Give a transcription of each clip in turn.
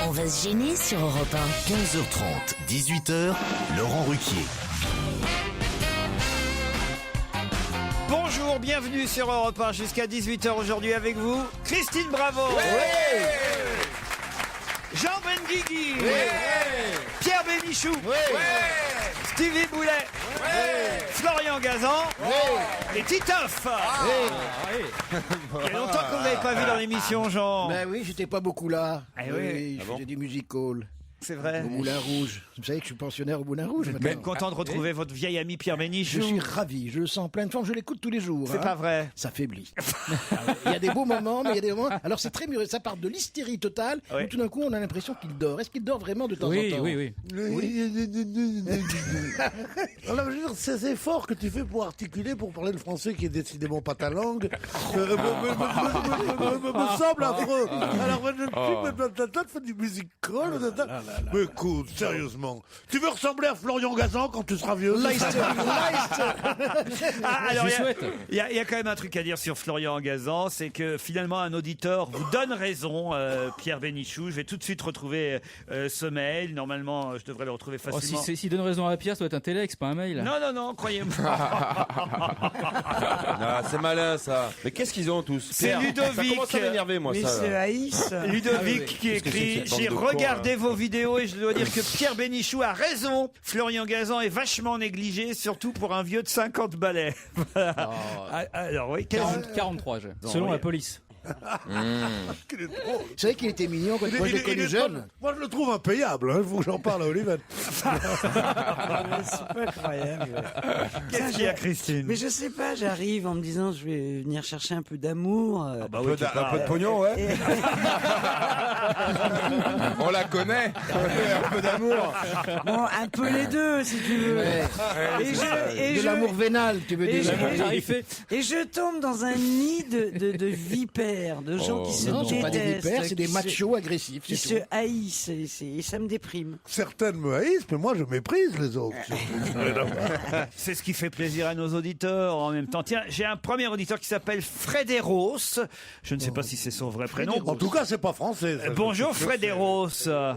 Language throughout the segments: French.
On va se gêner sur Europe 1. 15h30, 18h, Laurent Ruquier. Bonjour, bienvenue sur Europe 1 jusqu'à 18h aujourd'hui avec vous, Christine Bravo, Jean Benguigui, Pierre Bénichou, Stevie Boulet, Florian Gazan et Titoff. Il y a longtemps que vous n'avez pas vu dans l'émission, Jean. Ben oui, j'étais pas beaucoup là. Ah oui. Je faisais du music hall C'est vrai. au Moulin Rouge. Vous savez que je suis pensionnaire au Moulin Rouge maintenant. Même content de retrouver votre vieil ami Pierre Bénichou. Je suis ravi, je le sens en pleine forme, je l'écoute tous les jours. C'est pas vrai. Ça faiblit. Il y a des beaux moments, mais il y a des moments... Alors c'est très mûr, ça part de l'hystérie totale, Ouais. où tout d'un coup on a l'impression qu'il dort. Est-ce qu'il dort vraiment de temps en temps? Oui. Alors, je veux dire, c'est fort que tu fais pour articuler, pour parler le français qui est décidément pas ta langue. Me semble affreux. Alors, tu fais du musical. Mais écoute, sérieusement, tu veux ressembler à Florian Gazan quand tu seras vieux? Alors, Je souhaite. il y a quand même un truc à dire sur Florian Gazan, c'est que finalement un auditeur vous donne raison, Pierre Bénichou. Je vais tout de suite retrouver ce mail. Normalement, je devrais le retrouver Oh, facilement. si donne raison à Pierre, ça doit être un téléx, pas un mail. Non, croyez-moi. Ah, c'est malin ça. Mais qu'est-ce qu'ils ont tous? C'est Pierre, Ludovic. Ça commence à m'énerver moi ça. là. Ludovic qui Qu'est-ce que c'est écrit que cette « J'ai bande de regardé cons, vos vidéos et je dois dire que Pierre Bénichou a raison. Florian Gazan est vachement négligé, surtout pour un vieux de 50 balais. » Voilà. Ah, alors oui, 43, selon la police. Qu'il est drôle. Vous savez qu'il était mignon quand moi je l'ai connu jeune. Moi, je le trouve impayable. Il faut que j'en parle à Olivier. C'est pas incroyable. Qu'est-ce qu'il y a, Christine? Mais je sais pas, j'arrive en me disant je vais venir chercher un peu d'amour. Bah oui, Un peu de pognon, ouais. Et- On la connaît. Un peu d'amour. bon, un peu les deux si tu veux. De l'amour vénal, tu veux et dire. et je tombe dans un nid de vipères, de gens qui se Non, détestent. c'est pas des vipères, c'est des qui machos agressifs. qui c'est se tout. haïssent et ça me déprime. Certaines me haïssent, mais moi, je méprise les autres. c'est ce qui fait plaisir à nos auditeurs en même temps. Tiens, j'ai un premier auditeur qui s'appelle Frédéros. Je ne sais pas si c'est son vrai prénom. En tout cas, c'est pas français. ça. Bonjour Frédéros.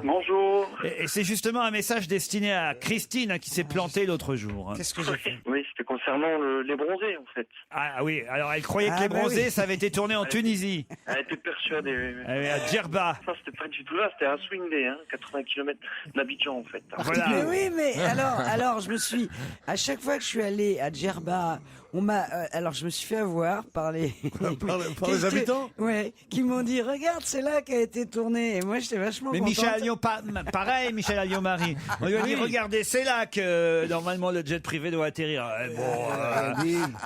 Bonjour. Et c'est justement un message destiné à Christine qui s'est plantée l'autre jour. Qu'est-ce que j'ai fait? Oui, c'était concernant les bronzés, en fait. Ah oui, alors elle croyait que Ah, les bah bronzés, oui. ça avait été tourné en Tunisie, Elle était persuadée. Oui. à Djerba. Ça, c'était pas du tout là, c'était un swing day, 80 km d'Abidjan, en fait. Voilà. Mais oui, mais alors, je me suis, à chaque fois que je suis allé à Djerba, alors je me suis fait avoir par les, Par les habitants? Ouais, qui m'ont dit, regarde, c'est là qu'a été tourné. Et moi, j'étais vachement Mais contente. Michel Alliot, pareil, Michel Alliot-Marie. On lui a dit, regardez, c'est là que normalement le jet privé doit atterrir.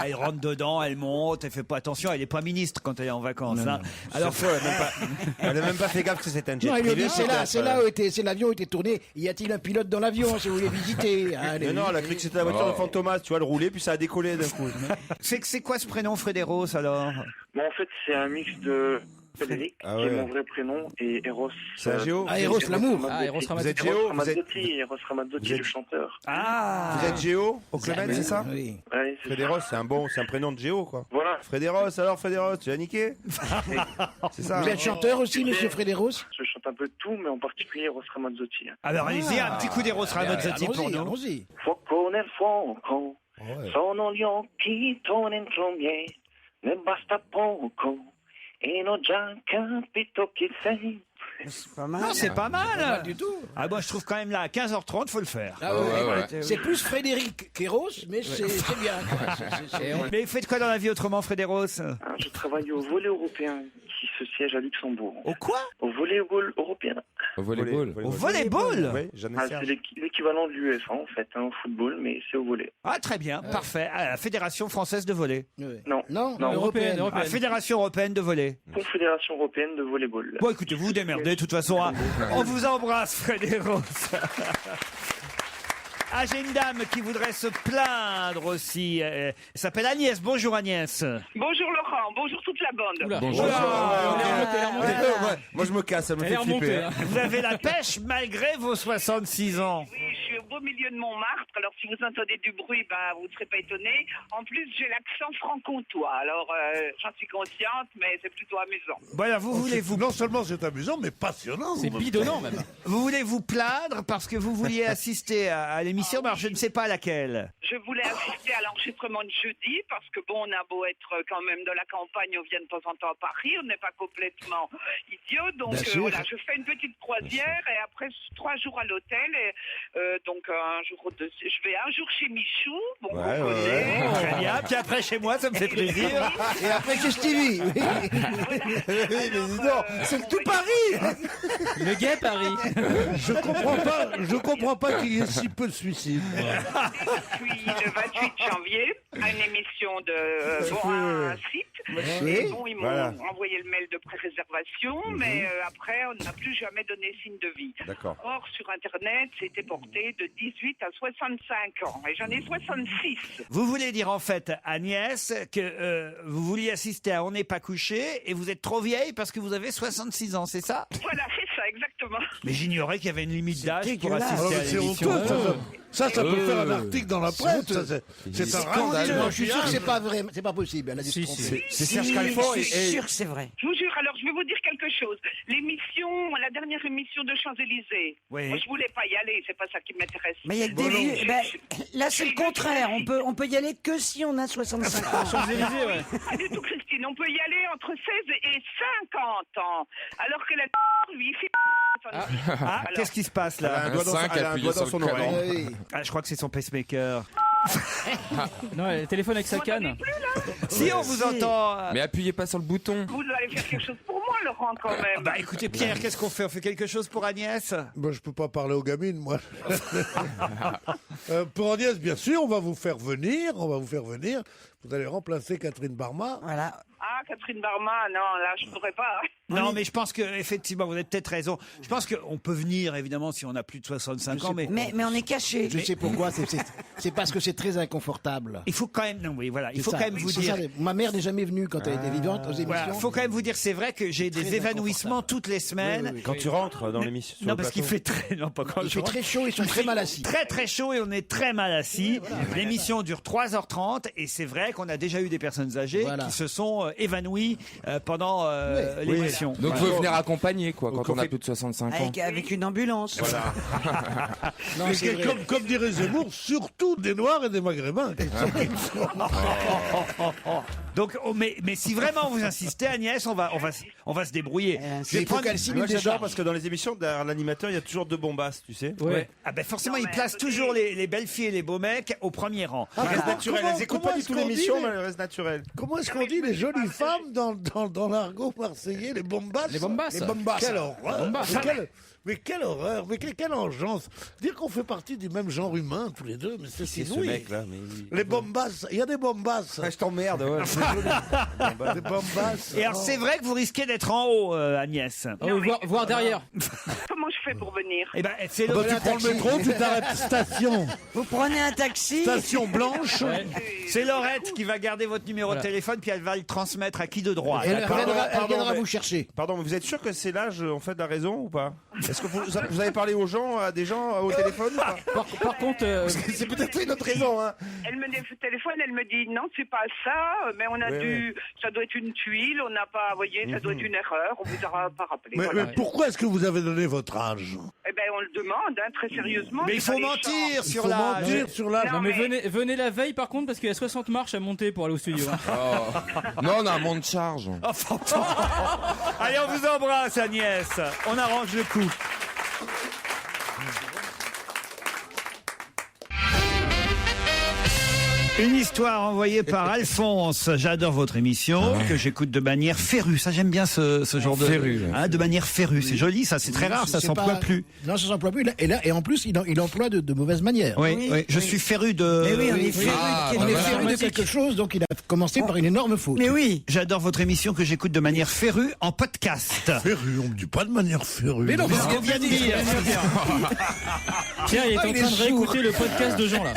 Elle rentre dedans, elle monte, elle fait pas attention, elle est pas ministre quand elle est en vacances. Hein. Alors, Elle a même pas fait gaffe que c'était un jet Non, il lui a privé. dit c'est là où était, c'est l'avion où était tourné. Y a-t-il un pilote dans l'avion si vous voulez visiter? Allez, Mais non, elle a cru que c'était la voiture de Fantomas, tu vois, le rouler, puis ça a décollé d'un coup. c'est quoi ce prénom, Frédéros, alors? Bon, en fait, c'est un mix de Frédéric, Ah qui est ouais. mon vrai prénom, et Eros. C'est un géo. Ah, Eros, l'amour. Ah, Eros Vous Ramazzotti. êtes géo, vous êtes, Eros Ramazzotti, vous êtes- le chanteur. Ah, vous êtes géo au Clément, c'est ça? Oui. Ouais, c'est ça. Frédéros, c'est un prénom de géo, quoi. Voilà. Frédéros, alors Frédéros, tu l'as niqué? C'est ça. Vous êtes chanteur aussi, monsieur Frédéros? Je chante un peu de tout, mais en particulier Eros Ramazzotti. alors allez-y, un petit coup d'Eros Ramazzotti pour Allons-y, nous. allons-y. Fuoco nel fuoco, sono gli occhi tuoi dentro miei, ne basta poco, e l'ho già capito chi sei. C'est pas mal. Non, c'est pas mal. Pas du tout. Ah bon, je trouve quand même là, à 15h30, faut le faire. Ah ouais. C'est plus Frédéric qu'Eros, mais c'est bien. quoi. Mais vous faites quoi dans la vie autrement, Frédéros? Je travaille au volley européen qui se siège à Luxembourg. Au quoi? Au volleyball européen. Au volleyball. Au volleyball? Oui, j'en ai C'est servi. l'équivalent de l'UEFA en fait, au football, mais c'est au volley. Ah, très bien, parfait. À la Fédération française de volley. Non, Non, Non. européenne. À la Fédération européenne de volley. Confédération européenne de volleyball. Bon, écoutez, vous vous démerdez, de toute façon. Hein. On vous embrasse, Frédéros. Ah, j'ai une dame qui voudrait se plaindre aussi. Elle s'appelle Agnès. Bonjour, Agnès. Bonjour Laurent, bonjour toute la bande. Oula. Bonjour. Elle est remontée, elle est remontée. Ouais, moi je me casse, ça me Elle fait est remontée, flipper. hein. Vous avez la pêche malgré vos 66 ans. Oui, je suis au bout beau milieu de Montmartre. Alors, si vous entendez du bruit, vous ne serez pas étonnés. En plus, j'ai l'accent franc-comtois. Alors, j'en suis consciente, mais c'est plutôt amusant. Voilà, Non seulement c'est amusant, mais passionnant. C'est bidonnant même. Vous voulez vous plaindre parce que vous vouliez assister à l'émission, mais alors je ne sais pas à laquelle. Je voulais assister à l'enregistrement de jeudi parce que bon, on a beau être quand même de la campagne, on vient de temps en temps à Paris, on n'est pas complètement idiot. Donc voilà, je fais une petite croisière et après 3 jours à l'hôtel. Et donc je vais un jour chez Michou, bon, Très bien. Puis après chez moi, ça me fait plaisir. Et après chez Stevie. C'est le tout Paris. Le gay Paris. Je comprends pas qu'il y ait si peu de suicides. Depuis le 28 janvier, à une émission de un site. Et bon, ils m'ont envoyé le mail de pré-réservation, mais après, on n'a plus jamais donné signe de vie. D'accord. Or, sur Internet, c'était porté de 18 à 65 ans. Et j'en ai 66. Vous voulez dire en fait, Agnès, que vous vouliez assister à On n'est pas couché et vous êtes trop vieille parce que vous avez 66 ans, c'est ça? Voilà, c'est ça, exactement. Mais j'ignorais qu'il y avait une limite d'âge pour dégueulasse. assister à C'est l'émission. honteux, ça peut faire un article dans la presse. C'est un Scandaleux. rare. Je suis sûr que c'est pas vrai, c'est pas possible. Elle a dû se tromper. C'est Serge Calfort Je suis sûr que c'est vrai. Je vous jure, alors je vais vous dire quelque chose. La dernière émission de Champs-Élysées, Oui. moi je voulais pas y aller, c'est pas ça qui m'intéresse. Mais il y a que des vieux. Là, c'est le contraire. On peut y aller que si on a 65 ans. Champs-Élysées, ouais. Pas du tout, Christine. On peut y aller entre 16 et 50 ans. Alors que la lui, il fait 70. Ah, Alors, qu'est-ce qui se passe là? Un doigt dans son oreille. Ah, je crois que c'est son pacemaker. Non, elle téléphone avec sa vous m'entendez canne. plus, là Si on vous entend. Mais appuyez pas sur le bouton. Vous allez faire quelque chose pour moi, Laurent, quand même. Bah écoutez Pierre, qu'est-ce qu'on fait? On fait quelque chose pour Agnès? Moi, je peux pas parler aux gamines, moi. Pour Agnès, bien sûr, on va vous faire venir. Vous allez remplacer Catherine Barma. Voilà. Ah, Catherine Barma, non, là, je pourrais pas. Non, mais je pense que effectivement, vous avez peut-être raison. Je pense qu'on peut venir, évidemment, si on a plus de 65 ans, mais Mais on est caché. Je sais pourquoi. C'est parce que c'est très inconfortable. il faut quand même, non, oui, voilà, il faut C'est quand ça. même vous C'est dire. ça, ma mère n'est jamais venue quand elle était vivante aux émissions. Voilà, faut quand même vous dire, c'est vrai que j'ai des Très évanouissements inconfortable. toutes les semaines. Oui, oui, oui. Quand tu rentres dans l'émission. sur Non, le parce qu'il plateau. fait très, non, pas quand Il je fait rentre. très chaud, ils sont très mal assis. Très très chaud et on est très mal assis. L'émission dure 3h30 et c'est vrai qu'on a déjà eu des personnes âgées Voilà. qui se sont évanouies pendant l'émission. Donc faut venir accompagner quoi quand on a fait- plus de 65 ans. Avec une ambulance. Non, Mais c'est vrai. comme dirait Zemmour, surtout des Noirs et des Maghrébins. Donc, mais si vraiment vous insistez, Agnès, on va se débrouiller. Je vais Il faut prendre- qu'elle simule Moi des j'adore charges. parce que dans les émissions, derrière l'animateur, il y a toujours deux bombasses, tu sais. Ouais. Ah ben forcément, Non, il mais place écoutez- toujours les belles filles et les beaux mecs au premier rang. Elles restent comment- naturelles, elles écoutent comment pas du est-ce tout qu'on l'émission, dit, mais elles restent naturelles. Comment est-ce qu'on dit les jolies femmes dans l'argot marseillais, les bombasses? Les bombasses. Les bombasses. Quelle horreur! Mais quelle horreur! Mais quelle engeance! Dire qu'on fait partie du même genre humain, tous les deux, mais c'est C'est ce inouï. mec-là, mais. Les bombasses, il y a des bombasses. je t'emmerde, ouais. Des bombasses. Et alors c'est vrai que vous risquez d'être en haut, Agnès. Ah oui, voir derrière. Comment je fais pour venir? Eh ben c'est Bah, le tu prends le métro, tu t'arrêtes station. Vous prenez un taxi. Station blanche. c'est Laurette qui va garder votre numéro de téléphone puis elle va le transmettre à qui de droit. Elle D'accord viendra mais- vous chercher. Pardon, mais vous êtes sûr que c'est l'âge, en fait, la raison ou pas? Est-ce que vous avez parlé aux gens, à des gens au téléphone ou pas? Par contre, C'est peut-être une autre raison, hein. Elle me téléphone, elle me dit non, c'est pas ça, mais on a ça doit être une tuile, on n'a pas, vous voyez, ça doit être une erreur, on vous aura pas rappelé. Mais, Voilà. mais pourquoi est-ce que vous avez donné votre âge? Eh ben, on le demande, hein, très sérieusement. Mais il c'est faut pas les mentir gens. sur Faut l'âge. mentir sur l'âge. non mais mais- venez la veille par contre parce qu'il y a 60 marches à monter pour aller au studio. hein. Non, on a un monde de charge. Enfin, allez, on vous embrasse, Agnès. On arrange le coup. Une histoire envoyée par Alphonse. J'adore votre émission, que j'écoute de manière férue. Ça, j'aime bien ce genre de... Férue, ouais. Hein, de manière férue. C'est joli, ça. C'est très rare, ça C'est s'emploie pas- plus. Non, ça s'emploie plus. Et en plus, il emploie de mauvaises manières. Oui, oui. Je suis féru de... Mais oui, on est féru Ah, de On est voilà. féru de quelque chose, donc il a commencé par une énorme faute. Mais oui. J'adore votre émission que j'écoute de manière férue en podcast. Féru, on me dit pas de manière férue. Mais non, C'est ce qu'on vient de dire. Tiens, il est en il est train de sourd. réécouter le podcast de Jean là.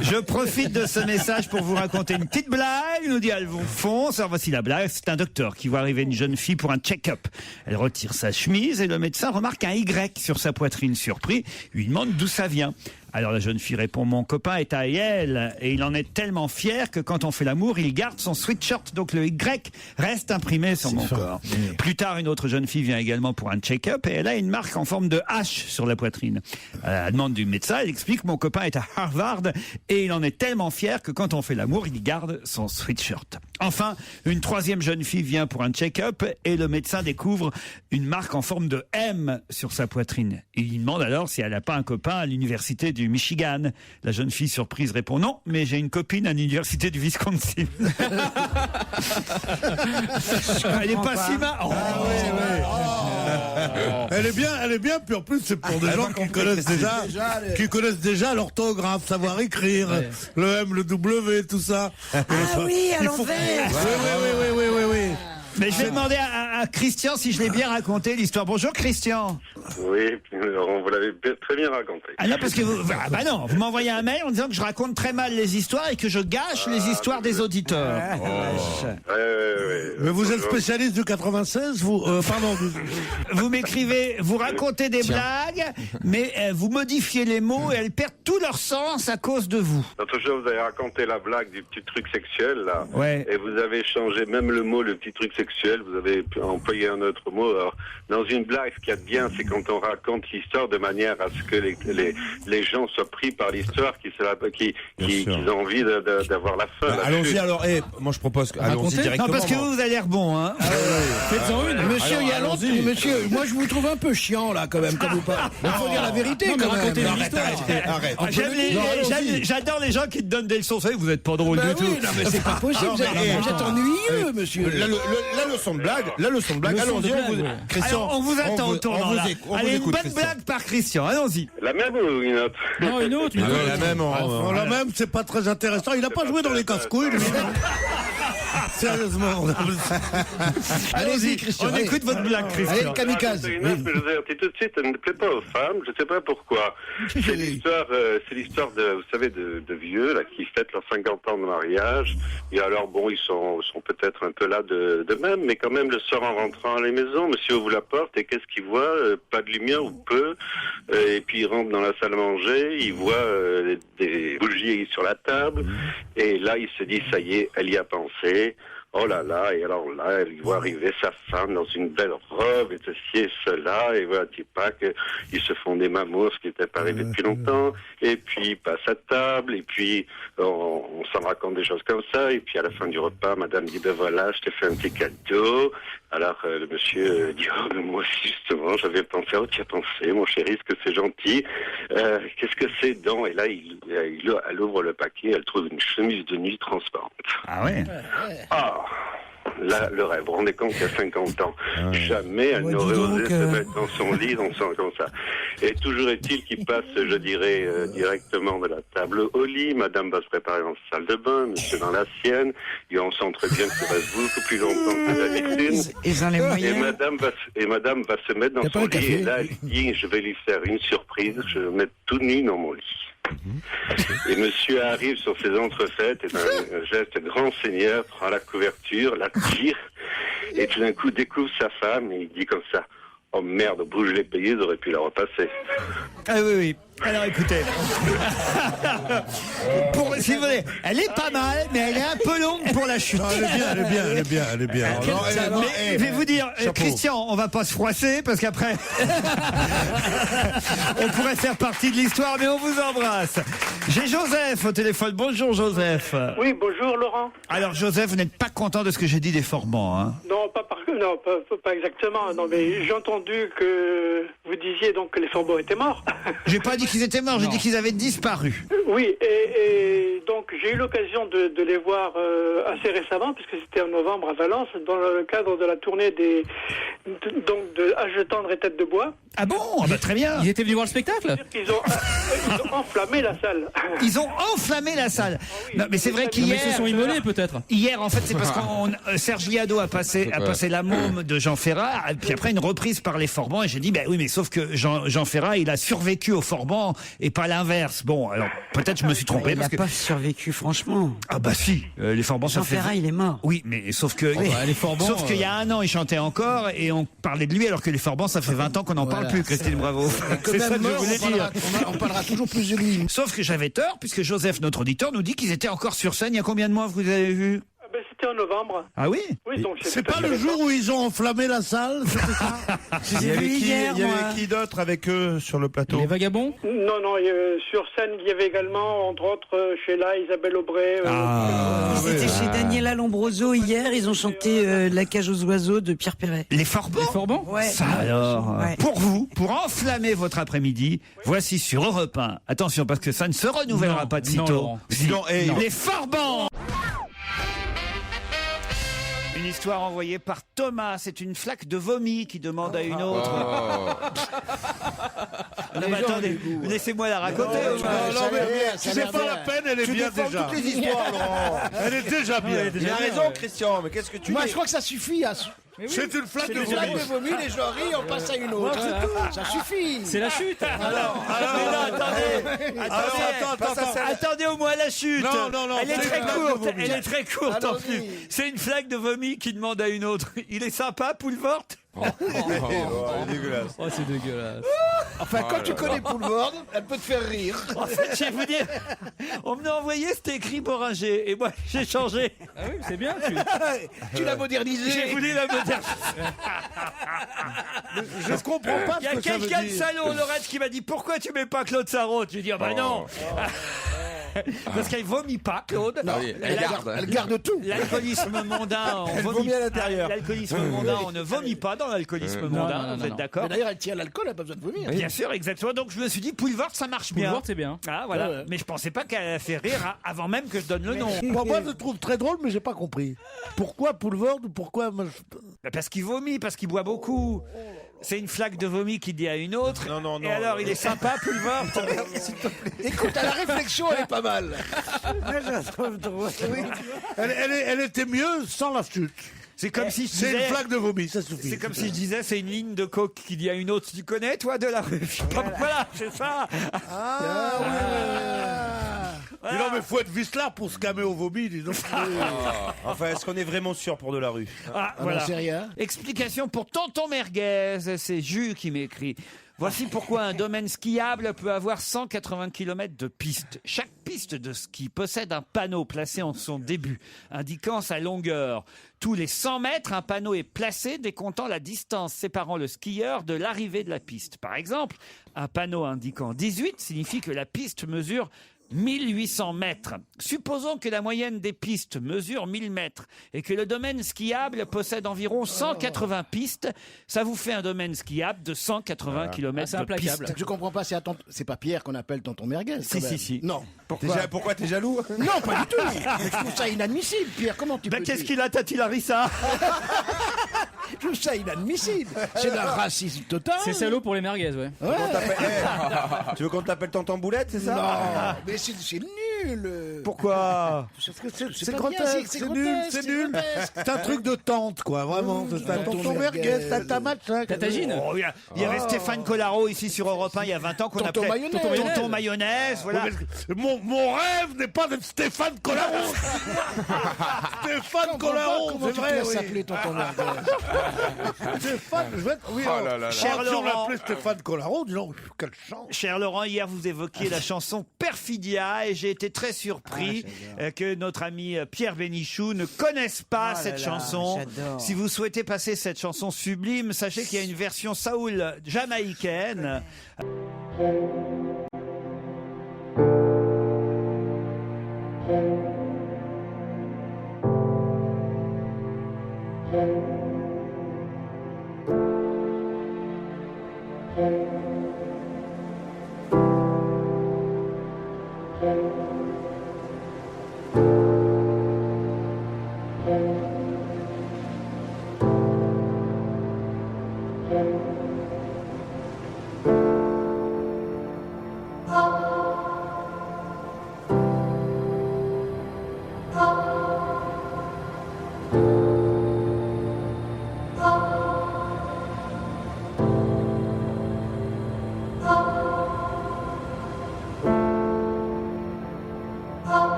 Je profite de ce message pour vous raconter une petite blague, nous dit Alphonse. Alors voici la blague. C'est un docteur qui voit arriver une jeune fille pour un check-up. Elle retire sa chemise et le médecin remarque un Y sur sa poitrine. Surpris, lui demande d'où ça vient. Alors la jeune fille répond, mon copain est à Yale et il en est tellement fier que quand on fait l'amour, il garde son sweatshirt, donc le Y reste imprimé sur mon corps. Plus tard, une autre jeune fille vient également pour un check-up et elle a une marque en forme de H sur la poitrine. À la demande du médecin, elle explique, mon copain est à Harvard et il en est tellement fier que quand on fait l'amour, il garde son sweatshirt. Enfin, une troisième jeune fille vient pour un check-up et le médecin découvre une marque en forme de M sur sa poitrine. Il lui demande alors si elle n'a pas un copain à l'université du Michigan. La jeune fille surprise répond non, mais j'ai une copine à l'université du Wisconsin. Elle est pas si mal. Elle est bien, puis en plus c'est pour des gens qui connaissent déjà l'orthographe, savoir écrire, le M, le W, tout ça. Oui, à l'envers. Oui. Mais je vais demander à Christian si je l'ai bien raconté l'histoire. Bonjour Christian. Oui, vous l'avez très bien raconté. Ah non, parce que vous m'envoyez un mail en disant que je raconte très mal les histoires et que je gâche les histoires des auditeurs. Mais vous êtes spécialiste du 96, vous pardon. Vous m'écrivez, vous racontez des blagues, mais vous modifiez les mots et elles perdent tout leur sens à cause de vous. L'autre jour, vous avez raconté la blague du petit truc sexuel, là. Ouais. Et vous avez changé même le mot, le petit truc sexuel, vous avez employé un autre mot. Alors, dans une blague, ce qu'il y a de bien, c'est quand on raconte l'histoire de manière à ce que les gens soient pris par l'histoire, qu'ils ont envie d'avoir la fin. Allons-y alors, moi je propose allons-y directement. Non, parce que vous avez l'air bon, hein. Faites-en une. Monsieur, il y a longtemps, monsieur, moi je vous trouve un peu chiant là quand même, comme vous parlez. Il faut dire la vérité quand même. Racontez une histoire. Arrête. J'adore les gens qui te donnent des leçons. Vous savez, vous êtes pas drôle du tout. Oui, non, mais c'est pas possible. Vous êtes ennuyeux, monsieur. La leçon de blague, allons-y. Christian, Alors, on vous attend au tournant. là. Allez, une bonne blague par Christian, allons-y. La même ou une autre? Non, une autre. la même. La même, c'est pas très intéressant. Il n'a pas joué dans les casse-couilles, lui. Sérieusement. Allez-y, Christian. on écoute votre blague, Christian. Allez, kamikaze. C'est une autre, mais je vous ai dit tout de suite, elle ne plaît pas aux femmes, je ne sais pas pourquoi. C'est l'histoire de, vous savez, de vieux, là, qui fêtent leurs 50 ans de mariage. Et alors, bon, ils sont peut-être un peu là de même, mais quand même, le soir, en rentrant à la maison, monsieur ouvre la porte, et qu'est-ce qu'il voit? Pas de lumière, ou peu. Et puis, il rentre dans la salle à manger, il voit des bougies sur la table, et là, il se dit, ça y est, elle y a pensé. Oh là là, et alors là, il voit arriver sa femme dans une belle robe, et ceci et cela, et voilà, tu pas qu'ils se font des mamours, ce qui n'était pas arrivé depuis longtemps, et puis il passe à table, et puis on s'en raconte des choses comme ça, et puis à la fin du repas, madame dit, ben voilà, je t'ai fait un petit cadeau. Alors le monsieur dit, oh, mais moi aussi justement, j'avais pensé, oh tu as pensé, mon chéri, est-ce que c'est gentil, qu'est-ce que c'est donc? Et là, elle ouvre le paquet, elle trouve une chemise de nuit transparente. Ah ouais. Ah, là, le rêve. Vous vous rendez compte qu'à 50 ans, jamais elle n'aurait osé se mettre dans son lit, comme ça. Et toujours est-il qu'il passe, je dirais, directement de la table au lit. Madame va se préparer dans sa salle de bain, monsieur dans la sienne. Et on sent très bien que ça reste beaucoup plus longtemps que d'habitude. Ils ont les moyens. Et madame va se mettre dans son lit. Et là, elle dit, je vais lui faire une surprise. Je vais me mettre tout nu dans mon lit. Et monsieur arrive sur ses entrefaites et d'un geste grand seigneur prend la couverture, la tire et tout d'un coup découvre sa femme et il dit comme ça, oh merde, bouge les payés, ils auraient pu la repasser. Ah oui. Alors écoutez, si vous voulez, elle est pas mal, mais elle est un peu longue pour la chute. Non, elle est bien. Mais je vais vous dire, Christian, on va pas se froisser parce qu'après, on pourrait faire partie de l'histoire, mais on vous embrasse. J'ai Joseph au téléphone. Bonjour Joseph. Oui, bonjour Laurent. Alors Joseph, vous n'êtes pas content de ce que j'ai dit des Formans, hein? Non, pas exactement. Non, mais j'ai entendu que vous disiez donc que les Formans étaient morts. J'ai pas dit qu'ils étaient morts, j'ai dit qu'ils avaient disparu. Oui, et donc j'ai eu l'occasion de les voir assez récemment, puisque c'était en novembre à Valence, dans le cadre de la tournée de Âge tendre et tête de bois. Ah bon? Très bien. Ils étaient venus voir le spectacle? Ils ont enflammé la salle. Ils ont enflammé la salle. Non, mais c'est vrai qu'hier... Mais ils se sont immolés peut-être. Hier, en fait, c'est parce que Serge Liado a passé La Môme de Jean Ferrat, puis après une reprise par les Forbans, et j'ai dit, oui, mais sauf que Jean Ferrat, il a survécu aux Forbans Forban et pas l'inverse. Bon, alors peut-être je me suis trompé. Il n'a parce que... pas survécu, franchement. Ah bah si, les Forbans, ça Jean fait... Ferrat, il est mort. Oui, mais sauf que... les Forbans, sauf qu'il y a un an, il chantait encore et on parlait de lui, alors que les Forbans, ça fait 20 ans qu'on n'en parle plus, Christine Bravo. C'est ça que je voulais dire. On parlera toujours plus de lui. Sauf que j'avais tort, puisque Joseph, notre auditeur, nous dit qu'ils étaient encore sur scène. Il y a combien de mois vous avez vu? Ben, c'était en novembre. Ah oui? Oui, donc C'est pas le jour où ils ont enflammé la salle? Il y avait qui, hier, il y moi. avait qui d'autre avec eux sur le plateau? Les Vagabonds? Non, non, sur scène, il y avait également, entre autres, Sheila, Isabelle Aubray. Ils étaient chez Daniela Lombroso hier, ils ont chanté La cage aux oiseaux de Pierre Perret. Les Forbans? Les Forbans? Ouais. Ça alors, Ouais. pour vous, pour enflammer votre après-midi, voici sur Europe 1. Attention, parce que ça ne se renouvellera Non, pas de non, sitôt. Laurent. Si. Non, hey. Les Forbans! Une histoire envoyée par Thomas. C'est une flaque de vomi qui demande à une autre. Non, mais attendez, laissez-moi la raconter. Non, mais c'est pas la peine, elle est bien déjà. toutes les histoires, Laurent. Elle est déjà bien. Il a raison, Christian, mais qu'est-ce que tu Moi, dis? je crois que ça suffit. C'est une flaque de Une flaque vomi. de vomi, les gens rient, on passe à une autre. Ça suffit. C'est la chute. Attendez au moins la chute. Non, Elle est c'est très une flaque de courte. vomi. Elle est très courte en plus. C'est une flaque de vomi qui demande à une autre. Il est sympa, Poulvort? Dégueulasse. Oh, c'est dégueulasse. Enfin, quand tu connais Poulvord, elle peut te faire rire. En fait, je vais vous dire, on me l'a envoyé, c'était écrit Boringer. Et moi, j'ai changé. Ah oui, c'est bien. Tu l'as modernisé. J'ai voulu la moderniser. Je comprends pas Il y a ce que ça veut quelqu'un de dire. salaud, Laurette, qui m'a dit pourquoi tu mets pas Claude Sarraute? Je lui ai dit ah bah non. Parce qu'elle vomit pas, Claude. Ah oui, elle garde tout. L'alcoolisme mondain, on vomit à l'intérieur. L'alcoolisme mondain, on ne vomit pas dans l'alcoolisme mondain. Vous êtes d'accord? D'ailleurs, elle tient l'alcool, elle n'a pas besoin de vomir. Bien sûr, exactement. Donc je me suis dit Poulvord, ça marche bien. Poulvord, c'est bien. Ah voilà. Mais je pensais pas qu'elle a fait rire avant même que je donne le nom. Moi, je le trouve très drôle, mais j'ai pas compris. Pourquoi Poulvord? Pourquoi Parce qu'il vomit, parce qu'il boit beaucoup. C'est une flaque de vomi qui dit à une autre. Non. Et alors, il est sympa, Poulvord? Écoute, à la réflexion, elle est pas mal. Moi, je la trouve drôle. Elle était mieux sans la chute. C'est comme si je C'est une disais... flaque de vomi, ça suffit. C'est comme si je disais, c'est une ligne de coke qui dit à une autre, tu connais, toi, de la rue? Voilà, c'est ça. Mais non, mais faut être vicelard pour se calmer au vomi, dis donc. Enfin, est-ce qu'on est vraiment sûr pour de la rue? Ah, voilà. C'est rien. Explication pour Tonton Merguez, c'est Jus qui m'écrit. Voici pourquoi un domaine skiable peut avoir 180 km de piste. Chaque piste de ski possède un panneau placé en son début, indiquant sa longueur. Tous les 100 mètres, un panneau est placé décomptant la distance séparant le skieur de l'arrivée de la piste. Par exemple, un panneau indiquant 18 signifie que la piste mesure 1800 mètres. Supposons que la moyenne des pistes mesure 1000 mètres et que le domaine skiable possède environ 180 pistes. Ça vous fait un domaine skiable de 180 km c'est de implacable. piste. Je comprends pas, c'est pas Pierre qu'on appelle tonton Merguez. Si, quand même. si. Non. Pourquoi t'es jaloux? Non, pas du tout. Mais je trouve ça inadmissible, Pierre. Comment tu peux Qu'est-ce qu'il a, Tati Larissa? Je trouve ça inadmissible. C'est d'un racisme total. C'est salaud pour les merguez, ouais. Ouais. Tu veux qu'on t'appelle Tonton Boulette, c'est ça? Non, mais c'est nul. Pourquoi? C'est pas grotesque, bien, c'est nul, c'est nul. C'est un truc de tante, quoi, vraiment. C'est un tonton Merguez, tata machin. Tatagine. Oh, il y avait Stéphane Collaro ici sur Europe 1 il y a 20 ans qu'on Tonton appelait Mayonnaise. Tonton Mayonnaise. Voilà. Mon rêve n'est pas d'être Stéphane Collaro. Stéphane Collaro, Comment c'est tu vrai, peux oui. s'appeler tonton Merguez? Stéphane, je vais être... Oui, Oh là là là. Cher si on Laurent. l'appelait Stéphane Collaro, dis donc, quelle chance. Cher Laurent, hier vous évoquiez la chanson Perfidia et j'ai été très surpris que notre ami Pierre Bénichou ne connaisse pas cette chanson. j'adore. Si vous souhaitez passer cette chanson sublime, sachez qu'il y a une version Saoul jamaïcaine.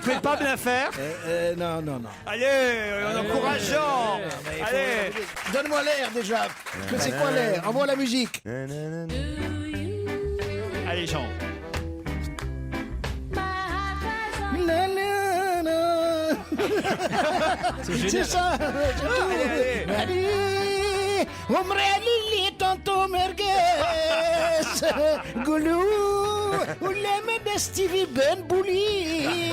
pouvez pas me la faire? Non. Allez, en encourageant. Allez. Donne-moi l'air déjà. Mais c'est quoi l'air? Envoie la musique. Allez, Jean. C'est ça. Allez. Umrelili tonto merguez Goulou Ouleme de Stevie Ben Bouli.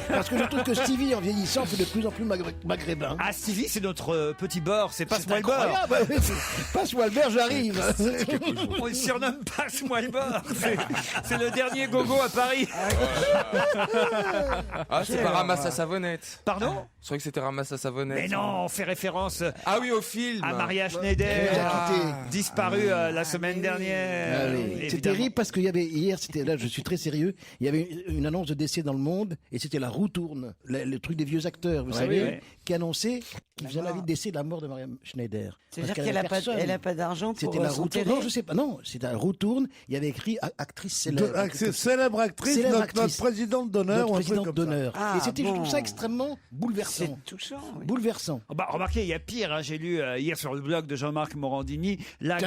Parce que je trouve que Stevie, en vieillissant, fait de plus en plus maghrébin. Ah, Stevie, c'est notre petit beurre, c'est Passe-moi le beurre. Incroyable. Passe-moi le beurre, j'arrive. On le surnomme Passe-moi le beurre. C'est le dernier gogo à Paris. Ah, c'est pas Ramasse à savonnette. Pardon? Je croyais que c'était Ramasse à savonnette. Mais non, on fait référence Ah oui, au film. à Maria Schneider, disparue la semaine dernière. C'est terrible parce qu'il y avait hier, c'était là, je suis très sérieux, il y avait une annonce de décès dans le monde et c'était la roue tourne, le truc des vieux acteurs, vous savez, qui annonçait qu'il faisait l'avis de décès de la mort de Maria Schneider. C'est-à-dire qu'elle a pas d'argent pour C'était la roue tourne. s'enterrer. Non, je sais pas. Non, c'était la roue tourne. Il y avait écrit actrice célèbre. Célèbre actrice, notre présidente d'honneur. Notre ou un truc présidente comme d'honneur. ça. Et c'était, je Ah, trouve bon. ça extrêmement bouleversant. C'est touchant. Oui. Bouleversant. Bah, remarquez, il y a pire. Hein, j'ai lu hier sur le blog de Jean-Marc Morandini la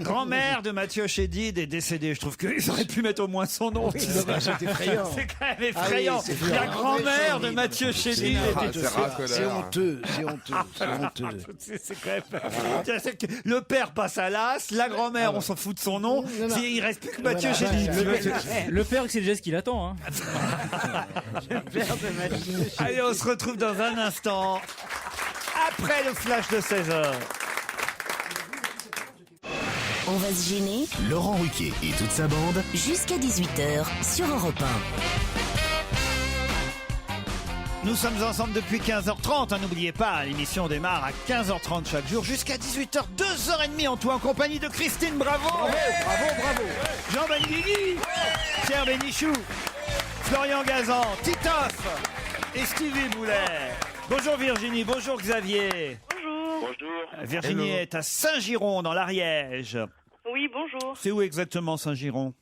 grand-mère de Mathieu Chédid est décédée. Je trouve qu'ils auraient pu mettre au moins son nom. Oui, c'est effrayant. C'est quand même effrayant. La grand-mère de Mathieu Chédid était C'est honteux. C'est honteux. C'est honteux. C'est quand même. C'est que le père passe à l'as, la grand-mère, on s'en fout de son nom. Il reste plus que Mathieu Chédid. Le père, c'est le geste qu'il attend. Hein. Allez, on se retrouve dans un instant. Après le flash de 16h. On va se gêner Laurent Ruquier et toute sa bande. jusqu'à 18h sur Europe 1. Nous sommes ensemble depuis 15h30, hein, n'oubliez pas, l'émission démarre à 15h30 chaque jour jusqu'à 18h, 2h30 en tout, en compagnie de Christine Bravo, bravo, Jean Benguigui, Pierre Bénichou, Florian Gazan, Titoff et Stevie Boulet. Bonjour Virginie, bonjour Xavier. Bonjour. Virginie est à Saint-Giron dans l'Ariège. Oui, bonjour. C'est où exactement Saint-Giron?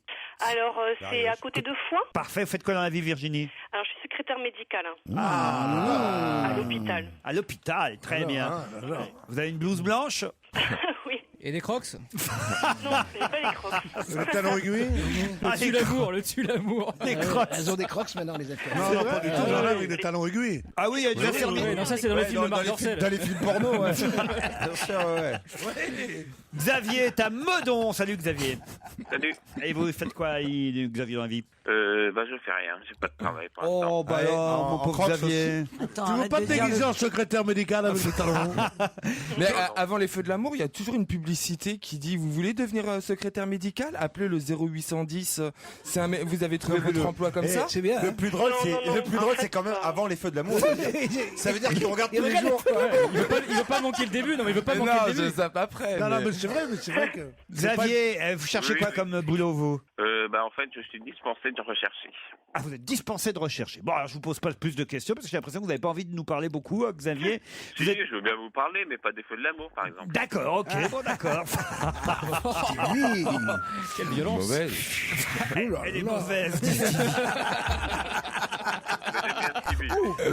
Alors, c'est à côté de Foix. Parfait, vous faites quoi dans la vie Virginie? Alors, je suis secrétaire médicale Ah, à l'hôpital. À l'hôpital, très bien. Vous avez une blouse blanche? Oui. Et des crocs? Non, ce n'est pas les crocs. Le talon aiguille. Le tue l'amour. Les crocs. Elles ont des crocs maintenant, les acteurs. Non, pas du tout. J'en ai avec des talons aiguilles. Ah oui, il y a des infirmiers. Non, ça c'est dans les films de Marc Dorcel. Dans les films porno, ouais. Bien sûr, ouais. Xavier est à Meudon. Salut Xavier. Salut. Et vous faites quoi, Xavier, dans la vie? Je fais rien, j'ai pas de travail pour l'instant. Oh, bah alors, mon pauvre Xavier. Attends, Tu veux arrête pas de te dire déguiser le- en secrétaire médical avec des talons? Mais avant les Feux de l'amour, il y a toujours une publicité qui dit vous voulez devenir secrétaire médical? Appelez le 0810. Vous avez trouvé votre emploi comme ça? C'est bien. Le plus drôle, c'est quand même avant les feux de l'amour. Ça veut dire qu'il regarde tous les jours. Il veut pas manquer le début. Non, mais il veut pas manquer Non, le début. je zappe après. Non, mais- mais c'est vrai que. Xavier, vous cherchez Oui. quoi comme boulot, vous? En fait, je suis dispensé de rechercher. Ah, vous êtes dispensé de rechercher. Bon, alors je vous pose pas plus de questions parce que j'ai l'impression que vous n'avez pas envie de nous parler beaucoup, Xavier. Si, je veux bien vous parler, mais pas des feux de l'amour, par exemple. D'accord, ok, bon, d'accord. Oui. Quelle violence. Mauvaise. Elle est mauvaise.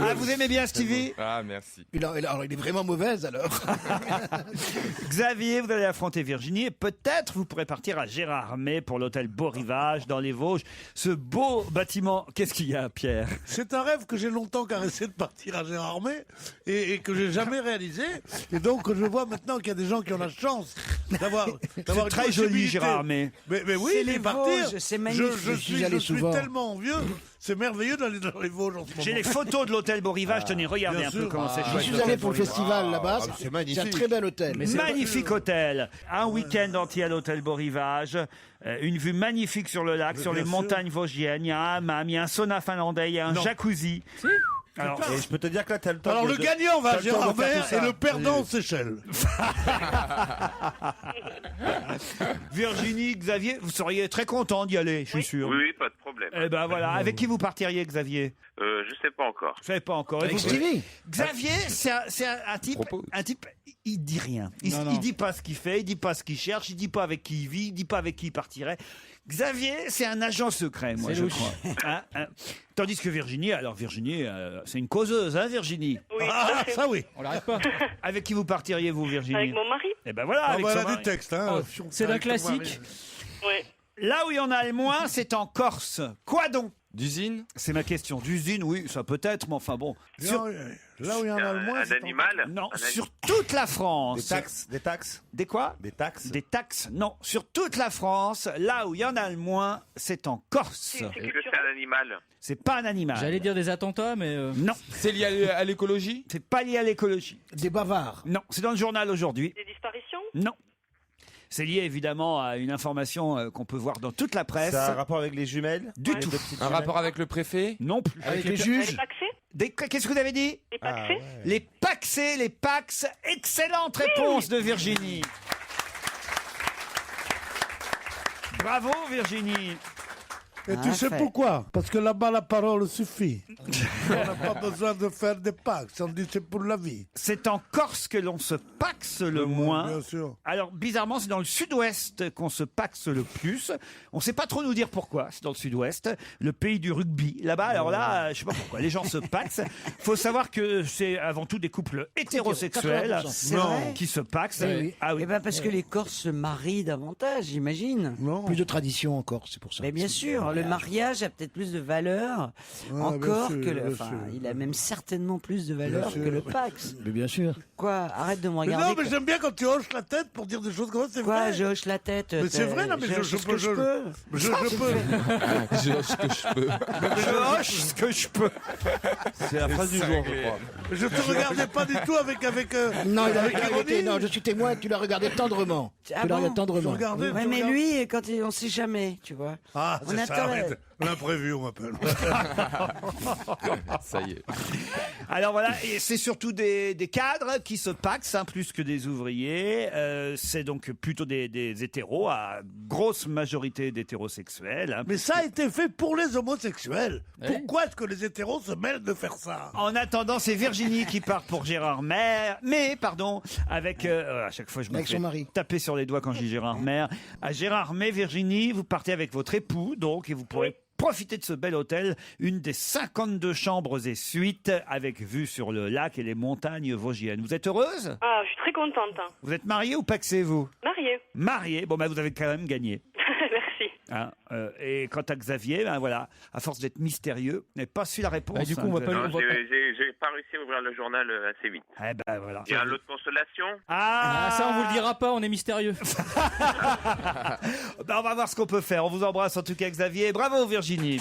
Ah, vous aimez bien Stevie? Ah, merci. Alors, il est vraiment mauvaise, alors. Xavier, vous allez affronter Virginie et peut-être vous pourrez partir à Gérardmer pour l'hôtel Beau Rivage dans les Vosges. Ce beau bâtiment. Qu'est-ce qu'il y a, Pierre? C'est un rêve que j'ai longtemps caressé de partir à Gérardmer et que j'ai jamais réalisé. Et donc, je vois maintenant qu'il y a des gens qui ont la chance d'avoir C'est une très joli, possibilité. Gérardmer. Mais oui, C'est d'y les partir. Vosges, c'est magnifique. Je suis suis allé souvent. tellement envieux. C'est merveilleux d'aller dans les Vosges en ce moment. J'ai les photos de l'hôtel Beau Rivage. Tenez, regardez bien un peu sûr. comment c'est Je chouette. suis l'hôtel allé pour le Beau Rivage. festival là-bas. c'est C'est un magnifique. très bel hôtel. Magnifique hôtel, un week-end entier à l'hôtel Beau Rivage, une vue magnifique sur le lac, sur les montagnes vosgiennes, il y a un hammam, il y a un sauna finlandais, il y a un jacuzzi. Alors, Et je peux te dire que là, t'as le temps. Alors, le gagnant va à t'as le temps de faire Gérardmer tout ça. et le perdant aux Seychelles. Virginie, Xavier, vous seriez très content d'y aller, je suis sûr. Oui, pas de problème. Eh ben voilà, avec qui vous partiriez, Xavier? Je sais pas encore. Je savais pas encore. Et Avec vous- Stevie. Xavier, c'est un type, Propose. un type il dit rien. Il dit pas ce qu'il fait, il dit pas ce qu'il cherche, il dit pas avec qui il vit, il dit pas avec qui il partirait. Xavier, c'est un agent secret, moi, je crois. Tandis que Virginie, c'est une causeuse, hein, Virginie? Oui, ça oui. On l'arrête pas. Avec qui vous partiriez, vous, Virginie? Avec mon mari. Eh ben voilà, avec son Voilà mari. du texte. Hein. C'est un classique. Oui. Là où il y en a le moins, c'est en Corse. Quoi donc? D'usine? C'est ma question. D'usine, oui, ça peut être, mais enfin bon. Là où il y en a le moins, Un animal? Non, sur toute la France. Des taxes. Des quoi? Des taxes. Des taxes? Non, sur toute la France, là où il y en a le moins, c'est en Corse. Est-ce que c'est un animal? C'est pas un animal. J'allais dire des attentats, mais. Non. C'est lié à l'écologie? C'est pas lié à l'écologie. Des bavards. Non, c'est dans le journal aujourd'hui. Des disparitions? Non. C'est lié évidemment à une information qu'on peut voir dans toute la presse. Ça a un rapport avec les jumelles? Du tout. Un rapport avec le préfet? Non plus. Avec les juges. Qu'est-ce que vous avez dit? Les paxés? Les paxés, les pax. Excellente réponse de Virginie. Bravo Virginie. Et tu sais pourquoi? Parce que là-bas, la parole suffit. On n'a pas besoin de faire des paxes. On dit c'est pour la vie. C'est en Corse que l'on se paxe le moins. Bien sûr. Alors, bizarrement, c'est dans le sud-ouest qu'on se paxe le plus. On ne sait pas trop nous dire pourquoi. C'est dans le sud-ouest, le pays du rugby. Là-bas, alors là, je ne sais pas pourquoi. Les gens se paxent. Il faut savoir que c'est avant tout des couples hétérosexuels qui se paxent. Oui. Ah oui. Eh ben parce que les Corses se marient davantage, j'imagine. Plus de tradition en Corse, c'est pour ça. Mais bien sûr, le mariage a peut-être plus de valeur encore que le. Enfin, il a même certainement plus de valeur que le Pax. Mais bien sûr. Quoi? Arrête de me Mais regarder. non, mais j'aime bien quand tu hoches la tête pour dire des choses comme ça, c'est Quoi? vrai. Je hoche la tête. Mais c'est vrai, non, mais je peux. Je hoche ce que je peux. Je hoche ce que je peux. C'est la phrase du jour, je crois. Je te regardais pas du tout avec. Non, il a avec arrêté. ironie. Non, je suis témoin. Tu l'as regardé tendrement. Ah Tu l'as regardé bon? tendrement. Regardez, Ouais, mais lui, quand on sait jamais, tu vois. Ah, On c'est ça, attend- arrête. L'imprévu, on m'appelle. Ça y est. Alors voilà, et c'est surtout des cadres qui se paxent, plus que des ouvriers. C'est donc plutôt des hétéros, à grosse majorité d'hétérosexuels. Mais ça a été fait pour les homosexuels. Pourquoi est-ce que les hétéros se mêlent de faire ça? En attendant, c'est Virginie qui part pour Gérard Maire, avec à chaque fois je me Avec fais son mari. taper sur les doigts quand je dis Gérard Maire. À Gérard Maire, Virginie, vous partez avec votre époux, donc, et vous pourrez profiter de ce bel hôtel, une des 52 chambres et suites avec vue sur le lac et les montagnes vosgiennes. Vous êtes heureuse? Ah, je suis très contente. Hein. Vous êtes mariée ou paxée, vous? Mariée. Mariée. Bon, vous avez quand même gagné. Merci. Et quant à Xavier, voilà, à force d'être mystérieux, n'a pas su la réponse. du coup, on va pas- Xavier. J'ai pas réussi à ouvrir le journal assez vite. Eh ben voilà. Il y a l'autre consolation? Ah, ça, on vous le dira pas, on est mystérieux. On va voir ce qu'on peut faire. On vous embrasse en tout cas, Xavier. Bravo, Virginie.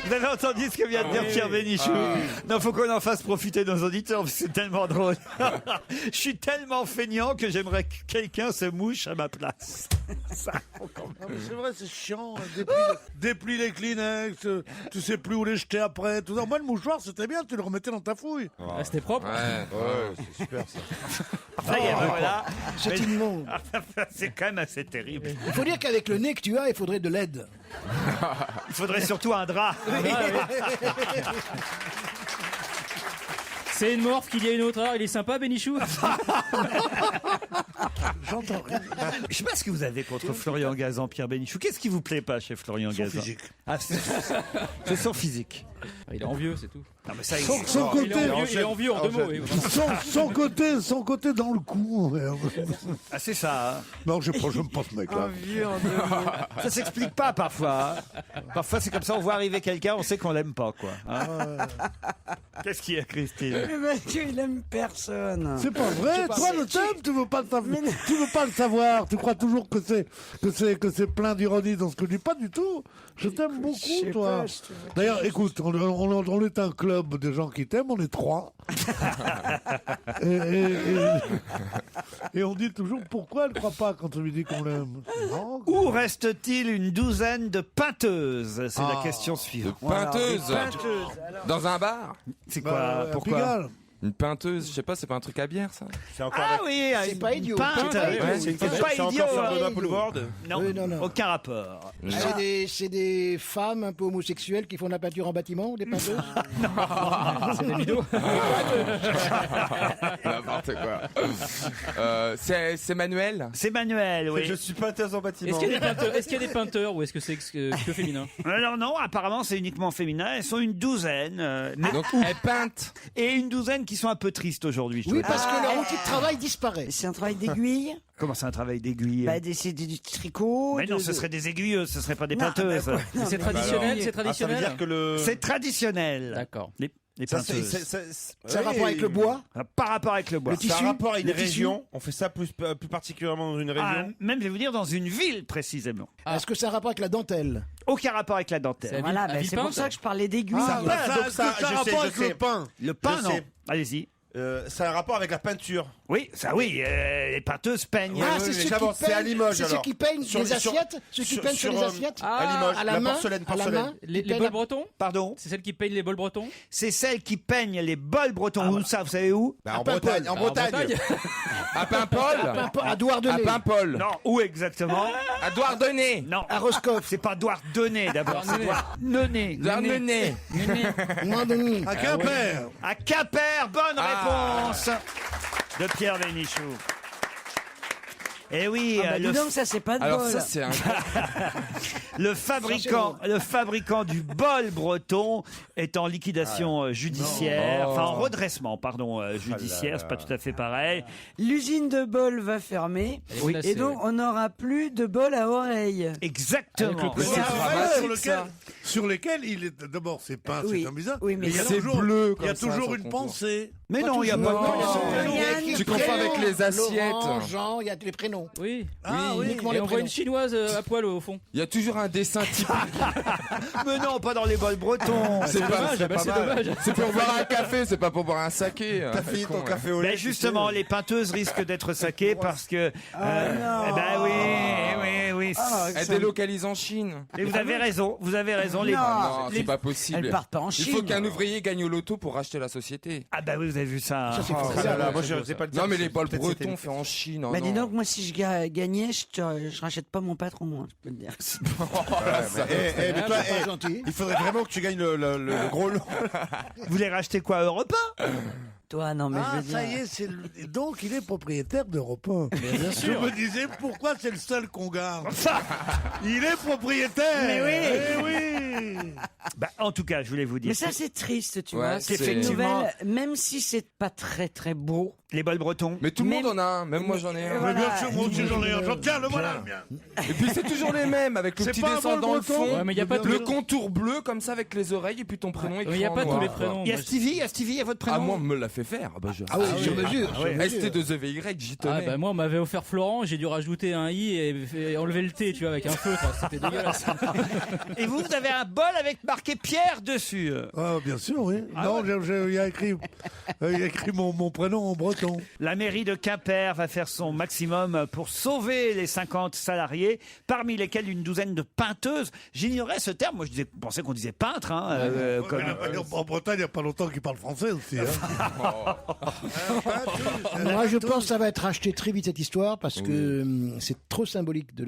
Vous avez entendu ce que vient de dire Pierre Bénichou? Non, faut qu'on en fasse profiter nos auditeurs, parce que c'est tellement drôle. Je suis tellement feignant que j'aimerais que quelqu'un se mouche à ma place. Ça, faut quand même. Ah, mais c'est vrai, c'est chiant. Déplie les Kleenex, tu sais plus où les jeter après. Tout ça. Moi, le mouchoir, c'était bien, tu le remettais dans ta fouille. Ah, c'était propre. Ouais, c'est super ça. Ça y est, voilà. C'est immonde. C'est quand même assez terrible. Il faut dire qu'avec le nez que tu as, il faudrait de l'aide. Il faudrait surtout un drap. C'est une morphe qu'il y a une autre. Alors, il est sympa, Bénichou. J'entends rien. Je sais pas ce que vous avez contre Florian Gazan, Pierre Bénichou. Qu'est-ce qui vous plaît pas chez Florian Son Gazan? physique. Ah, c'est son physique. Il est envieux, c'est tout. Non, mais ça, Son Il est côté, envieux, il est envieux en deux mots. oui. son côté dans le cou. Ah, c'est ça. Hein. Non, j'aime pas ce mec-là. Ça s'explique pas parfois. Hein. Parfois, c'est comme ça, on voit arriver quelqu'un, on sait qu'on l'aime pas, quoi. Hein. Qu'est-ce qu'il y a, Christine? Mais Mathieu, il aime personne. C'est pas vrai. Toi, le thème, tu veux pas le savoir. Tu veux pas le savoir. Tu crois toujours que c'est plein d'ironie dans ce que je dis. Pas du tout. Je t'aime beaucoup, toi. D'ailleurs, écoute, on est un club de gens qui t'aiment. On est 3. et on dit toujours pourquoi elle ne croit pas quand on lui dit qu'on l'aime. Non, Où reste-t-il une douzaine de peinteuses? C'est la question suivante. Peinteuse. Dans un bar? C'est quoi? Pourquoi? Pigalle. Une peinteuse, je sais pas, c'est pas un truc à bière ça? Ah oui, C'est pas idiot. Peinte, C'est pas idiot. encore sur Benoît Poulvord. Non, Oui, non. aucun rapport. C'est des femmes un peu homosexuelles qui font de la peinture en bâtiment, des peinteuses. C'est des vidéos. N'importe quoi. C'est manuel? C'est manuel, oui. Je suis peinteuse en bâtiment. Est-ce qu'il y a des peinteurs ou est-ce que c'est que féminin? Alors non, apparemment c'est uniquement féminin. Elles sont une douzaine. Donc elles peintent. Et une douzaine qui sont un peu tristes aujourd'hui. je Oui, trouve. parce que leur outil de travail disparaît. C'est un travail d'aiguille. Comment c'est un travail d'aiguille? C'est du tricot. Mais non, ce serait des aiguilleuses, ce serait pas des Non, peinteuses. bah, Mais c'est traditionnel, c'est Ça veut traditionnel. dire que le. C'est traditionnel. D'accord. Les Ça, peinteuses. c'est un rapport avec le bois. Par rapport avec le bois. C'est un rapport avec le une tissu. région. On fait ça plus particulièrement dans une région. Ah, même, je vais vous dire, dans une ville précisément. Est-ce que ça a un rapport avec la dentelle? Aucun rapport avec la dentelle. Voilà, à c'est pour Villepinte ça que je parlais d'aiguille. Ah, donc ça, Ça a rapport avec le pain. Le pain, Je non. sais. Allez-y. Ça a un rapport avec la peinture. Oui, ça oui, les peinteuses peignent. Ah, oui, c'est mais ceux j'avance, qui c'est à peignent. Limoges, C'est ceux alors. qui peignent Sur- les sur- assiettes. Ceux qui sur- peignent sur les sur, assiettes. à Limoges, à la la main, porcelaine, à la porcelaine. main. Les Ils peignent bols bretons? Pardon. C'est celle qui peigne les bols bretons? C'est celle qui peigne les bols bretons. Où ça, vous savez où? Bah, en Paimpol. Bretagne. En Bretagne. À Paimpol? à Douarnenez. À Paimpol. Non, où exactement? À Douarnenez. Non. À Roscoff. C'est pas Douarnenez d'abord, c'est Douarnenez. Douarnenez. Douarnenez. À Quimper. À Quimper, bonne Ah. réponse de Pierre Bénichou. Eh oui, Ah bah, dis donc, ça c'est pas de Alors bol. ça c'est un. le fabricant du bol breton est en liquidation judiciaire, Non. enfin en redressement, pardon, judiciaire, c'est pas tout à fait pareil. L'usine de bol va fermer. Oui. Et donc on n'aura plus de bol à oreille. Exactement. Mais c'est dramatique, Sur lesquels il est d'abord c'est peint, Oui. c'est un bizarre. Oui, mais il y a c'est toujours, bleu il y a comme ça, toujours sur une le contour. pensée. Mais non, il n'y a pas de Non. Yann, Tu confonds avec les assiettes. Laurent, Jean, il y a les prénoms. Oui. Ah oui. Uniquement Et les on voit prénoms. une chinoise à poil au fond. Il y a toujours un dessin typique. Mais non, pas dans les bols bretons. C'est pas, Dommage, c'est dommage. c'est pour boire un café, c'est pas pour boire un saké. T'as fini ton café au lait. Mais justement, les peinteuses risquent d'être saquées parce que. non. Eh ben oui. Elle délocalise en Chine. Et vous avez raison, les. Non, les- c'est pas possible. Elles partent pas en Il Chine. faut qu'un ouvrier gagne au loto pour racheter la société. Ah bah oui, vous avez vu ça. Ça, c'est Oh, fou. Ah là là, moi je sais pas le dire. Non mais les bols Peut-être bretons c'était- faits en Chine. oh Bah dis non. donc, moi si je gagnais, je rachète pas mon patron, moi, je peux te dire. Mais toi, C'est pas gentil. il faudrait vraiment que tu gagnes le gros lot. Vous voulez racheter quoi, Europa? Toi, non mais je Ah, veux dire. ça y est, donc il est propriétaire d'Europe 1. Bien sûr. Je me disais, pourquoi c'est le seul qu'on garde? Il est propriétaire. Mais oui. Eh oui. Bah, en tout cas, je voulais vous dire. Mais ça c'est triste, tu Ouais, vois. c'est- C'est une Effectivement. nouvelle, même si c'est pas très très beau. Les bols bretons. Mais tout le Même- monde en a un, même moi j'en ai un. Voilà. Bien sûr, moi aussi j'en ai un. Tiens, le voilà le mien. Et puis c'est toujours les mêmes, avec le C'est petit pas un dessin bol dans le breton fond, Ouais, mais il y a pas le tout. contour bleu comme ça avec les oreilles et puis ton prénom écrit Il n'y a en pas tous noir, les quoi. prénoms. Il y a Moi, Stevie, il y a votre prénom. Ah moi on me l'a fait faire. Bah, je... Ah oui, sur mesure. sur mesure. ST2EVY, j'y Ah tenais. bah moi on m'avait offert Florent, j'ai dû rajouter un i et enlever le t, tu vois, avec un feutre, c'était dégueulasse. Et vous avez un bol avec marqué Pierre dessus. Ah, bien sûr, oui. Non, il y a écrit mon prénom en breton. La mairie de Quimper va faire son maximum pour sauver les 50 salariés, parmi lesquels une douzaine de peinteuses. J'ignorais ce terme, moi je pensais qu'on disait peintre. Hein, En Bretagne, il n'y a pas longtemps qu'ils parlent français aussi. Hein. Moi, je pense que ça va être racheté très vite cette histoire parce que c'est trop symbolique du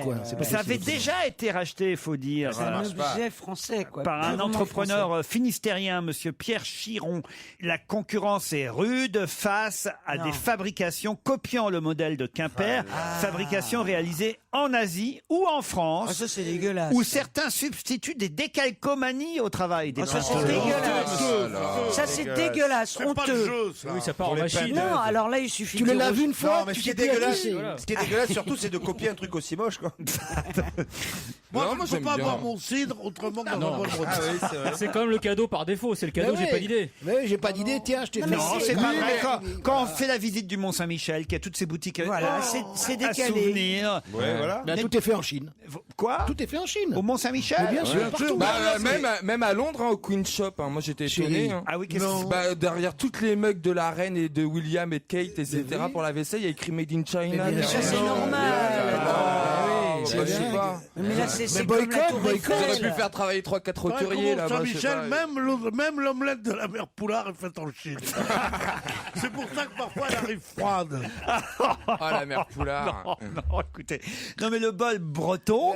coin. C'est pas Ça avait possible. déjà été racheté, il faut dire. C'est un objet français, quoi. Par un Purement entrepreneur français. finistérien, monsieur Pierre Chiron. La concurrence est rude face à Non. des fabrications copiant le modèle de Quimper, fabrication réalisée en Asie ou en Ah, France, ça c'est dégueulasse. où certains substituent des décalcomanies au travail des Ah, ça c'est peinteurs. dégueulasse. Ça c'est dégueulasse, C'est pas le honteux. jeu, ça. Oui, ça part en les machine. Non, alors là il suffit Tu de le laves une Non, fois, mais tu ce qui est sais plus à dégueulasse, qui c'est. Voilà. ce qui est dégueulasse surtout, c'est de copier un truc aussi moche, quoi. Moi, Non, je moi, ne peux j'aime pas bien. boire mon cidre autrement que dans non. un bol breton. Ah oui, c'est vrai. C'est quand même le cadeau par défaut, c'est le cadeau, Mais j'ai oui. pas d'idée. Mais oui, j'ai pas d'idée. Tiens, je t'ai fait. Non, c'est pas Oui, vrai. mais- Quand on fait la visite du Mont-Saint-Michel, qui a toutes ces boutiques Voilà, oh, c'est à décalé. souvenir. Ouais, voilà. Ben, tout est fait en Chine. Quoi Tout est fait en Chine. Au Mont-Saint-Michel Mais bien sûr, partout. Bah, même à Londres, hein, au Queen Shop, hein, moi j'étais étonné. Chérie. Hein. Ah oui, qu'est-ce que Bah, derrière toutes les mugs de la reine et de William et de Kate, etc. pour la vaisselle, il y a écrit Made in China. Mais bien Ça derrière. c'est normal. je sais pas. Mais là, c'est Mais comme la Tour boycott. J'aurais Eiffel. pu faire travailler 3-4 roturiers là. Saint-Michel, même l'omelette de la mère Poulard est faite en Chine. C'est pour ça que parfois elle arrive froide. Ah, la mère Poulard. Non, écoutez. Non, mais le bol breton,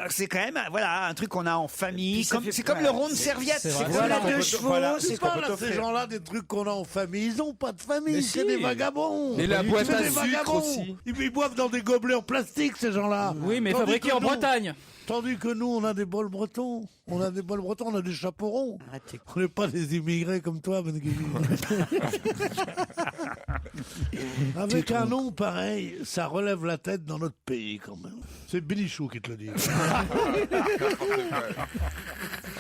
c'est quand même, voilà, un truc qu'on a en famille. C'est comme le rond de serviette. C'est vrai. comme Voilà, la- deux chevaux, C'est c'est pas quoi là, ces gens-là, des trucs qu'on a en famille. Ils ont pas de famille, Mais c'est si. des vagabonds. Et la boîte C'est à des sucre vagabonds. aussi. Ils boivent dans des gobelets en plastique, ces gens-là. Oui, mais Tandis fabriqué que en nous- Bretagne. Tandis que nous, on a des bols bretons. On a des chapeaux ronds. On n'est pas des immigrés comme toi, Ben Guigui. Avec un nom pareil, ça relève la tête dans notre pays quand même. C'est Bénichou qui te le dit.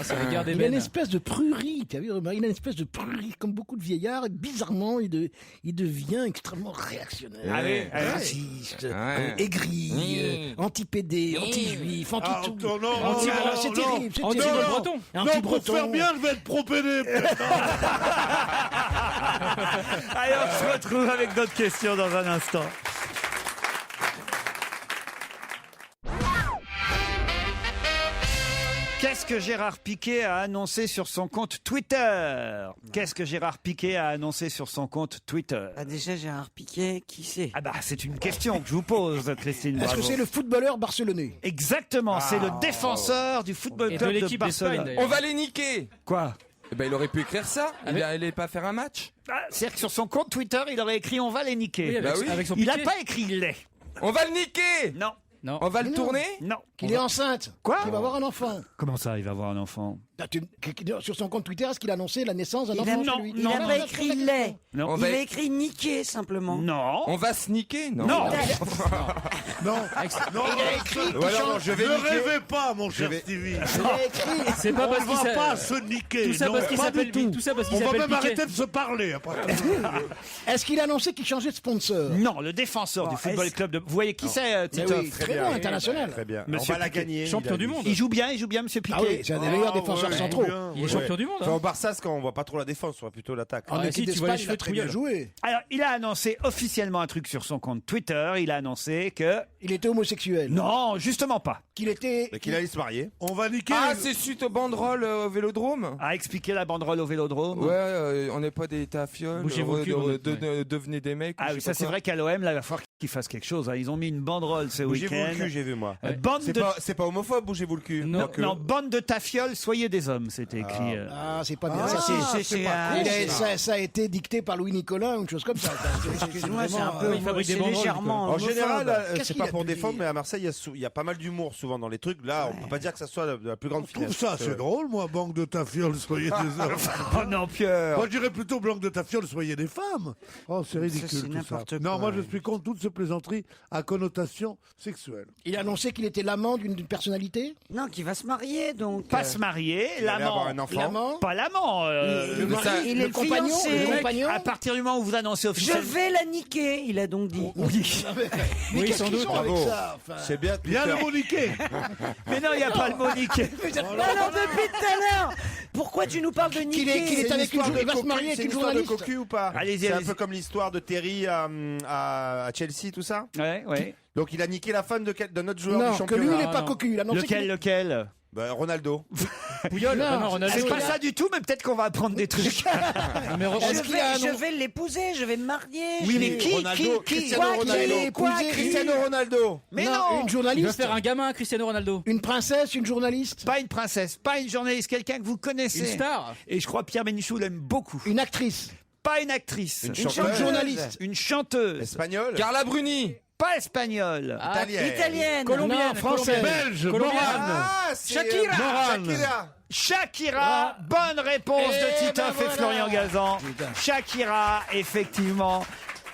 C'est la guerre des Il a une bennes. espèce de prurie, tu as vu, remarqué, il a une espèce de prurie, comme beaucoup de vieillards, et bizarrement, il devient extrêmement réactionnaire. Ah oui, raciste, Ouais. aigri, anti-PD, anti-juif, anti-tout. non, non, Anti- non, c'est non, terrible, c'est non, terrible. non, breton. Non, pour Anti-breton. faire bien, je vais être pro-PD. Allez, on se retrouve avec d'autres questions dans un instant. Qu'est-ce que Gérard Piquet a annoncé sur son compte Twitter? Qu'est-ce que Gérard Piquet a annoncé sur son compte Twitter? Ah, déjà, Gérard Piquet, qui c'est? Ah bah, c'est une question que je vous pose, Christine. Est-ce que Bravo. c'est le footballeur barcelonais? Exactement, c'est le défenseur du Football Et de Club de l'équipe d'Espagne, Barcelone. d'ailleurs. On va les niquer. Quoi? Eh ben, il aurait pu écrire ça. Il allait pas faire un match. Ah, c'est-à-dire que sur son compte Twitter, il aurait écrit « On va les niquer Oui, avec, Bah oui. avec son Il n'a piqué. pas écrit « les On va le niquer. ». Non. Non. On va le Mais tourner. Non. Qu'il est enceinte. Quoi? Qu'il va avoir un enfant. Comment ça, il va avoir un enfant? Sur son compte Twitter, est-ce qu'il a annoncé la naissance d'un Il enfant a, chez lui? il a pas écrit lait. Non. Il a écrit niquer, simplement. Non. On va se niquer. Non. Non. Non, non, Il a écrit. Ouais, non, je vais ne niquer. rêvez pas, mon cher vais- Stevie. Il a écrit. C'est pas On parce ne qu'il va s'a- pas se niquer. Tout ça non, parce qu'il pas s'appelle du tout. tout ça parce qu'il On va s'appelle même Piquet. arrêter de se parler après. Est-ce qu'il a annoncé qu'il changeait de sponsor? Non, le défenseur du Football Club de... Vous voyez qui c'est, Mais Titoff? oui, très bon, international. Très bien. Monsieur on va la Piquet, gagner. champion il a du dit. monde. Il joue bien, Monsieur Piquet. Ah oui, c'est un des meilleurs défenseurs centraux. Il est champion du monde. Enfin, hein. au Barça, quand on voit pas trop la défense, on voit plutôt l'attaque. En Ah, équipe si, tu vois les d'Espagne, il cheveux a très bien de joué. Alors, il a annoncé officiellement un truc sur son compte Twitter. Il a annoncé que... Il était homosexuel. Non, justement pas. Qu'il était. Et qu'il allait se marier. On va niquer. Ah, c'est suite aux banderoles au Vélodrome. A expliqué la banderole au Vélodrome. Ouais, on n'est pas des tafioles. Bougez vos culs, Devenez des mecs. Ah je oui, sais ça pas c'est quoi. vrai qu'à l'OM, là, il va falloir qu'ils fassent quelque chose. Hein. Ils ont mis une banderole ce Bougez-vous week-end. le cul, j'ai vu moi. Bande de... C'est pas homophobe, bougez-vous le cul. Non. Non, bande de tafioles, soyez des hommes, c'était écrit. Ah, c'est pas bien. Ah, Ça, c'est pas un- cool. Ça a été dicté par Louis Nicolin ou une chose comme ça. Excuse-moi, c'est un peu. il fabrique des C'est banderoles, légèrement. En homophobe. général, Qu'est-ce c'est qu'il pas a pour pu défendre, dire mais à Marseille, il y a pas mal d'humour souvent dans les trucs. Là, on peut pas dire que ça soit la plus grande Je trouve finesse. ça assez drôle, moi, banque de tafiole, soyez des hommes. Oh non, Pierre. Moi, je dirais plutôt banque de tafiole, soyez des femmes. Oh, c'est ridicule c'est tout ça. n'importe Non, quoi. moi, je suis contre toutes ces plaisanteries à connotation sexuelle. Il a annoncé qu'il était l'amant d'une personnalité. Non, qui va se marier, donc. Pas se marier, Il allait avoir l'amant. un enfant. L'amant. Pas l'amant. Le mari, il est le compagnon. fiancé. Le compagnon. À partir du moment où vous annoncez Je officiellement. vais la niquer, il a donc dit. Oui. Mais Oui, qu'est-ce sans qu'ils doute. ont avec Bravo. ça enfin C'est bien. Bien le Twitter. mot niqué. Mais non, il n'y a pas le mot niqué. Alors, depuis tout à l'heure, pourquoi tu nous parles de Qu'il est niquer avec une Histoire de il va se cocu, marier c'est avec une une histoire de journaliste. cocu ou pas? Allez-y, C'est un allez-y. peu comme l'histoire de Terry à Chelsea, tout ça. Ouais, ouais. Donc il a niqué la femme de notre joueur Non, du que lui, il championnat. n'est pas non. cocu. Il a annoncé qu'il- Lequel Ronaldo. Pouyol. Non, Ah non, Ronaldo. C'est pas ça du tout, mais peut-être qu'on va apprendre des trucs. Ah, mais Est-ce qu'il a Je annoncé- vais l'épouser, je vais me marier. Oui, je mais vais- qui Cristiano Quoi, Ronaldo. qui Quoi, qui Cristiano Ronaldo. Mais Non, non, une Il va journaliste. faire un gamin à Cristiano Ronaldo. Une princesse, une journaliste. Pas une princesse, pas une journaliste, quelqu'un que vous connaissez. Une star. Et je crois Pierre Bénichou l'aime beaucoup. Une actrice. Pas une actrice. Une Une chanteuse. journaliste. Une chanteuse. Espagnol. Carla Bruni. Pas espagnole. Italienne. Italienne. Colombienne. Non, française. Belge, Colombienne. Morane. Ah, c'est Shakira. Morane. Shakira. Shakira, bonne réponse de Titoff et Florian Gazan. Shakira, effectivement,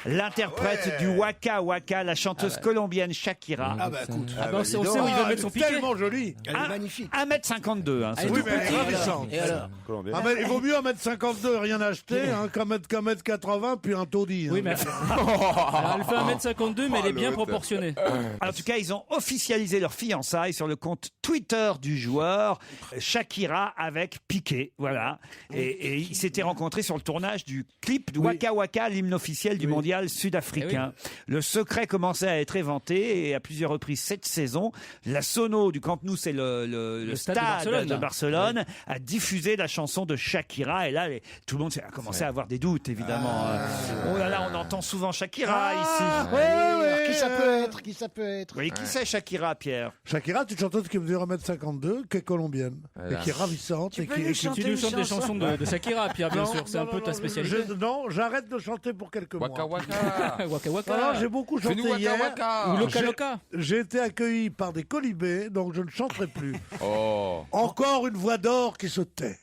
l'interprète Ouais. du Waka Waka, la chanteuse colombienne Shakira. Ah bah écoute. Ah bah, bah, on dis sait donc. où il va Ah, mettre son piqué. tellement jolie. Elle est magnifique. 1m52. Hein, c'est Oui, tout. mais elle est ravissante. Et alors Colombienne. Ah, mais il vaut mieux 1m52 et rien acheter qu'un mètre 80 puis un taudis. Oui, mais alors, elle fait 1m52, mais elle est bien l'autre. proportionnée. En tout cas, ils ont officialisé leur fiançailles sur le compte Twitter du joueur Shakira avec Piqué. Voilà. Et ils s'étaient rencontrés sur le tournage du clip du Waka Waka, l'hymne officiel du mondial mondial sud-africain. Le secret commençait à être éventé et à plusieurs reprises cette saison, la Sono du Camp Nou, c'est le stade de Barcelone, a diffusé la chanson de Shakira. Et là, tout le monde a commencé à avoir des doutes, évidemment. Oh là là, on entend souvent Shakira ici. Qui ça peut être Oui, qui c'est Shakira, Pierre? Shakira, c'est une chanteuse qui mesure 1m52, qui est colombienne, et qui est ravissante. Tu nous chantes des chansons de Shakira, Pierre, bien sûr. C'est un peu ta spécialité. Non, j'arrête de chanter pour quelques mois. Waka Waka. Waka Waka. Alors, j'ai beaucoup chanté hier. Ou Loca Loca. J'ai été accueilli par des colibés, donc je ne chanterai plus. Encore une voix d'or qui se tait.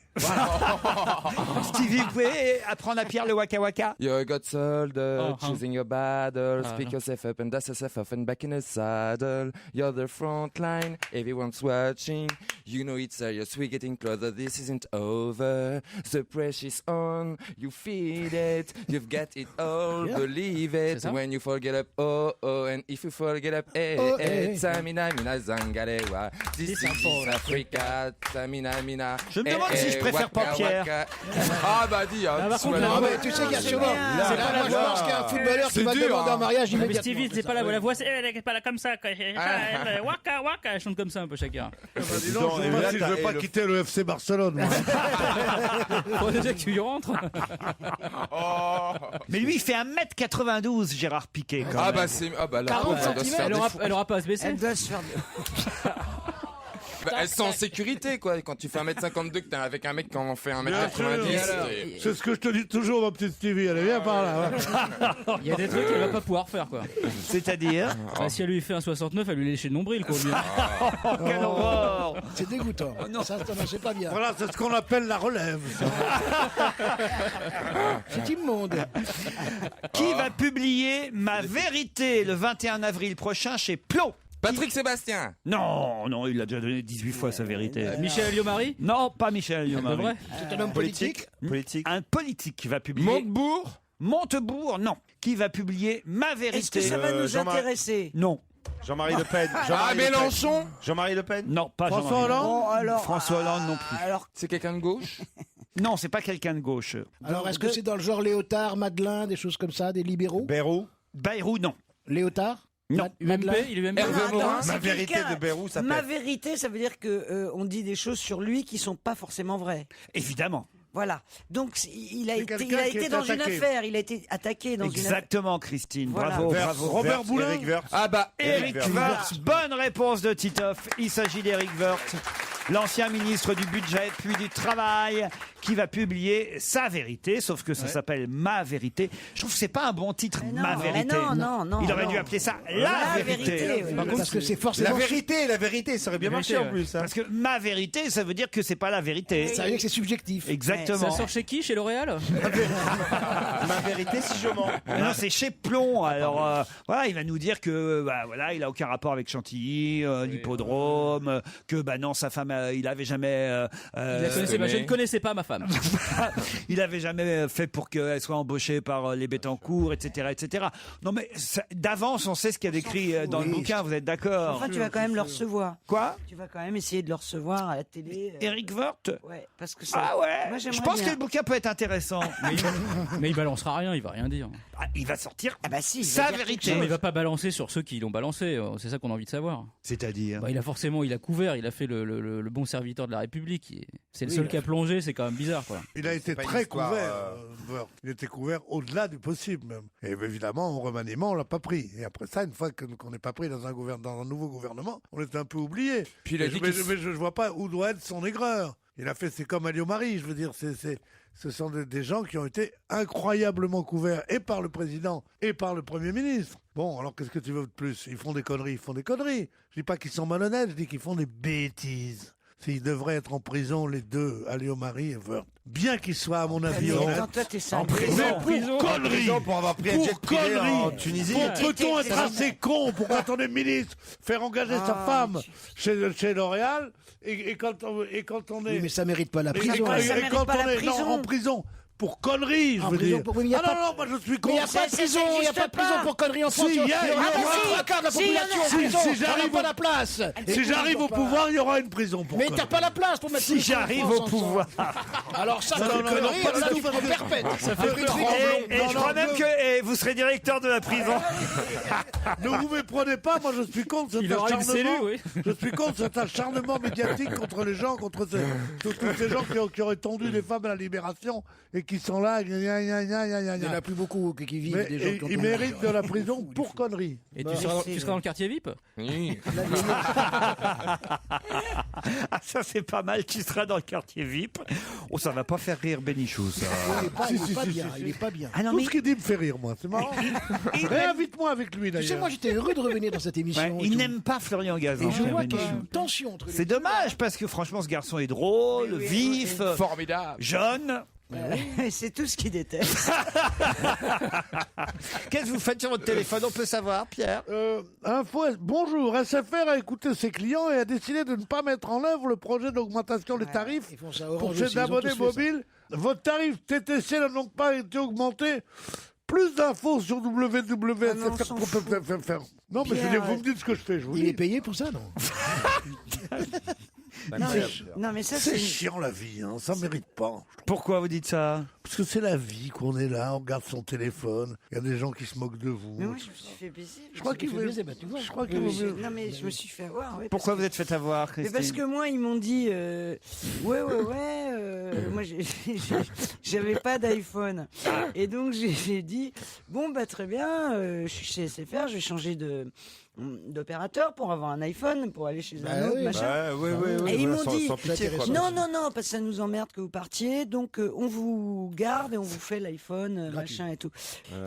Stevie, vous pouvez apprendre à Pierre le Waka Waka? You got soldier, choosing your battle, speak yourself up and dust yourself off and back in the saddle. You're the front line, everyone's watching. You know it's serious, we're getting closer, this isn't over. The pressure's on, you feel it, you've got it all, believe it. When you forget up, and if you forget up, Samina, mina, zangalewa. This is Africa, Samina, mina. Je me demande si je préfère pas Pierre. Ah bah dis, tu sais qu'il y a souvent. C'est pas la voix. Je pense qu'il y a un footballeur qui va demander en mariage immédiatement. Stevie, c'est pas la voix, elle est pas là comme ça. Waka Waka, elle chante comme ça un peu Shakira. Dis donc, je veux pas quitter le FC Barcelone. Faut déjà que tu y rentres. Mais lui, il fait 1m92, Gérard Piquet. Quand même. Là, 40 cm. Elle aura pas à se baisser. Elle doit se faire. Elles sont en sécurité, quoi. Quand tu fais 1m52, que t'es avec un mec qui en fait 1m90. C'est ce que je te dis toujours, ma petite Stevie. Elle est bien par là. Il y a des trucs qu'elle va pas pouvoir faire, quoi. C'est-à-dire si elle lui fait un 69, elle lui lèche le nombril, quoi. Quelle horreur! C'est dégoûtant. Non, ça c'est pas bien. Voilà, c'est ce qu'on appelle la relève. C'est immonde. Qui va publier Ma vérité le 21 avril prochain chez Plon? Patrick Sébastien. Non, il a déjà donné 18 fois sa vérité. Michel Alliot-Marie? Non, pas Michel Alliot-Marie. C'est un homme politique. Un politique qui va publier. Montebourg, non. Qui va publier Ma vérité? Est-ce que ça va nous intéresser? Non. Jean-Marie Le Pen. Mélenchon. Jean-Marie Le Pen. Non, pas François Hollande. François Hollande non plus. Alors, c'est quelqu'un de gauche? Non, c'est pas quelqu'un de gauche. Alors, est-ce que c'est dans le genre Léotard, Madeleine, des choses comme ça, des libéraux? Bayrou, non. Léotard? Non. UMP, il est UMP. Ma vérité de Bayrou, ça Ma pète. vérité, ça veut dire que on dit des choses sur lui qui sont pas forcément vraies. Évidemment. Voilà. Donc il a été dans une attaqué. affaire, il a été attaqué dans une affaire. Exactement, Christine. Voilà. Bravo. Robert Boulin. Eric Woerth. Ah bah, Eric Woerth. Bonne réponse de Titoff. Il s'agit d'Eric Woerth, l'ancien ministre du Budget puis du Travail, qui va publier Sa vérité, sauf que ça s'appelle Ma vérité. Je trouve que c'est pas un bon titre, Ma vérité. Non. Il aurait dû appeler ça La vérité. Oui. Parce que c'est forcément. La vérité, ça aurait bien marché en plus. Parce que Ma vérité, ça veut dire que c'est pas la vérité. Ça veut dire que c'est subjectif. Exactement. Ça sort chez qui? Chez L'Oréal? Ma vérité, si je mens. Non, c'est chez Plon. Alors, voilà, il va nous dire que, voilà, il a aucun rapport avec Chantilly, l'hippodrome, que, non, sa femme, il avait jamais. Je ne connaissais pas ma femme. Il avait jamais fait pour qu'elle soit embauchée par les Bettencourt, etc., etc. Non, mais d'avance, on sait ce qu'il y a écrit dans le bouquin. Vous êtes d'accord? Enfin, tu vas quand même le recevoir. Quoi? Tu vas quand même essayer de le recevoir à la télé. Eric Woerth? Ouais, parce que ça. Ah ouais. Moi, je pense que le bouquin peut être intéressant. Mais il balancera rien, il va rien dire. Il va sortir sa vérité. Non, mais il va pas balancer sur ceux qui l'ont balancé. C'est ça qu'on a envie de savoir. C'est-à-dire? Il a couvert, il a fait le bon serviteur de la République. C'est le seul qui a plongé, c'est quand même bizarre, quoi. Il a été très couvert. Il était couvert au-delà du possible même. Et évidemment, au remaniement, on l'a pas pris. Et après ça, une fois qu'on n'est pas pris dans un nouveau gouvernement, on est un peu oublié. Puis mais je vois pas où doit être son aigreur. Il a fait, c'est comme Alliot-Marie, je veux dire, ce sont des gens qui ont été incroyablement couverts et par le président et par le Premier ministre. Bon, alors qu'est-ce que tu veux de plus? Ils font des conneries. Je dis pas qu'ils sont malhonnêtes, je dis qu'ils font des bêtises. S'ils devraient être en prison, les deux, Alliot-Marie et Woerth. Bien qu'ils soient, à mon avis, honnêtes. En prison. Conneries. Pour avoir pris un jet privé en Tunisie. Peut-on être assez con pour, quand on est ministre, faire engager sa femme chez L'Oréal et quand on est... Oui, mais ça mérite pas la prison. Et quand on est en prison pour conneries, je veux dire. Non, moi je suis contre. Mais il n'y a pas de prison, il n'y a pas de prison pour conneries en France. Si, Il y aura 3 quarts de la population en prison. Si j'arrive pas la place. Si j'arrive au pouvoir, il y aura une prison pour mais t'as pas la place pour mettre. Si j'arrive au pouvoir. Alors ça, c'est une connerie, ça tu prends perpète. Ça fait et je crois même que vous serez directeur de la prison. Ne vous méprenez pas, moi je suis contre cet acharnement. Je suis contre cet acharnement médiatique contre les gens, contre tous ces gens qui auraient tendu les femmes à la libération et qui sont là. Il n'y en a plus beaucoup qui vivent des gens. Ils méritent de la prison pour conneries. Et tu seras dans le quartier VIP? Oui. Ah, ça c'est pas mal, tu seras dans le quartier VIP. Oh, ça va pas faire rire Bénichou, ça. Il est pas bien. Tout ce qu'il dit me fait rire, moi. C'est marrant. Invite-moi avec lui, d'ailleurs. Tu sais, moi j'étais heureux de revenir dans cette émission. Il n'aime pas Florian Gazan. Et je vois qu'il y a une tension entre les deux. C'est dommage parce que franchement ce garçon est drôle, vif, formidable, jeune. C'est tout ce qu'il déteste. Qu'est-ce que vous faites sur votre téléphone? On peut savoir, Pierre. Bonjour, SFR a écouté ses clients et a décidé de ne pas mettre en œuvre le projet d'augmentation des tarifs pour ses abonnés mobiles. Votre tarif TTC n'a donc pas été augmenté. Plus d'infos sur www.sfr.fr. Non, mais vous me dites ce que je fais. Il est payé pour ça, non? Non, mais ça, c'est chiant la vie, hein. Ça mérite pas. Pourquoi vous dites ça? Parce que c'est la vie qu'on est là, on regarde son téléphone, il y a des gens qui se moquent de vous. Mais moi, je me suis fait baiser. Je crois qu'il veut. Je crois qu'il veut. Non, mais je me suis fait avoir. Ouais, pourquoi vous êtes fait avoir, Christine? Parce que moi, ils m'ont dit moi, j'avais pas d'iPhone. Et donc, j'ai dit bon, bah, très bien, je suis chez SFR, je vais changer d'opérateur pour avoir un iPhone, pour aller chez un autre, machin. Et ils m'ont dit non, parce que ça nous emmerde que vous partiez, donc on vous garde et on vous fait l'iPhone, machin et tout.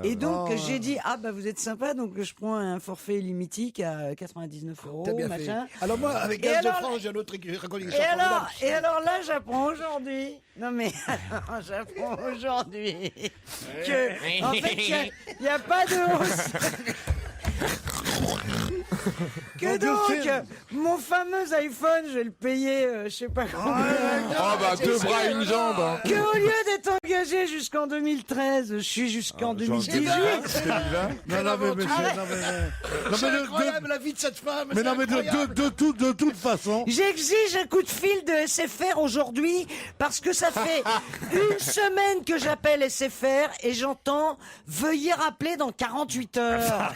Et donc j'ai dit vous êtes sympa, donc je prends un forfait illimitique à 99 €, T'as bien machin. fait. Alors moi, avec Gaz de France, j'ai un autre raconte. Et alors là, j'apprends aujourd'hui. Non mais j'apprends aujourd'hui que en fait il y a pas de hausse. Que donc, mon fameux iPhone, je vais le payer, je sais pas combien. Deux bras et une jambe. Hein. Que au lieu d'être engagé jusqu'en 2013, je suis jusqu'en 2018. C'est incroyable la vie de cette femme. Mais non, mais de toute façon. J'exige un coup de fil de SFR aujourd'hui parce que ça fait une semaine que j'appelle SFR et j'entends veuillez rappeler dans 48 heures.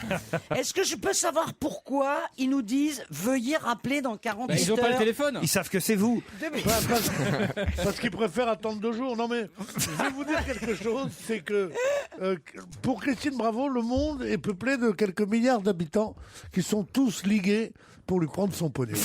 Est-ce que je peux savoir pourquoi ils nous disent veuillez rappeler dans 48 heures? Ils n'ont pas le téléphone. Ils savent que c'est vous. Parce qu'ils préfèrent attendre 2 jours. Non mais je vais vous dire quelque chose, c'est que pour Christine Bravo, le monde est peuplé de quelques milliards d'habitants qui sont tous ligués pour lui prendre son pognon.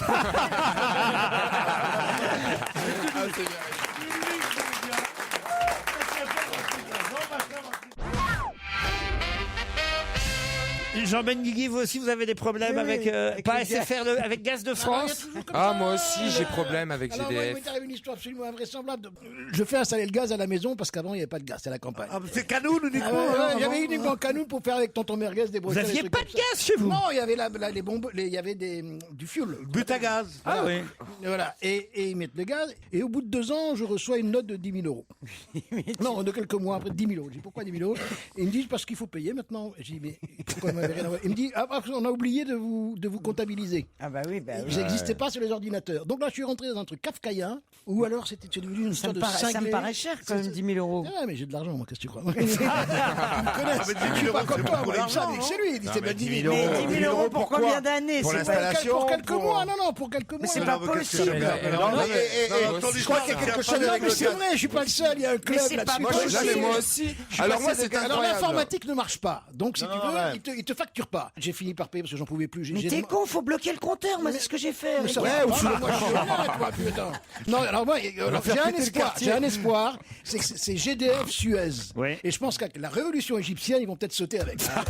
Jean Benguigui, vous aussi, vous avez des problèmes avec pas SFR, avec Gaz de France? Moi aussi, j'ai problème avec GDF. Alors, moi, il m'est arrivé une histoire absolument invraisemblable. Je fais installer le gaz à la maison parce qu'avant, il n'y avait pas de gaz, c'est la campagne. C'est Canoun, Nico. Il y avait uniquement Canoun pour faire avec tonton Merguez des Vous brochettes. n'aviez pas de gaz chez vous? Non, il y avait les bombes, il y avait du fuel. But à gaz. Ah oui. Voilà. Et ils mettent le gaz. Et au bout de 2 ans, je reçois une note de 10 000 €. Non, de quelques mois après, 10 000 €. Je dis pourquoi 10 000 €? Et ils me disent parce qu'il faut payer maintenant. Je dis mais pourquoi vous m'avez rien envoyé? Il me dit on a oublié de vous comptabiliser. Ah bah oui, Ils n'existaient pas sur les ordinateurs. Donc là, je suis rentré dans un truc kafkaïen, ou alors c'était devenu une sorte de cinglé. Ça me paraît cher quand même, 10 000 €. Ah, mais j'ai de l'argent, moi, qu'est-ce que tu crois? Ils me connaissent. Je suis pas comme toi, moi, il savait que c'est lui. Il dit c'est bien 10 000 €. Mais 10 000 € pour combien d'années? Pour l'installation? Pour quelques mois, non, pour quelques mois. Mais c'est pas possible. Je crois qu'il y a quelque chose avec le... C'est vrai, je suis pas le seul, il y a un club là-dessus. Moi aussi. Alors moi, c'est incroyable. Alors l'informatique ne marche pas. Donc si tu veux, ils te facturent pas. J'ai fini par payer parce que j'en pouvais plus. Mais t'es con, faut bloquer le compteur, moi c'est ce que j'ai fait. Non, alors moi, j'ai un espoir, c'est GDF Suez. Et je pense qu'avec la révolution égyptienne, ils vont peut-être sauter avec ça.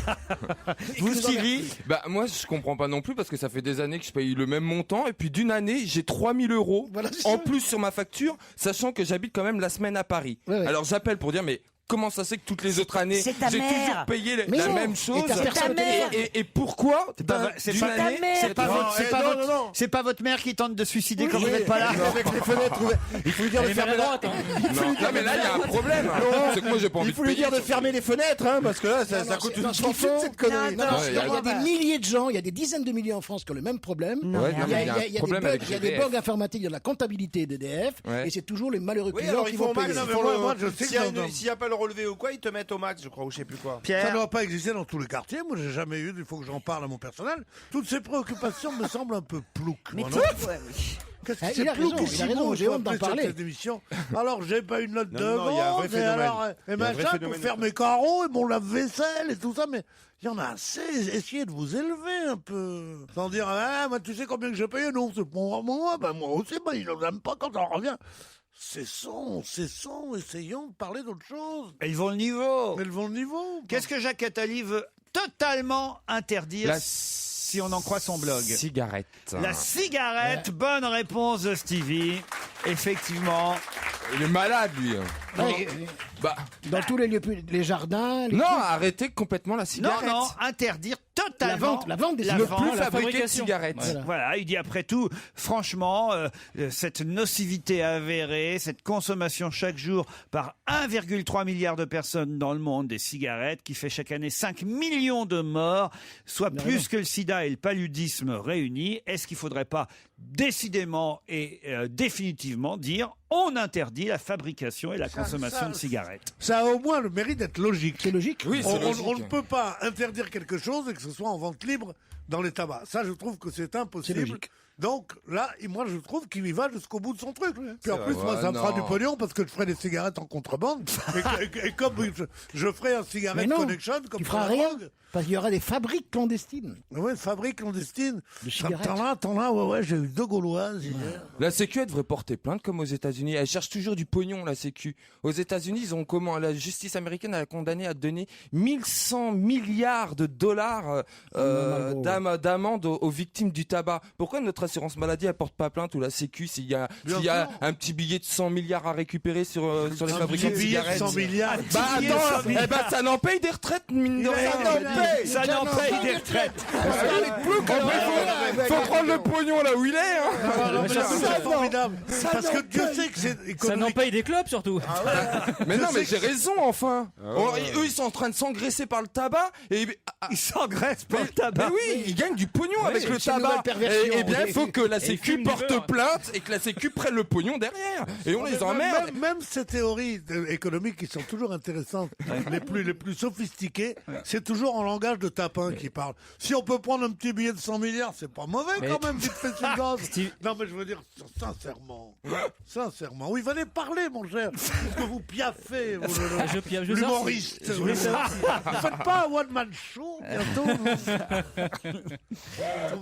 Vous, Stevie? Moi, je comprends pas non plus parce que ça fait des années que je paye le même montant et puis d'une année, j'ai 3 000 € en plus sur ma facture, sachant que j'habite quand même la semaine à Paris. Alors j'appelle pour dire mais comment ça se fait que toutes les autres années, C'est ta j'ai mère. toujours payé Mais la non. même chose. Et ta personne- Et pourquoi C'est d'une pas ta année, mère. C'est pas Non, votre- c'est eh, pas non, votre- non, non. c'est pas votre mère qui tente de suicider quand vous Oui, n'êtes pas là. avec les fenêtres ouvertes. Il faut lui dire de Elle est fermer maladroite, hein. Non, mais là, il y a un problème. C'est que moi, j'ai pas envie Il faut de lui payer. dire de fermer les fenêtres, hein, parce que là, ça coûte une fortune, cette connerie. Non, Non, non, il y a Ouais, des milliers de gens, il y a des dizaines de milliers en France qui ont le même problème. Non, Ouais, mais non, mais il y a un des problème bugs, avec il y a des GDF. bugs informatiques dans la comptabilité d'EDF, Ouais. et c'est toujours les malheureux Oui, clients alors qui ils vont font au max. payer. Ils mais font moi, je sais S'il y a que dans- s'il y a pas le relevé ou quoi, ils te mettent au max, je crois, ou je sais plus quoi. Ça ne Pierre, doit pas exister dans tous les quartiers. Moi, j'ai jamais eu. Il faut que j'en parle à mon personnel. Toutes ces préoccupations me semblent un peu plouques. Mais moi, tout, non ouais, oui. Qu'est-ce que Ah, c'est il a raison, plouquissimo, il a raison, j'ai il faut honte d'en appeler parler. cette émission. Alors, j'ai pas une note de Non, il y a un vrai vente, et phénomène. alors, et Il y a un vrai machin, pour phénomène. faire mes carreaux et mon lave-vaisselle et tout ça, mais il y en a assez. Essayez de vous élever un peu. Sans dire, ah, moi, tu sais combien que j'ai payé? Non, c'est pour moi. Ben, moi aussi, ben, ils n'aiment pas quand on revient. Cessons, essayons de parler d'autre chose. élevons le niveau. Élevons le niveau. Qu'est-ce que Jacques Attali veut totalement interdire La si on en croit son blog? Cigarette. La cigarette, bonne réponse de Stevie. Effectivement. Il est malade, lui. Ouais, Bah, dans tous les lieux, les jardins. Les non, trucs. arrêtez complètement la cigarette. Non, interdire totalement la vente des la cigarettes. vente, Ne plus la fabriquer de fabrication. cigarettes. Voilà, il dit après tout, franchement, cette nocivité avérée, cette consommation chaque jour par 1,3 milliard de personnes dans le monde des cigarettes, qui fait chaque année 5 millions de morts, soit plus que le sida et le paludisme réunis, est-ce qu'il ne faudrait pas décidément et définitivement dire on interdit la fabrication et la consommation de cigarettes? Ça a au moins le mérite d'être logique. C'est logique. Oui, c'est logique. On ne peut pas interdire quelque chose et que ce soit en vente libre dans les tabacs. Ça, je trouve que c'est impossible. C'est logique. Donc là, moi, je trouve qu'il y va jusqu'au bout de son truc. Puis en plus, vrai. moi, ça me fera Non. du pognon parce que je ferai des cigarettes en contrebande. et comme je ferai un Mais cigarette non, connection, comme tu pour feras la rien. drogue. Parce qu'il y aura des fabriques clandestines. Ouais, fabrique clandestine. De cigarettes. T'en as, ouais, j'ai eu 2 Gauloises hier. La Sécu, elle devrait porter plainte comme aux États-Unis. Elle cherche toujours du pognon, la Sécu. Aux États-Unis, ils ont comment? La justice américaine a condamné à donner 1100 milliards de dollars d'amende aux victimes du tabac. Pourquoi notre assurance maladie ne porte pas plainte ou la Sécu s'il y a un petit billet de 100 milliards à récupérer sur les fabricants de cigarettes? 100 milliards. Bah attends, ça n'en paye des retraites, mine de rien. Ça n'en paye des retraites. Faut prendre le pognon là où il est. Hein. C'est formidable. Parce que Dieu sait que c'est Ça n'en économique. paye des clubs surtout. Mais non, mais j'ai raison, enfin. Eux, ils sont en train de s'engraisser par le tabac. Et Ils s'engraissent par le tabac. Mais oui, ils gagnent du pognon avec le c'est une tabac. nouvelle perversion. Et bien, il faut que la Sécu fument du porte beurre. plainte et que la Sécu prenne le pognon derrière. Et on les emmerde. Même ces théories économiques qui sont toujours intéressantes, les plus sophistiquées, c'est toujours en langage de tapin qui parle. Si on peut prendre un petit billet de 100 milliards, c'est pas mauvais quand même, vite fait sur le gaz. Non, mais je veux dire, sincèrement. Oui, il fallait parler, mon cher. Parce que vous piaffez, vous, Je piaffe, je l'humoriste. je voulais savoir Vous faites pas un one-man show bientôt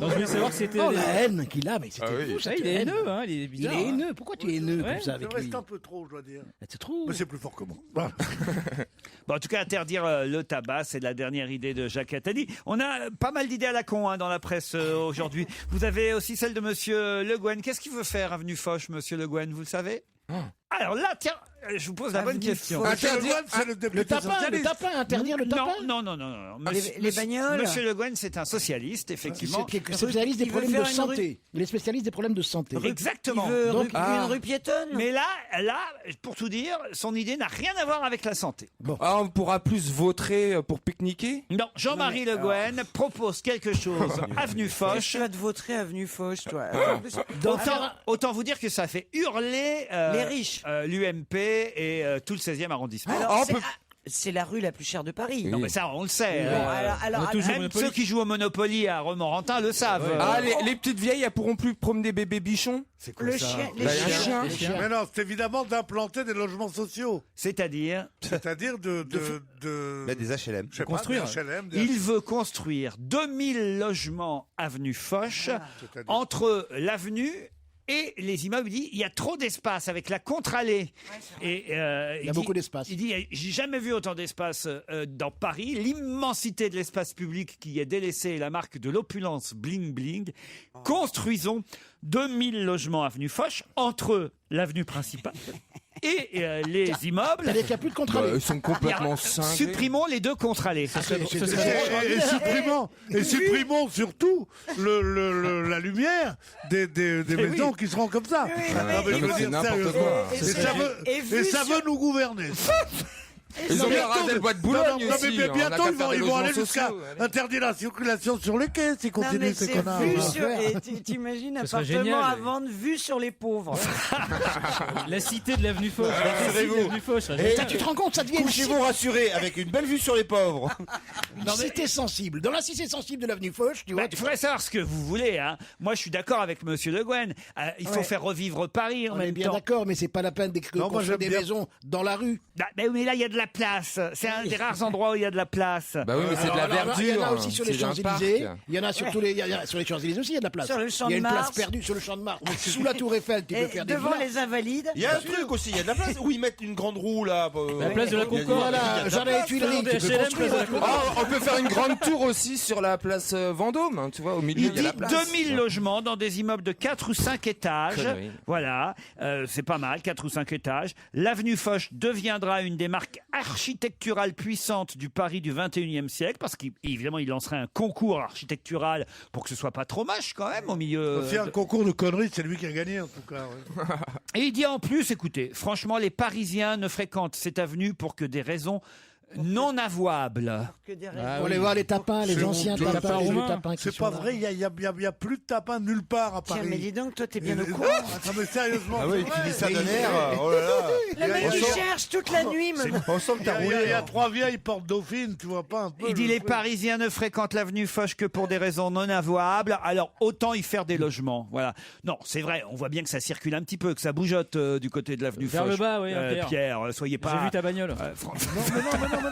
Non, je voulais savoir si c'était. Oh, la haine qu'il a, mais c'était fou, Ouais, cette il est haine. haineux, hein, il est Il bizarre. est haineux. Pourquoi tu es haineux Ouais, comme ça avec Ça lui reste un peu trop, je dois dire. C'est trop. Mais c'est plus fort que moi. Bon, en tout cas, interdire le tabac, c'est la dernière idée de Jacques Attali. On a pas mal d'idées à la con dans la presse aujourd'hui. Vous avez aussi celle de Monsieur Le Guen. Qu'est-ce qu'il veut faire, avenue Foch, Monsieur Le Guen, vous le savez? Alors là, tiens, je vous pose la bonne question. Interdire Le tapin, interdire le tapin. Non. Les bagnoles. Monsieur Le Guen, c'est un socialiste, effectivement. C'est spécialiste des Il veut problèmes de faire une santé. Il est spécialiste des problèmes de santé. Exactement. Il veut Donc, une rue piétonne. Mais là, pour tout dire, son idée n'a rien à voir avec la santé. Ah, on pourra plus vautrer pour pique-niquer? Non, Jean-Marie Le Guen propose quelque chose. Avenue Foch. Tu vas te voter avenue Foch, toi. Autant vous dire que ça fait hurler Les riches. l'UMP et tout le 16e arrondissement. Alors, c'est la rue la plus chère de Paris. Non, mais ça, on le sait. Alors, Même ceux qui jouent au Monopoly à Romorantin le savent. Ah, les petites vieilles, elles pourront plus promener bébé bichon? C'est quoi le ça? chien, Bah, y a un chien. Mais non, c'est évidemment d'implanter des logements sociaux. C'est-à-dire de des HLM. je sais pas, construire. des HLM, des il veut construire 2000 logements avenue Foch entre l'avenue et les immeubles. Il dit il y a trop d'espace avec la contre-allée. Et Il y a beaucoup d'espace. Il dit j'ai jamais vu autant d'espace dans Paris. L'immensité de l'espace public qui est délaissé est la marque de l'opulence bling bling. Construisons 2000 logements avenue Foch entre l'avenue principale et les immeubles. C'est-à-dire qu'il n'y a plus de contre-allées. Ils sont complètement cinglés. Supprimons les deux contre-allées. Et supprimons surtout la lumière des maisons qui seront comme ça. C'est n'importe quoi. Et ça veut nous gouverner. Ils ont bien rasé le bois de Boulogne aussi. Mais bientôt, ils vont aller jusqu'à interdire la circulation sur les quais s'ils continuent ces connards. Et t'imagines un appartement à vendre vue sur les pauvres. La cité de l'avenue Foch. Tu te rends compte, ça devient une Couchez-vous rassurés avec une belle vue sur les pauvres. cité sensible. Dans la cité sensible de l'avenue Foch, tu vois. Il faudrait savoir ce que vous voulez. Hein. Moi, je suis d'accord avec Monsieur Le Guen. Il faut faire revivre Paris en On même est bien temps. d'accord, mais c'est pas la peine d'écrire des maisons dans la rue. Mais là, il y a de la place. C'est un des rares endroits où il y a de la place. Bah oui, mais c'est de la verdure. Il y en a aussi sur les C'est un Champs-Élysées. parc. Il y en a sur sur les Champs-Élysées aussi, il y a de la place. Sur le Champ il y a de une place Mars. perdue sur le Champ de Mars. Sous la Tour Eiffel, tu peux faire des devant villas. les Invalides. Il y a un truc aussi, il y a de la place où ils mettent une grande roue là. La place de la Concorde. Voilà, jardin et Tuileries, tu peux construire de la Concorde. On peut faire une grande tour aussi sur la place Vendôme, hein, tu vois, au milieu, Il il y a dit la place. 2000 logements dans des immeubles de 4 ou 5 étages. Connerie. Voilà, c'est pas mal, 4 ou 5 étages. L'avenue Foch deviendra une des marques architecturales puissantes du Paris du 21e siècle, parce qu'évidemment, il lancerait un concours architectural pour que ce soit pas trop moche quand même au milieu. C'est un concours de conneries, c'est lui qui a gagné en tout cas. Et il dit en plus, écoutez, franchement, les Parisiens ne fréquentent cette avenue pour que des raisons non avouables. On les voit les tapins, les anciens tapins, les vieux tapins qui C'est sont pas là. vrai, il y a plus de tapins nulle part à Tiens, Paris. mais dis donc, toi, t'es bien au Non, courant. attends, mais sérieusement. Ah oui, c'est tu vrai. dis ça d'un air. Oh là là. Le mec, il cherche toute la nuit. On sent que t'as Il y roulé. a 3 vieilles portes dauphines, tu vois pas un peu. Il dit le les truc. Parisiens ne fréquentent l'avenue Foch que pour des raisons non avouables, alors autant y faire des logements. Voilà. Non, c'est vrai, on voit bien que ça circule un petit peu, que ça bougeotte du côté de l'avenue Vers Foch. le bas, oui, Pierre, soyez pas. J'ai vu ta bagnole. Non.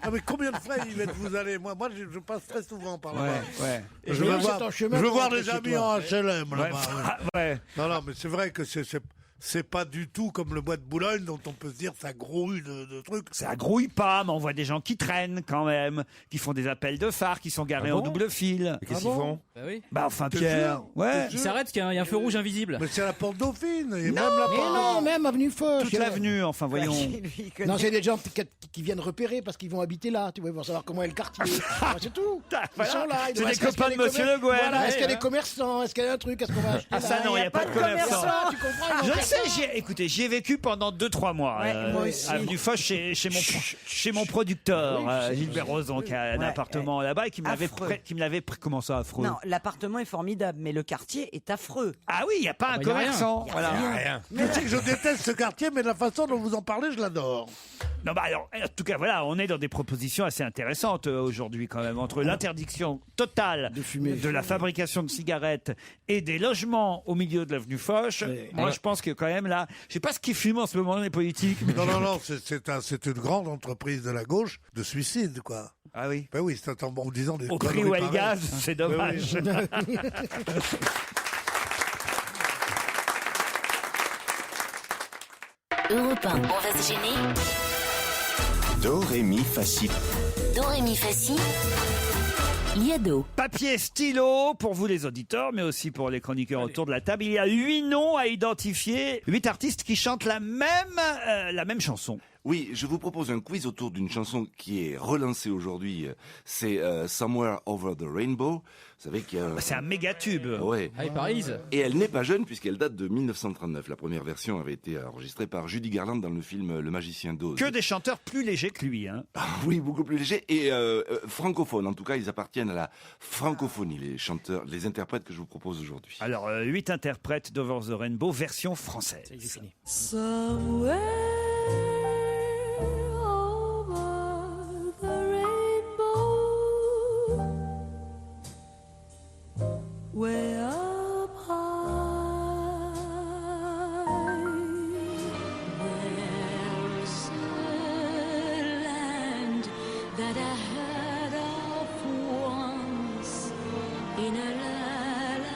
Ah, mais combien de fois vous allez moi je passe très souvent par là-bas. Ouais. Je veux voir des amis en HLM Ouais. là-bas. ouais. Ouais. Non, mais c'est vrai que c'est pas du tout comme le bois de Boulogne dont on peut se dire ça grouille de trucs. Ça grouille pas, mais on voit des gens qui traînent quand même, qui font des appels de phare, qui sont garés en double fil. Qu'est-ce qu'ils font? Bah oui. Bah enfin T'es Pierre, sûr ouais. Il s'arrête parce qu'il y a un feu rouge invisible. Mais c'est la porte Dauphine et même la Mais porte. non, même avenue Foch. Toute l'avenue, enfin voyons. Non, c'est des gens qui viennent repérer parce qu'ils vont habiter là, tu vois, pour savoir comment est le quartier. C'est tout. Ils sont là. C'est des Est-ce qu'il y a copains de des Monsieur Le Guen. Voilà, est-ce qu'il y a des commerçants? Est-ce qu'il y a un truc? Est-ce qu'on va acheter Ah ça non, il n'y a pas de commerçants. Tu comprends? Je sais, écoutez, j'y ai vécu pendant 2-3 mois. Ouais, moi aussi. Avenue Foch chez mon producteur, Gilbert Rozon, qui a un appartement là-bas et qui me l'avait comment ça affreux? Non, l'appartement est formidable, mais le quartier est affreux. Ah oui, il n'y a pas un bah, y a commerçant. rien. Voilà. Rien. Tu sais que je déteste ce quartier, mais la façon dont vous en parlez, je l'adore. Non, bah alors, en tout cas, voilà, on est dans des propositions assez intéressantes aujourd'hui quand même, entre l'interdiction totale de la fabrication de cigarettes et des logements au milieu de l'avenue Foch. Moi, je pense que quand même là, je sais pas ce qui fume en ce moment les politiques. Mais Non, c'est une grande entreprise de la gauche de suicide, quoi. Ah oui. Ben oui, c'est en disant des Au prix conneries où elle pareilles. gaz, c'est dommage. Europe 1, on va se gêner. Do, ré, mi, fa, si. Do, ré, mi, fa, si. Liado. Papier, stylo, pour vous les auditeurs, mais aussi pour les chroniqueurs autour de la table. Il y a 8 noms à identifier, 8 artistes qui chantent la même chanson. Oui, je vous propose un quiz autour d'une chanson qui est relancée aujourd'hui. C'est Somewhere Over the Rainbow. Vous savez qu'il y a... C'est un méga tube. Ouais. Ah, il Paris. Et elle n'est pas jeune puisqu'elle date de 1939. La première version avait été enregistrée par Judy Garland dans le film Le Magicien d'Oz. Que des chanteurs plus légers que lui. Hein. Oui, beaucoup plus légers et francophones. En tout cas, ils appartiennent à la francophonie, les interprètes que je vous propose aujourd'hui. Alors, 8 interprètes d'Over the Rainbow, version française. Somewhere over the rainbow, way up high, there's a land that I heard of once in a lullaby.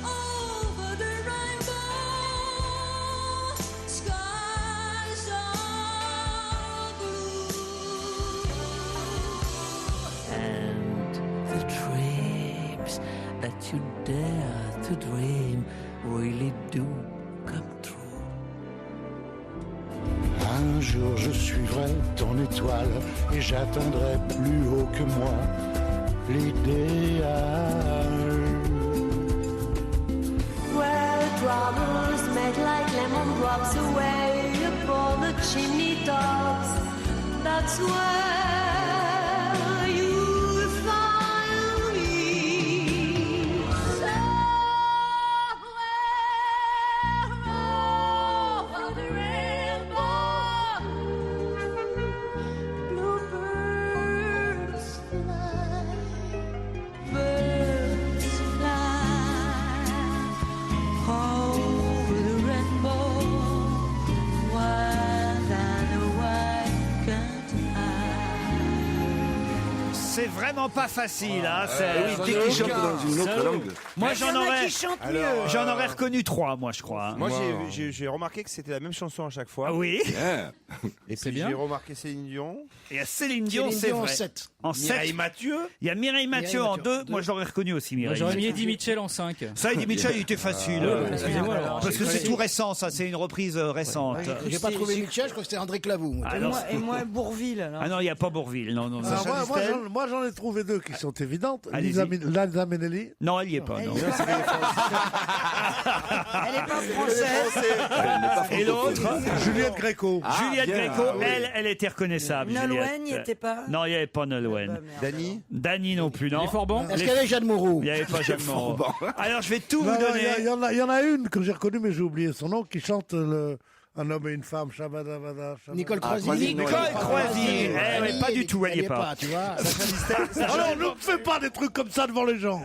Over the rainbow, skies are blue. And that you dare to dream really do come true. Un jour je suivrai ton étoile et j'atteindrai plus haut que moi l'idéal. Where troubles melt like lemon drops away upon the chimney tops, that's where you'll find me. Somewhere over the rainbow, bluebirds fly, birds fly over the rainbow, wild and white can't hide. C'est vraiment pas facile, hein. oui, dès qu'il chante dans une autre langue. Moi, Il y en a qui chantent mieux. j'en aurais reconnu 3, moi, je crois. Hein. Moi, j'ai remarqué que c'était la même chanson à chaque fois. Ah oui. Et C'est puis bien. j'ai remarqué Céline Dion. Et à Céline Dion, c'est en vrai. 7. En 7. Mireille Mathieu. Il y a Mireille Mathieu en Mathieu 2. Moi, je l'aurais reconnu aussi, Moi, Mireille. j'aurais mis Eddie Mitchell en 5. Ça, Eddie Mitchell, il était facile. Excusez-moi, alors. Parce que c'est tout récent, ça. C'est une reprise récente. J'ai pas trouvé Mitchell, je crois que c'était André Clavou. moi. Et moi, Bourville, alors. Ah non, il n'y a pas Bourville. Non, non, non. Alors, moi, j'en ai trouvé deux qui sont évidentes. Allez-y. Liza Minnelli. Non, elle n'y est pas. Non. Elle est pas française. Et l'autre Juliette Gréco. Juliette bien. Gréco, Ah, oui. elle était reconnaissable. Nolwenn Juliette. n'y était pas. Non, il n'y avait pas Nolwenn. Dany. Dany non plus, non. Les Forbans. Est-ce qu'il y avait Jeanne Moreau? Il n'y avait pas Jeanne Moreau. Alors, je vais tout Non, vous non, donner. Il y en a une que j'ai reconnue, mais j'ai oublié son nom, qui chante Un homme et une femme, Shabadabada. Nicole Croisy. Nicole Croisy. Eh ouais, pas du tout, elle n'y est pas. Tu vois. Alors, ne me fais pas des trucs comme ça devant les gens.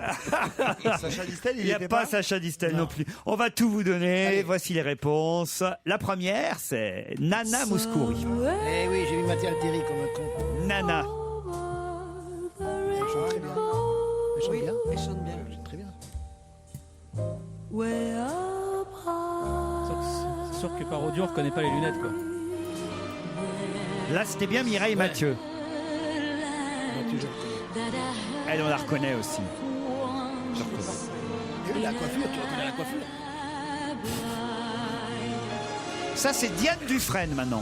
Sacha Distel, Il n'y a pas Sacha Distel non plus. On va tout vous donner. Voici les réponses. La première, c'est Nana Mouskouri. Eh oui, j'ai vu Mathieu Altieri comme un con. Nana. Elle chante très bien. Elle chante Oui, bien. elle chante bien. Elle chante très bien. Way up C'est sûr que par audio, on reconnaît pas les lunettes, quoi. Là, c'était bien Mireille Mathieu. Mathieu, je reconnais. Elle, on la reconnaît aussi. Et oui, la coiffure, tu reconnais la coiffure. Ça, c'est Diane Dufresne maintenant.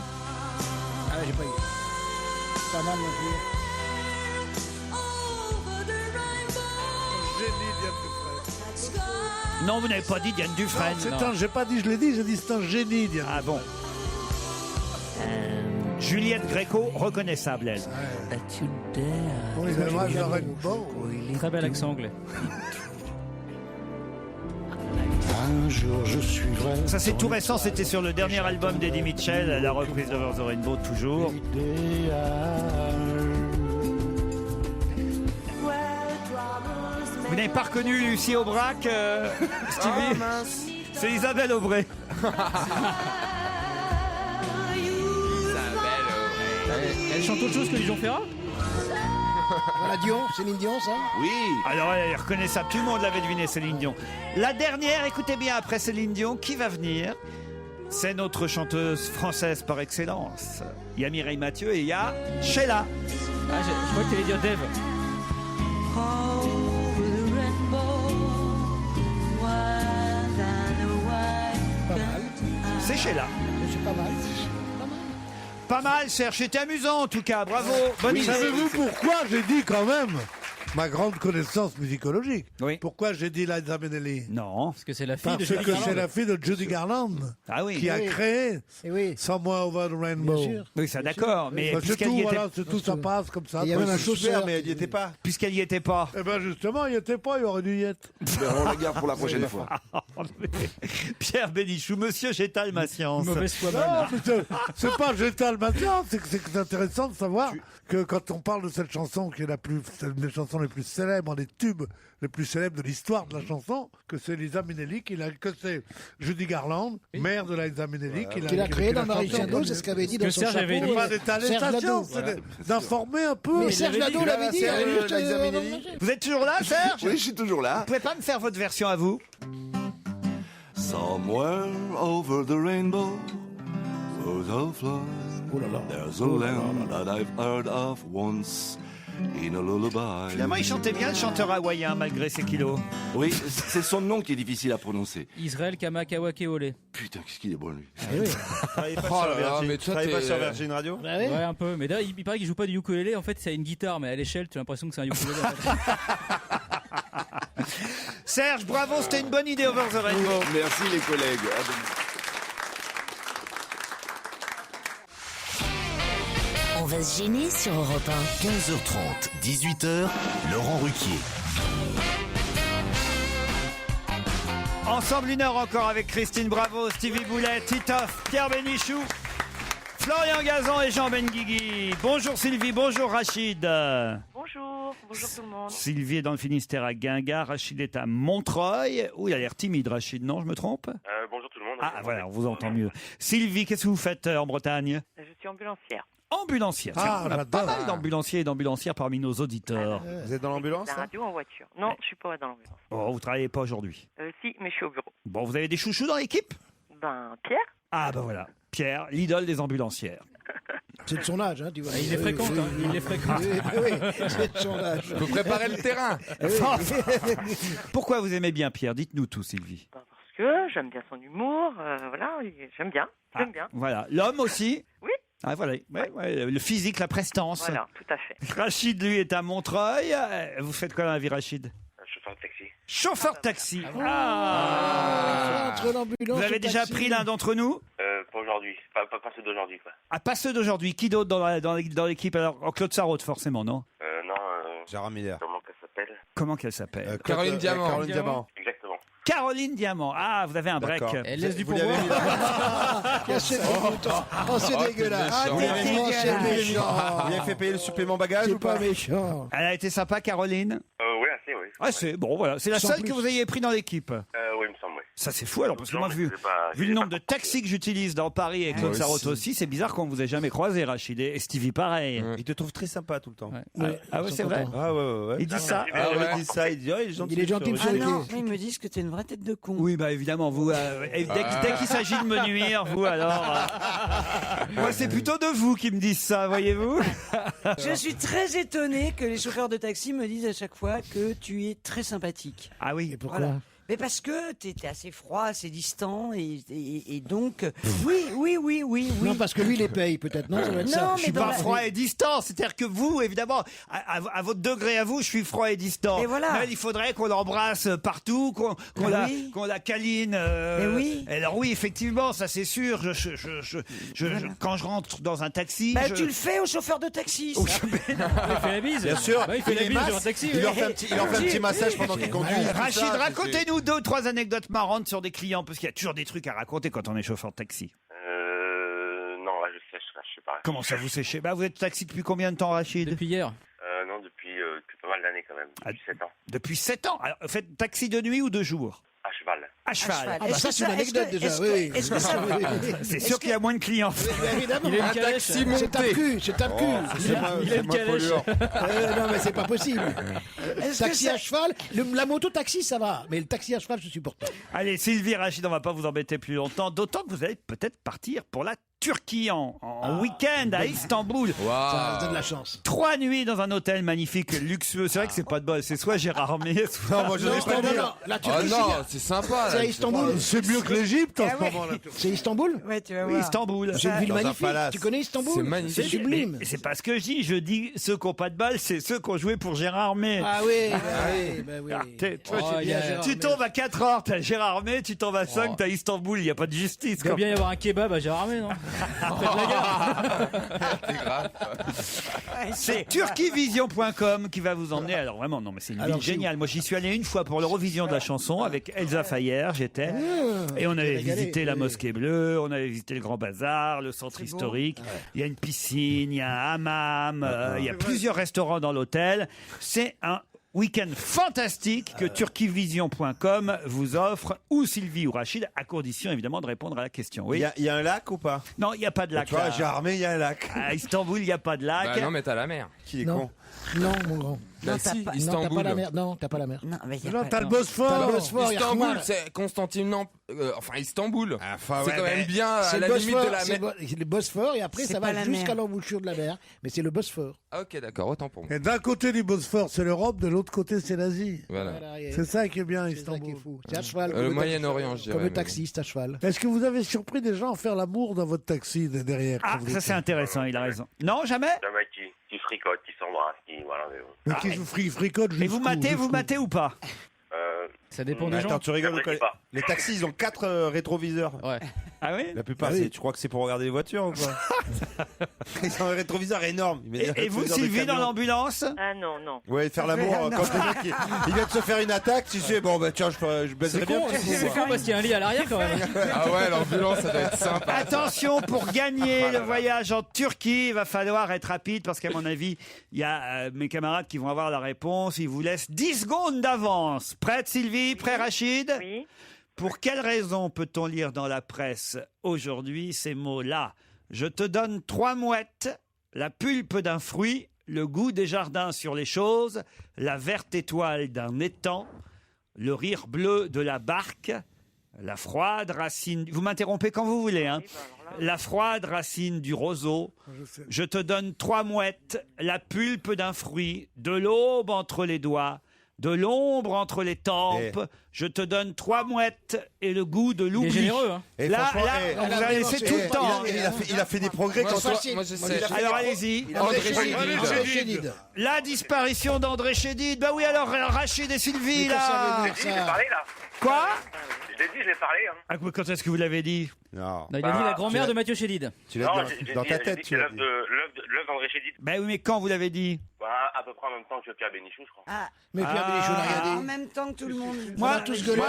Ah, j'ai pas eu. Pas mal non plus. Non, vous n'avez pas dit Diane Dufresne. J'ai pas dit, je l'ai dit, j'ai dit c'est un génie. Diane. Ah bon. Juliette Gréco, reconnaissable, elle. Oui, mais moi, j'aurais une bonne. Très bel accent anglais. Un jour je suivrai. Ça, c'est tout récent, c'était sur le dernier album d'Eddie Mitchell, la reprise d'Over the Rainbow, toujours. Vous n'avez pas reconnu Lucie Aubrac, Stevie C'est Isabelle Aubray. Elle chante autre chose que Dijon Ferrat. Voilà Dion, Céline Dion, ça. Oui. Alors, elle est reconnaissable, tout le monde l'avait deviné, Céline Dion. La dernière, écoutez bien, après Céline Dion, qui va venir? C'est notre chanteuse française par excellence. Il y a Mireille Mathieu et il y a Sheila. Ah, je crois que tu allais dire Dave. Pas mal. C'est Sheila. C'est pas mal. Pas mal, Serge, c'était amusant en tout cas, bravo, bonne idée. Savez-vous pourquoi j'ai dit quand même ma grande connaissance musicologique? Oui. Pourquoi j'ai dit Liza Minnelli? Non. Parce que c'est la fille Parce de Judy que Garland. c'est la fille de Judy Garland Ah oui. qui a créé Eh oui. Somewhere Over the Rainbow. Bien sûr. Oui, ça d'accord, mais Bah, c'est puisqu'elle tout, y était, voilà, c'est tout, ça passe comme ça. Il y a même un chausseur. mais elle n'y était pas. puisqu'elle y était pas. Eh ben justement, il n'y était pas, il aurait dû y être. Ben, on la garde pour la prochaine fois. Pierre Bénichou, monsieur, j'étale ma science. Mauvaise foi Non, bonne. mais c'est pas jetal maintenant, c'est que c'est intéressant de savoir que quand on parle de cette chanson qui est c'est une des chansons les plus célèbres, un des tubes les plus célèbres de l'histoire de la chanson, que c'est Liza Minnelli, que c'est Judy Garland, mère de Liza Minnelli, Qu'il a créé dans Marie Shadow, c'est ce qu'avait dit dans son Serge avait chapeau. dit. Pas des Serge talentations, Lado. c'est d'informer un peu. Mais Serge Lado l'avait dit. Vous êtes toujours là, Serge? Oui, je suis toujours là. Vous pouvez pas me faire votre version à vous? Somewhere over the rainbow, butterfly. There's a land that I've heard of once. in a lullaby. Finalement, il chantait bien, le chanteur hawaïen, malgré ses kilos. Oui, c'est son nom qui est difficile à prononcer. Israël Kamakawakeole. Putain, qu'est-ce qu'il est bon, lui. Travaillez pas Oh sur là là, Virgin- mais toi, travaillez pas t'es- sur Virgin Radio Ouais, un peu. Mais d'ailleurs, il paraît qu'il joue pas du ukulélé. En fait, c'est une guitare, mais à l'échelle, tu as l'impression que c'est un ukulélé. en fait. Serge, bravo, c'était une bonne idée, Over the Rainbow. Merci les collègues. On va se gêner sur Europe 1. 15h30, 18h, Laurent Ruquier. Ensemble 1 heure encore avec Christine Bravo, Stevie Boulet, Titoff, Pierre Bénichou, Florian Gazan et Jean Benguigui. Bonjour Sylvie, bonjour Rachid. Bonjour tout le monde. Sylvie est dans le Finistère à Guingamp, Rachid est à Montreuil. Oh, il a l'air timide Rachid, non, je me trompe? Bonjour tout le monde. Ah voilà, on vous entend mieux. Sylvie, qu'est-ce que vous faites en Bretagne? Je suis ambulancière. Ambulancière. Ah, On a j'adore. pas mal d'ambulanciers et d'ambulancières parmi nos auditeurs. Vous êtes dans l'ambulance La là radio en voiture. Non, je suis pas dans l'ambulance. Oh, vous travaillez pas aujourd'hui. Si, mais je suis au bureau. Bon, vous avez des chouchous dans l'équipe? Pierre. Ah bah voilà, Pierre, l'idole des ambulancières. C'est de son âge, hein, tu vois. Il les fréquente, hein, il les fréquente. Oui, c'est de son âge. Faut préparer le terrain. Pourquoi vous aimez bien Pierre? Dites-nous tout, Sylvie. Parce que j'aime bien son humour. Voilà, j'aime bien. J'aime bien. Voilà, l'homme aussi? Oui. Ah voilà, ouais, le physique, la prestance. Voilà, tout à fait. Rachid, lui, est à Montreuil. Vous faites quoi dans la vie, Rachid? Chauffeur de taxi. Chauffeur de taxi. Entre l'ambulance Vous et avez le déjà taxi. pris l'un d'entre nous? Pas aujourd'hui. Pas ceux d'aujourd'hui, quoi. Ah, pas ceux d'aujourd'hui. Qui d'autre dans l'équipe? Alors, Claude Sarraute, forcément, non? Non. Gérard Miller. Comment qu'elle s'appelle? Comment qu'elle s'appelle? Caroline Diamant. Caroline Diamant. Exactement. Caroline Diamant. Ah, vous avez un break. D'accord. Elle laisse du Vous l'avez pourboire. mis- Cassez le bouton. Oh, c'est dégueulasse. méchant. Vous l'avez mis, c'est méchant. Vous lui avez fait payer le supplément bagage C'est ou pas pas méchant. Elle a été sympa, Caroline? Oui, assez, oui. Ah, c'est bon, voilà. C'est la Sans seule plus. que vous ayez pris dans l'équipe. Oui, il me semble, oui. Ça, c'est fou, alors, parce que moi, Non, mais vu c'est pas- le nombre de taxis que j'utilise dans Paris et Claude Moi Sarraute aussi. aussi, c'est bizarre qu'on vous ait jamais croisé, Rachid. Et Stevie, pareil. Il te trouve très sympa tout le temps. Ah ouais, c'est vrai? Ah ouais. Il dit ça? Ah ouais, il dit ça, il dit oh, il est gentil. Il est gentil, monsieur. Ah non, ils me disent que t'es une vraie tête de con. Oui, bah évidemment, vous, dès qu'il s'agit de me nuire, vous, alors. Moi, c'est plutôt de vous qui me disent ça, voyez-vous? Je suis très étonné que les chauffeurs de taxi me disent à chaque fois que tu es très sympathique. Ah oui, Et pourquoi? Voilà. Mais parce que t'es assez froid, assez distant, et donc... Oui. Non, parce que lui, les paye, peut-être, non? Ça doit être ça. Non, je suis mais dans pas la- froid et distant. C'est-à-dire que vous, évidemment, à votre degré à vous, je suis froid et distant. Et voilà. Mais il faudrait qu'on l'embrasse partout, qu'on oui. la câline. Mais oui. Alors oui, effectivement, ça c'est sûr. Quand je rentre dans un taxi, Bah, tu le fais aux chauffeurs de taxi, ça. Il fait la bise. Bien sûr, Bah, il fait la les bise masses, sur un taxi. il leur fait un petit massage pendant qu'il conduit. tout Rachid, ça, racontez-nous 2 ou 3 anecdotes marrantes sur des clients, parce qu'il y a toujours des trucs à raconter quand on est chauffeur de taxi. Non, là, je sais pas. Comment ça vous séchez? Bah, vous êtes taxi depuis combien de temps, Rachid? Depuis hier. Non, depuis pas mal d'années, quand même. Depuis 7 ans. Depuis 7 ans. Alors, faites taxi de nuit ou de jour? À cheval. À cheval. Ah, bah, Est-ce ça, que c'est une anecdote, déjà. est-ce Oui, que- oui. est-ce que ça- C'est sûr qu'il y a moins de clients. Évidemment. Il a une calèche. taxi C'est monté. tape-cul, c'est tape-cul. Il a une calèche. Non, mais c'est pas possible. Est-ce que Taxi ça- à cheval, la moto-taxi, ça va. Mais le taxi à cheval, je supporte pas. Allez, Sylvie, Rachid, on va pas vous embêter plus longtemps. D'autant que vous allez peut-être partir pour la Turquie en week-end à Istanbul. Ça donne de la chance. 3 nuits dans un hôtel magnifique, luxueux. C'est vrai que c'est pas de bol. C'est soit Gérard May, soit... Non, moi je n'ai pas dit. La Oh Turquie, non, c'est sympa. c'est à là. Istanbul. C'est mieux que l'Égypte en Ah ce ouais. moment-là. C'est Istanbul? Ouais, tu vas Oui, voir. Istanbul. C'est une ville Dans un magnifique. palace. Tu connais Istanbul? C'est magnifique. C'est sublime. Mais c'est pas ce que je dis ceux qui n'ont pas de balle, c'est ceux qui ont joué pour Gérard May. Ah oui, bah oui. Ah, toi, Oh, tu- il y a Gérard tu May. tombes à 4 heures, t'as Gérard May, tu tombes à 5, t'as Istanbul, il n'y a pas de justice. Il doit quoi. bien y avoir un kebab à Gérard May, non? Près de la gare. C'est grave. C'est turquivision.com qui va vous emmener. Alors vraiment, non, mais c'est une Alors, ville géniale. Moi, j'y suis allé une fois pour l'Eurovision de la chanson avec Elsa Fayer, j'étais. Ah, Et on avait régalé, visité la oui. Mosquée Bleue, on avait visité le Grand Bazar, le centre historique. Il y a une piscine, il y a un hammam, il y a plusieurs restaurants dans l'hôtel. C'est un week-end fantastique que turquivision.com vous offre, ou Sylvie ou Rachid, à condition évidemment de répondre à la question. Oui. Il y a un lac ou pas? Non, il n'y a pas de lac. Tu vois, là. Gérard May, il y a un lac. À Istanbul, il n'y a pas de lac. Bah non, mais t'as la mer. Qui est Non. con. Non, mon grand. Bah si, Non, t'as Istanbul. pas la mer. Non, t'as pas la mer. Non, mais y a Non, pas- t'as le Bosphore. T'as le Bosphore, Istanbul, c'est Constantinople. Enfin, Istanbul. c'est quand même bien à C'est la le limite Bosphore, de la mer. c'est le Bosphore et après C'est ça pas va la jusqu'à mer. l'embouchure de la mer. Mais c'est le Bosphore. Ah, ok, d'accord, autant pour moi. Et d'un côté du Bosphore, c'est l'Europe, de l'autre côté, c'est l'Asie. Voilà. C'est ça qui est bien, C'est ça qui Istanbul. est fou. C'est à cheval. Le comme Moyen-Orient, je dirais. Comme le mais taxiste à cheval. Est-ce que vous avez surpris des gens à faire l'amour dans votre taxi derrière Ah, quand vous ça étiez- c'est intéressant, il a raison. Non, jamais Un mec qui fricote, qui s'embrasse, qui. Voilà, mais bon. Mais qui vous fricote Et vous matez ou pas Ça dépend Mais des gens. attends, tu rigoles ou quoi? J'apprécie pas. Les taxis, ils ont 4 rétroviseurs. Ouais. Ah oui La plupart, Ah oui. tu crois que c'est pour regarder les voitures ou quoi? Ils ont un rétroviseur énorme. Ils mettent des Et vous, rétroviseurs de Sylvie, dans camions. l'ambulance Ah non, non. Ouais, faire l'amour quand le mec il vient de se faire une attaque, tu sais, bon bah tiens, je baiserais C'est bien. con, c'est con parce qu'il y a un lit à l'arrière quand même. Ah ouais, l'ambulance, ça doit être sympa. Attention, pour gagner le voyage en Turquie, il va falloir être rapide parce qu'à mon avis, il y a mes camarades qui vont avoir la réponse. Ils vous laissent 10 secondes d'avance. Prête, Sylvie? Prêt, Rachid? Oui. Pour quelle raison peut-on lire dans la presse aujourd'hui ces mots-là? Je te donne 3 mouettes, la pulpe d'un fruit, le goût des jardins sur les choses, la verte étoile d'un étang, le rire bleu de la barque, la froide racine... Vous m'interrompez quand vous voulez, hein? La froide racine du roseau. Je te donne 3 mouettes, la pulpe d'un fruit, de l'aube entre les doigts, de l'ombre entre les tempes. Je te donne 3 mouettes et le goût de l'oubli. Il est généreux, hein. Et Là, franchement, on vous a laissé tout le temps. Il a fait des progrès Moi, quand moi, je sais. Alors allez-y. André André Chédid. Chédid. La disparition d'André Chédid. Bah oui, alors Rachid et Sylvie, Mais qu'est-ce que ça là. veut dire, Je l'ai parlé là. Quoi? Je l'ai dit, je l'ai parlé. Hein. Ah, quand est-ce que vous l'avez dit? Non. Non, il a dit la grand-mère de Mathieu Chédid. Tu l'as Non, dans ta tête, j'ai tu dit l'as dit. l'œuvre d'André Chédid. Bah oui, mais quand vous l'avez dit? Bah, à peu près en même temps que Pierre Bénichou, je crois. Ah, Mais Pierre Bénichou n'a rien en dit. même temps que tout le monde. Moi, tous gueulé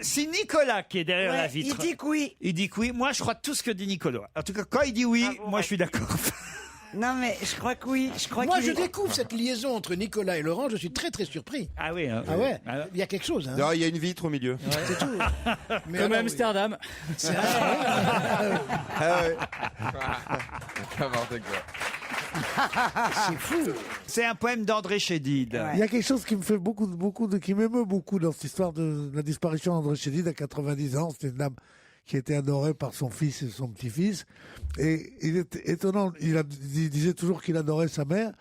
si Nicolas qui est derrière la Ouais, vitre, il dit que oui. il dit que oui, moi je crois tout ce que dit Nicolas. En tout cas, quand il dit oui, moi je suis d'accord. Non, mais je crois que oui. Je crois Moi, qu'il je est- découvre cette liaison entre Nicolas et Laurent. Je suis très très surpris. Ah oui. Hein. Ah ouais, Ah, il y a quelque chose. Hein. Non, il y a une vitre au milieu. C'est tout. Mais Comme alors, Amsterdam. c'est- Ah ouais. N'importe quoi. C'est fou. C'est un poème d'André Chédid. Ouais. Il y a quelque chose qui me fait qui m'émeut beaucoup dans cette histoire de la disparition d'André Chédid à 90 ans. C'était une dame qui était adorée par son fils et son petit-fils. Et il était étonnant, il disait toujours qu'il adorait sa mère.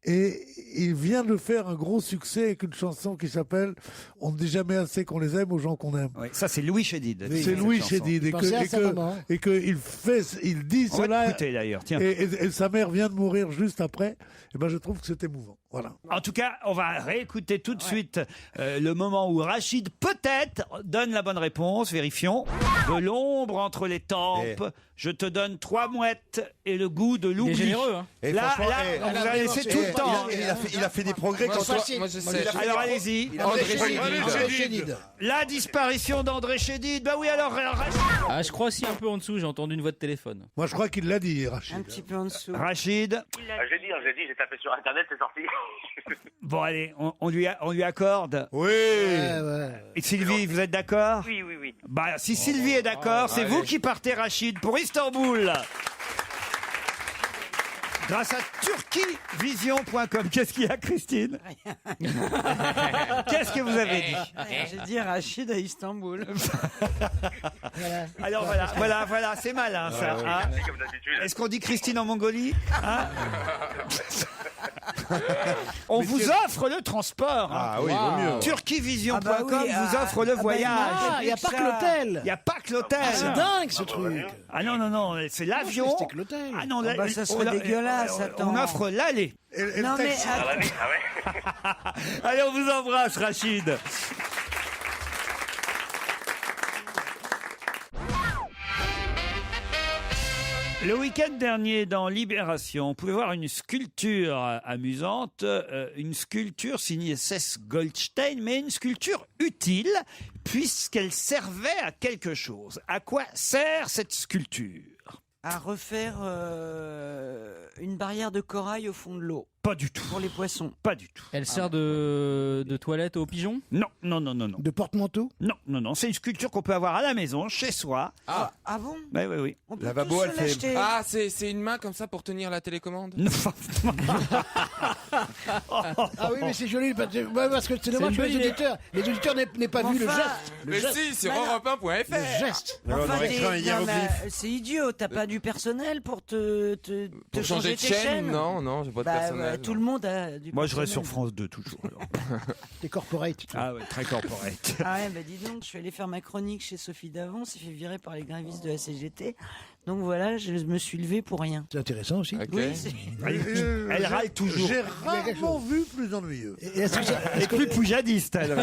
Et il vient de faire un gros succès avec une chanson qui s'appelle « On ne dit jamais assez qu'on les aime aux gens qu'on aime Oui, ça c'est Louis Chédid. Oui, C'est cette Louis chanson. Chédid. Il pensait à sa maman. Et qu'il dit On va cela. l'écouter d'ailleurs. Tiens. Et sa mère vient de mourir juste après. Et ben je trouve que c'est émouvant. Voilà. En tout cas, on va réécouter tout de suite le moment où Rachid peut-être donne la bonne réponse. Vérifions. De l'ombre entre les tempes, je te donne 3 mouettes et le goût de Il est l'oubli. généreux, hein. Et Là, franchement, on vous a laissé tout le temps. Il a fait des progrès Moi, quand je sais. Alors allez-y. André André Chédid. Chédid. La disparition d'André Chédid. Bah oui, alors Rachid. Ah, je crois aussi un peu en dessous, j'ai entendu une voix de téléphone. Moi je crois qu'il l'a dit, Rachid. Un petit peu en dessous. Rachid. Ah, je l'ai dit, j'ai tapé sur internet, c'est sorti. Bon allez, on lui accorde. Oui. Ouais, ouais. Et Sylvie, vous êtes d'accord? Oui, oui, oui. Bah si Sylvie est d'accord, c'est vous qui partez Rachid pour Istanbul. Grâce à turquievision.com. Qu'est-ce qu'il y a, Christine? Qu'est-ce que vous avez dit? J'ai dit Rachid à Istanbul. Alors voilà, c'est malin ça. Hein. Comme d'habitude. Est-ce qu'on dit Christine en Mongolie? Hein? On vous offre le transport. Hein. Ah oui, il vaut mieux. Turquievision.com Ah bah oui, vous offre le voyage. Ah, il n'y a pas que l'hôtel. Il n'y a pas que l'hôtel. Ah, c'est dingue ce truc. Ah non, c'est l'avion. C'était que l'hôtel. Ah non, Ah bah, ça serait dégueulasse, attends. On offre l'aller. Et Non, le mais texte, Ah ouais, ah ouais. Allez, on vous embrasse, Rachid. Le week-end dernier, dans Libération, on pouvait voir une sculpture amusante, une sculpture signée Cess Goldstein, mais une sculpture utile, puisqu'elle servait à quelque chose. À quoi sert cette sculpture? à refaire une barrière de corail au fond de l'eau. Pas du tout. Pour les poissons. Pas du tout. Elle sert de toilette aux pigeons? Non. De porte-manteau? Non. C'est une sculpture qu'on peut avoir à la maison, chez soi. Ah bon? Oui. On peut Lavabo, tous elle se fait. l'acheter. Ah, c'est une main comme ça pour tenir la télécommande? Ah oui, mais c'est joli, parce que c'est dommage une que bonne les idée. auditeurs n'aient pas vu le Enfin, geste. Mais si, sur europe1.fr. Le geste. Enfin, non, mais c'est idiot, t'as pas du personnel pour te Pour changer de tes chaîne? chaînes? Non, j'ai pas de personnel. Tout le monde a du Moi, je reste personnel. sur France 2 toujours. alors. T'es corporate. Ah ouais, très corporate. Ah ouais, dis donc, je suis allé faire ma chronique chez Sophie Davant, s'est fait virer par les grévistes de la CGT. Donc voilà, je me suis levé pour rien. C'est intéressant aussi. Ok. Oui, c'est- Elle râle toujours. J'ai rarement vu plus ennuyeux. Elle est plus poujadiste, elle.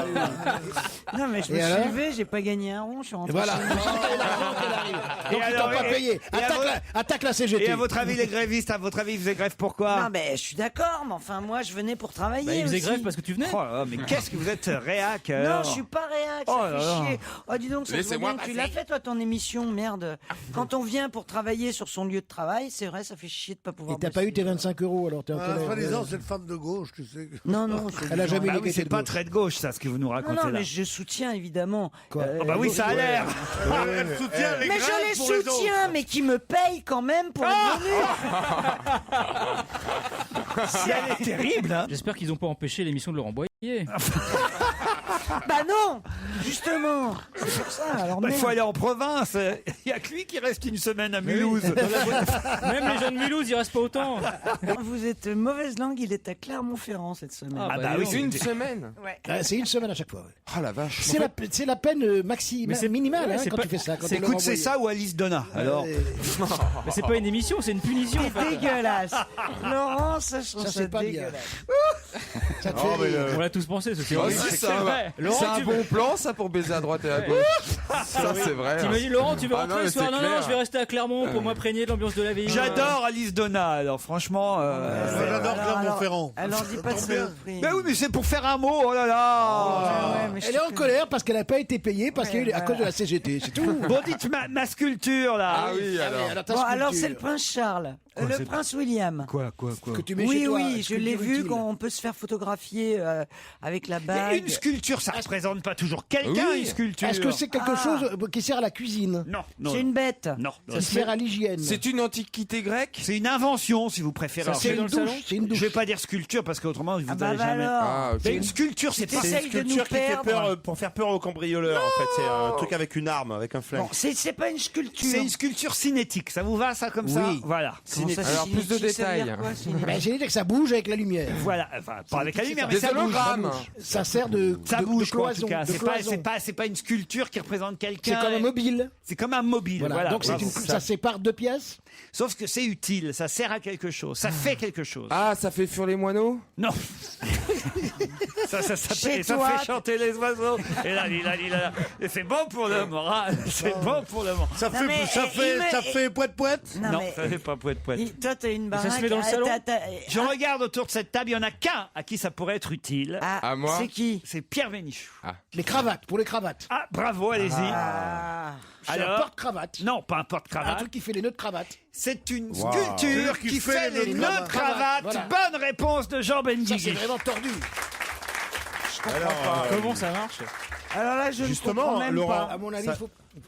Non, mais je me Et suis alors levé, j'ai pas gagné un rond, je suis rentré. Voilà. chez moi. Donc ils t'ont pas payé. Attaque la CGT. Et à votre avis, les grévistes, ils faisaient grève pourquoi? Non, mais je suis d'accord, mais enfin, moi, je venais pour travailler. Bah, ils faisaient aussi. grève parce que tu venais. Oh là là, mais qu'est-ce que vous êtes réac Non, alors? je suis pas réac, Oh ça là fait là. chier. Oh, dis donc, ça se voit Laissez-moi bien que tu passer. l'as fait, toi, ton émission, merde. Quand on vient pour travailler sur son lieu de travail, c'est vrai, ça fait chier de pas pouvoir Et t'as bosser. pas eu tes 25 € alors t'es en colère. Soi-disant, c'est une femme de gauche, tu sais. Non, Elle a jamais Bah eu oui, les c'est quêtes pas de très de gauche, ça, ce que vous nous Non, racontez non, là. mais je soutiens évidemment. Quoi Oh bah oui, ça a l'air. Elle soutient les Mais je grèves les pour les autres. soutiens, mais qui me payent quand même pour Ah le Si elle est terrible, hein. J'espère qu'ils ont pas empêché l'émission de Laurent Boyer. Bah non, justement. C'est pour ça. Alors Bah, il merde. faut aller en province. Il y a que lui qui reste une semaine à Mulhouse. Même les gens de Mulhouse, ils restent pas autant. Vous êtes mauvaise langue, il est à Clermont-Ferrand cette semaine. Ah, bah oui, oui, Une semaine? Ouais. C'est une semaine à chaque fois. ouais. Ah la vache. C'est la peine minimale ouais, hein, c'est quand pas- tu fais ça. Quand C'est t'es écoute, Laurent c'est Boyer. ça ou Alice Donna. Alors, Mais c'est pas une émission, c'est une punition. en C'est fait. dégueulasse. Laurent, ça, je trouve Ça, ça c'est pas bien. dégueulasse. Ça te fait rire. On l'a tous pensé, ce Oh, oui, si, c'est ça, vrai. c'est Laurent, un tu bon plan ça pour baiser à droite et à gauche. Ça c'est vrai. T'imagines Laurent, tu veux Ah rentrer non, mais ce soir? c'est Non, clair. je vais rester à Clermont pour m'imprégner de l'ambiance de la ville. j'adore Alice Donna. Alors franchement, J'adore Clermont-Ferrand. Alors dis pas de Ça tombe bien. saloperie. mais oui, mais c'est pour faire un mot. Oh là là. Ouais, mais je Elle te est en connais. colère parce qu'elle n'a pas été payée parce Ouais, qu'à cause de la CGT, c'est tout. Bon, dites ma sculpture là. Ah oui alors. ta Bon, alors sculpture. c'est le prince Charles, le prince William. Quoi. Que tu mets Oui, chez toi, oui, je l'ai sculpture vu utile. quand on peut se faire photographier avec la Mais bague. une sculpture, ça représente pas toujours quelqu'un, Oui. une sculpture. Est-ce que c'est quelque chose qui sert à la cuisine? Non. C'est une bête. Non. Ça sert à l'hygiène. C'est une antiquité grecque? C'est une invention, si vous préférez. Ça Alors, se fait c'est dans une le salon douche. C'est une douche. Je vais pas dire sculpture parce qu'autrement vous Ah bah allez jamais. alors. Ah, ok. Mais une sculpture, c'est pas. T'essayes de nous perdre. Pour faire peur aux cambrioleurs, en fait. C'est un truc avec une arme, avec un flingue. Non, c'est pas une sculpture. C'est une sculpture cinétique. Ça vous va ça comme ça? Oui. Voilà. Comment ça, Alors, plus de cinétique, ça veut dire détails. quoi, cinétique Ben, j'ai dit que ça bouge avec la lumière. Voilà. Enfin, pas avec la lumière, mais Des ça bouge. hologrammes. Ça sert de Ça de- bouge de quoi, en tout cloison. cas. de cloison. C'est pas une sculpture qui représente C'est quelqu'un. comme un mobile. C'est comme un mobile. Voilà. Voilà. Donc bravo. ça sépare deux pièces. Sauf que c'est utile. Ça sert à quelque chose. Ça fait quelque chose. Ah ça fait fuir les moineaux? Non. ça Chez et ça toi, fait chanter les oiseaux. Et là. Et c'est bon pour le moral. C'est bon pour le moral. Ça Non, mais, ça fait poète-poète. Non, mais ça fait pas poète. toi, t'as une baraque. se met dans le salon Je regarde autour de cette table, il y en a qu'un à qui ça pourrait être utile. À moi? C'est qui? C'est Pierre Bénichou. Les cravates, pour les cravates. Ah, bravo, allez-y. Ah. C'est un porte-cravate. Non, pas un Un porte-cravate. truc qui fait les nœuds de cravate. C'est une Wow. sculpture qui fait les nœuds de cravate. Voilà. Bonne réponse de Jean Ça, c'est Benguigui. vraiment tordu. Comment ça marche? Alors là, je Justement, ne comprends même Laurent, pas. À mon avis,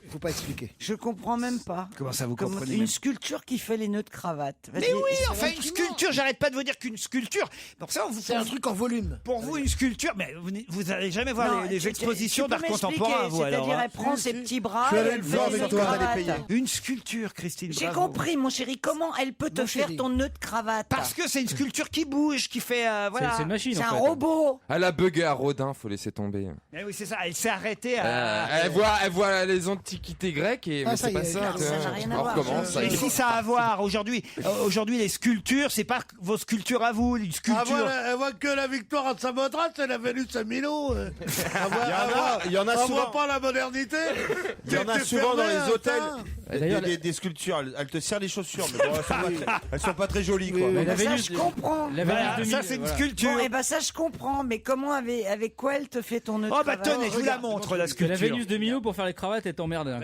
il faut pas expliquer. Je comprends même pas. Comment ça, vous comprenez Une même sculpture qui fait les nœuds de cravate. Mais Vas-y, oui, c'est enfin une instrument. sculpture, j'arrête pas de vous dire qu'une sculpture. Donc ça, C'est un truc en volume. pour vous, une sculpture, mais vous allez jamais voir Non, les expositions tu peux d'art contemporain, vous alors. C'est-à-dire, hein. elle prend ses petits bras. Je suis allé et elle le fait voir les avec nœuds de toi, cravate. Une sculpture, Christine. J'ai bravo. compris, mon chéri. Comment elle peut te Mon faire chéri. ton nœud de cravate? Parce que c'est une sculpture qui bouge, qui fait voilà. C'est une machine c'est en un fait. robot. Elle a bugué à Rodin, faut laisser tomber. Eh oui, c'est ça. Elle s'est arrêtée à. Elle voit les antiquités grecques et Ah, mais ça c'est y pas est, ça. regarde, tu vois. ça n'a rien à On voir. recommence. ça y Et est. si ça a à voir aujourd'hui, les sculptures, c'est pas vos sculptures à vous, une sculpture. Elle voit que la victoire à Samothrace, elle a Vénus à Milo. Il y en a Elle souvent. voit pas la modernité. Il y en a T'es souvent dans fermé, les hein, hôtels. putain. Des sculptures, elles te serrent les chaussures, mais bon, elles sont pas très jolies, quoi. Ça, je comprends. Ça, c'est une sculpture. Bon, ça, je comprends. Mais comment, avec quoi elle te fait ton nœud de cravate? Tenez, je vous la montre, la sculpture. La Vénus de Milo pour faire les cravates, elle t'emmerde. Hein,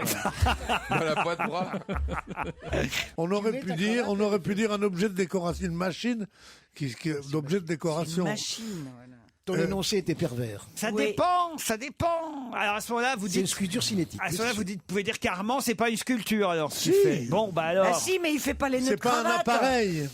voilà, pas de bras. On aurait pu dire un objet de décoration, une machine, d'objet de décoration. Une machine, voilà. Ton énoncé était pervers. Ça dépend. Alors à ce moment-là, vous dites. C'est une sculpture cinétique. À ce moment-là, vous pouvez dire qu'Armand, c'est pas une sculpture, alors. Si. Bon, bah alors. Ah si, mais il fait pas les nœuds de cravate. C'est pas un appareil.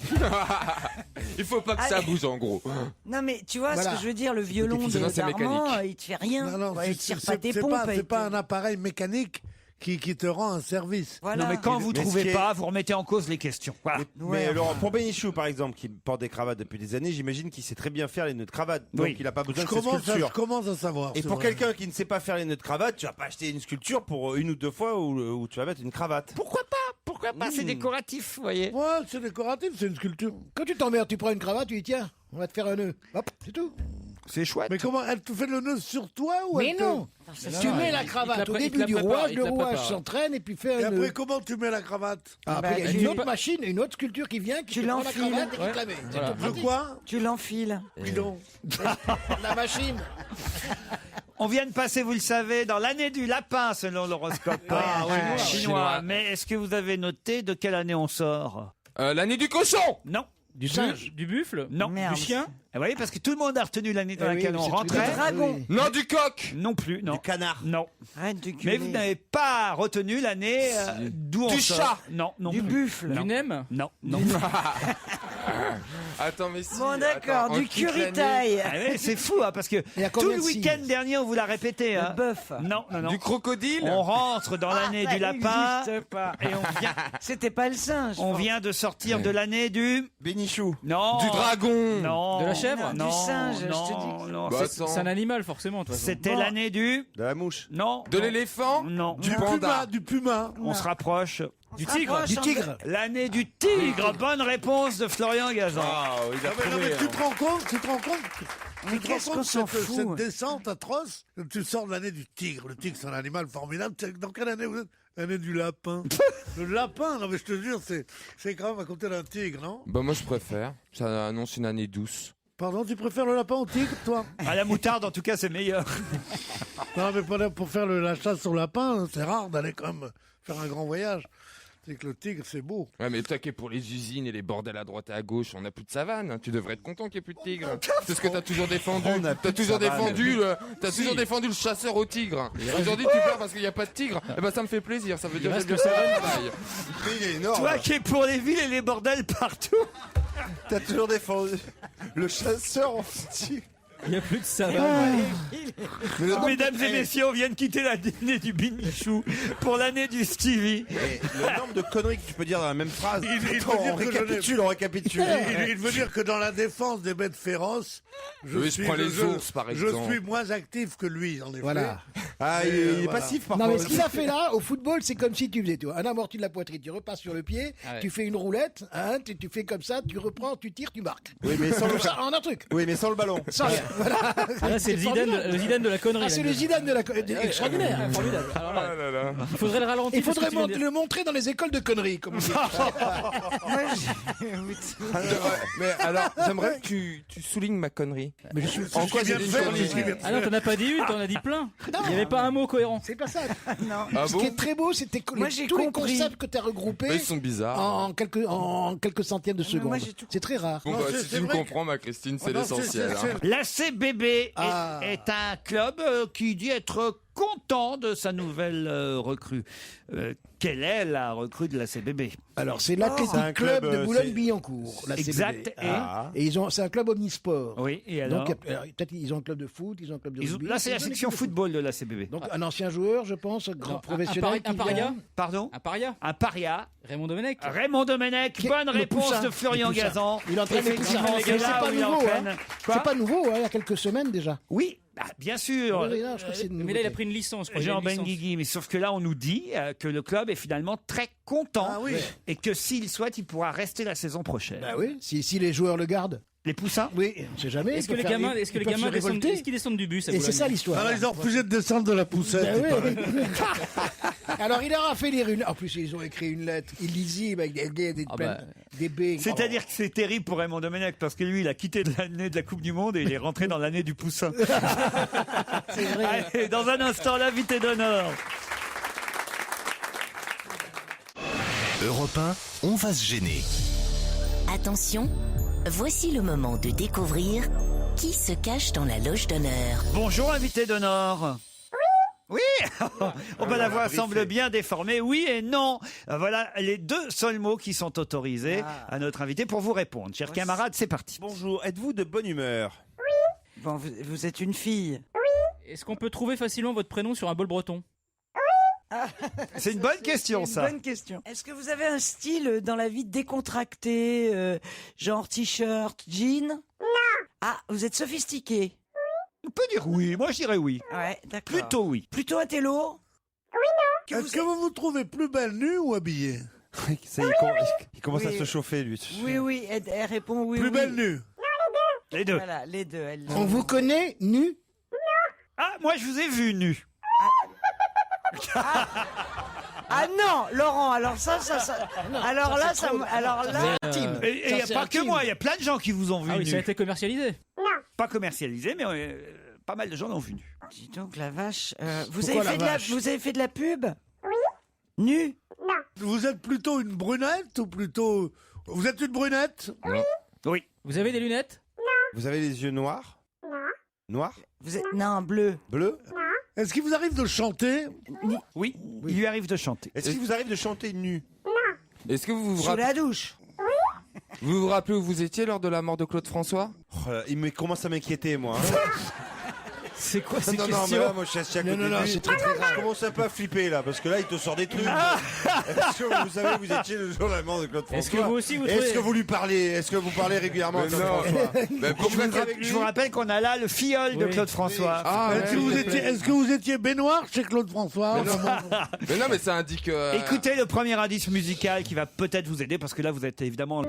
Il faut pas que ça bouge, en gros. Non, mais tu vois ce que je veux dire, le violon d'Armand, il te fait rien. Non, il tire pas tes pompes. C'est pas un appareil mécanique qui te rend un service. Voilà. Non, mais quand vous trouvez pas, vous remettez en cause les questions. Voilà. Mais alors, pour Bénichou, par exemple, qui porte des cravates depuis des années, j'imagine qu'il sait très bien faire les nœuds de cravate. Donc, il n'a pas besoin de ces sculptures. Je commence à savoir. Et pour quelqu'un qui ne sait pas faire les nœuds de cravate, tu vas pas acheter une sculpture pour une ou deux fois où tu vas mettre une cravate. Pourquoi pas C'est décoratif, vous voyez. Ouais, c'est décoratif, c'est une sculpture. Quand tu t'emmerdes, tu prends une cravate, tu dis tiens, on va te faire un nœud. Hop, c'est tout. C'est chouette. Mais comment, elle te fait le nœud sur toi ou Mais non. Tu mets la cravate au début du rouage, le rouage s'entraîne et puis fait un nœud. Et après, comment tu mets la cravate? Après, il y a une autre machine, une autre sculpture qui vient, qui te prend la cravate et qui te la met. De quoi? Tu l'enfiles. Bidon. La machine. On vient de passer, vous le savez, dans l'année du lapin, selon l'horoscope chinois. Mais est-ce que vous avez noté de quelle année on sort? L'année du cochon. Non. Du singe? Du buffle? Non. Merde. Du chien? Vous voyez, parce que tout le monde a retenu l'année dans laquelle on rentrait. Du dragon. Non, du coq. Non plus, non. Du canard. Non. Arrête de gueuler. Mais vous n'avez pas retenu l'année d'où on Du sort. chat. Non, non Du plus. buffle. Non. Du nem? Non, non. Attends, mais si. Bon, d'accord, Attends, du en toute l'année- curitaille. Ah ouais, c'est fou, hein, parce que Il y a tout combien le de week-end signes dernier, on vous l'a répété. Hein. Le bœuf. Non, non, non. Du crocodile. On rentre dans l'année ça du lapin n'existe pas. et on vient, C'était pas le singe. on vient de sortir de l'année du Bénichou. non Du dragon. non De la chèvre? non Du singe, je non, te dis. non, Bah, c'est- attends. C'est un animal, forcément, de toute façon. c'était l'année du De la mouche. non De non, l'éléphant. non Du non. puma, du puma. On se rapproche du tigre. rapproche, Du hein. tigre. L'année du tigre. Bonne réponse de Florian Gazan. Il a Non, mais tu te rends compte, Mais tu te rends qu'est-ce compte qu'on s'en cette fout? descente atroce. Tu sors de l'année du tigre. Le tigre, c'est un animal formidable. Dans quelle année vous êtes? L'année du lapin. Le lapin, non mais je te jure, c'est quand même à côté d'un tigre, non? Bah moi je préfère. Ça annonce une année douce. Pardon, tu préfères le lapin au tigre, toi? À la moutarde, en tout cas, c'est meilleur. Non, mais pour faire la chasse au lapin, c'est rare d'aller quand même faire un grand voyage. C'est que le tigre, c'est beau. Ouais, mais toi qui es pour les usines et les bordels à droite et à gauche, on n'a plus de savane. hein. Tu devrais être content qu'il n'y ait plus de tigre. C'est ce que t'as toujours défendu. On a plus T'as de toujours savane. toujours défendu le chasseur au tigre. Aujourd'hui, tu pleures parce qu'il n'y a pas de tigre. Eh ben, ça me fait plaisir. Ça veut dire que reste j'ai que bien ça. fait le travail. Il est énorme. Toi qui es pour les villes et les bordels partout. T'as toujours défendu le chasseur en tigre. Il n'y a plus de savane. Mesdames et messieurs, on vient de quitter l'année du Bénichou pour l'année du Stevie. Et le nombre de conneries que tu peux dire dans la même phrase. Il veut Attends, dire on que je récapitule, on récapitule. Il veut dire que dans la défense des bêtes féroces, Oui, je prends les ours, par je exemple. suis moins actif que lui, en effet. Voilà. Ah, il est voilà. passif Non, parfois. mais ce qu'il a fait là, au football, c'est comme si tu faisais, tu vois, un amorti de la poitrine, tu repasses sur le pied, Ah ouais. tu fais une roulette, hein, tu fais comme ça, tu reprends, tu tires, tu marques. Oui, mais sans le Comme ça, en un truc. Oui, mais sans le ballon. Sans rien. Voilà. Ah, là, c'est le Zidane de la connerie. Ah, c'est là. le Zidane de la extraordinaire. Ah, formidable. Alors là, Ah là là. il faudrait le ralentir. Il faudrait parce que tu viens de dire. le montrer dans les écoles de conneries, comme on dit. Mais alors, j'aimerais que tu soulignes ma connerie. Mais je suis En quoi j'ai des journées Ah non, t'en as pas dit une, t'en as dit plein. Il n'y avait pas un mot cohérent. C'est pas ça. Non. Ah Ce bon qui est très beau, c'était que Moi, j'ai tous les compris. concepts que tu as regroupés Ils sont bizarres. en quelques centièmes de moi, seconde. j'ai tout C'est très rare. Bon, Non, bah, c'est- si c'est tu me vrai comprends, ma Christine, c'est non, l'essentiel. c'est- hein. La CBB Ah. est un club qui dit être content de sa nouvelle recrue. Quelle est la recrue de la CBB? Alors, c'est c'est un l'Athletic club, Club de Boulogne-Billancourt. la Exact, CBB. et Ah. Et c'est un club omnisport. Oui, et alors, Donc, alors, peut-être ils ont un club de foot, ils ont un club de Ils ont- rugby. là, c'est la Ils ont une section équipe de foot. football de la CBB. Donc, un ancien joueur, je pense, grand Non, professionnel. un qui paria. vient- Pardon? Un paria. Un paria. Raymond Domenech. Raymond Domenech, Qui- bonne le réponse poussin. de Florian Le poussin. Gazan. Il entraîne les poussins. Effectivement, Mais c'est c'est là pas où il nouveau, entraîne. hein. Quoi C'est pas nouveau, hein, il y a quelques semaines déjà. Oui, bah, bien sûr. Oui, là, je crois que c'est une Mais là, il a nouveauté. pris une licence. je crois. Il a Jean une licence. Benguigui, mais sauf que là, on nous dit que le club est finalement très content Ah oui. et que s'il souhaite, il pourra rester la saison prochaine. Bah oui, si les joueurs le gardent. Les poussins? Oui, on sait jamais. Est-ce que les gamins descendent du bus? Et c'est ça l'histoire. Alors, ils ont refusé de descendre de la poussette. Ben oui. Alors il leur a fait lire une. En plus, ils ont écrit une lettre illisible avec des B. C'est-à-dire que c'est terrible pour Raymond Domenech parce que lui, il a quitté l'année de la Coupe du Monde et il est rentré dans l'année du poussin. C'est vrai. Allez, dans un instant, l'invité d'honneur. Europe 1, on va se gêner. Attention, voici le moment de découvrir qui se cache dans la loge d'honneur. Bonjour, invité d'honneur. Oui. La voix semble bien déformée. Oui et non. Voilà les deux seuls mots qui sont autorisés à notre invité pour vous répondre. Chers camarades, c'est parti. Bonjour, êtes-vous de bonne humeur? Bon, vous êtes une fille. Est-ce qu'on peut trouver facilement votre prénom sur un bol breton? C'est une bonne question, C'est ça. une bonne question. Est-ce que vous avez un style dans la vie décontracté, genre t-shirt, jean? Non. Ah, vous êtes sophistiqué? On peut dire oui. Moi, je dirais oui. Ouais, d'accord. Plutôt oui. Plutôt intello? Est-ce que vous vous trouvez plus belle nue ou habillée? Ça y est, il commence à se chauffer, lui. Oui, elle répond oui. Plus belle nue? Les deux. Voilà, les deux. On vous connaît nu? Ah, moi, je vous ai vu nu. Ah non, Laurent, alors ça. Alors là, intime. Et il n'y a pas que moi, il y a plein de gens qui vous ont vu Ah oui, nu. ça a été commercialisé. Pas commercialisé, mais pas mal de gens l'ont vu nu. Dis donc, la vache. Vous Pourquoi avez la vache fait de la pub? Oui. Nu? Vous êtes plutôt une brunette ou plutôt... Vous êtes une brunette? Oui. Vous avez des lunettes? Vous avez les yeux noirs? Noirs? Non, bleu. Bleu? Est-ce qu'il vous arrive de chanter? Oui, il lui arrive de chanter. Est-ce qu'il vous arrive de chanter nu? Est-ce que vous vous Sous la douche? Vous vous rappelez où vous étiez lors de la mort de Claude François? Il commence à m'inquiéter, moi. C'est quoi ces Non, questions? mais là, moi, je suis à côté de lui. c'est très grave. Je commence un peu à flipper, là, parce que là, il te sort des trucs. Est-ce que vous savez, vous étiez le jour de la mort de Claude François? Est-ce que vous aussi, vous Est-ce trouvez- que vous lui parlez? Est-ce que vous parlez régulièrement à Claude François? Je vous rappelle qu'on a là le filleul de Oui. Claude François. Ah, Est-ce que vous étiez baignoire chez Claude François? Mais non, mais ça indique... Écoutez le premier indice musical qui va peut-être vous aider parce que là vous êtes évidemment...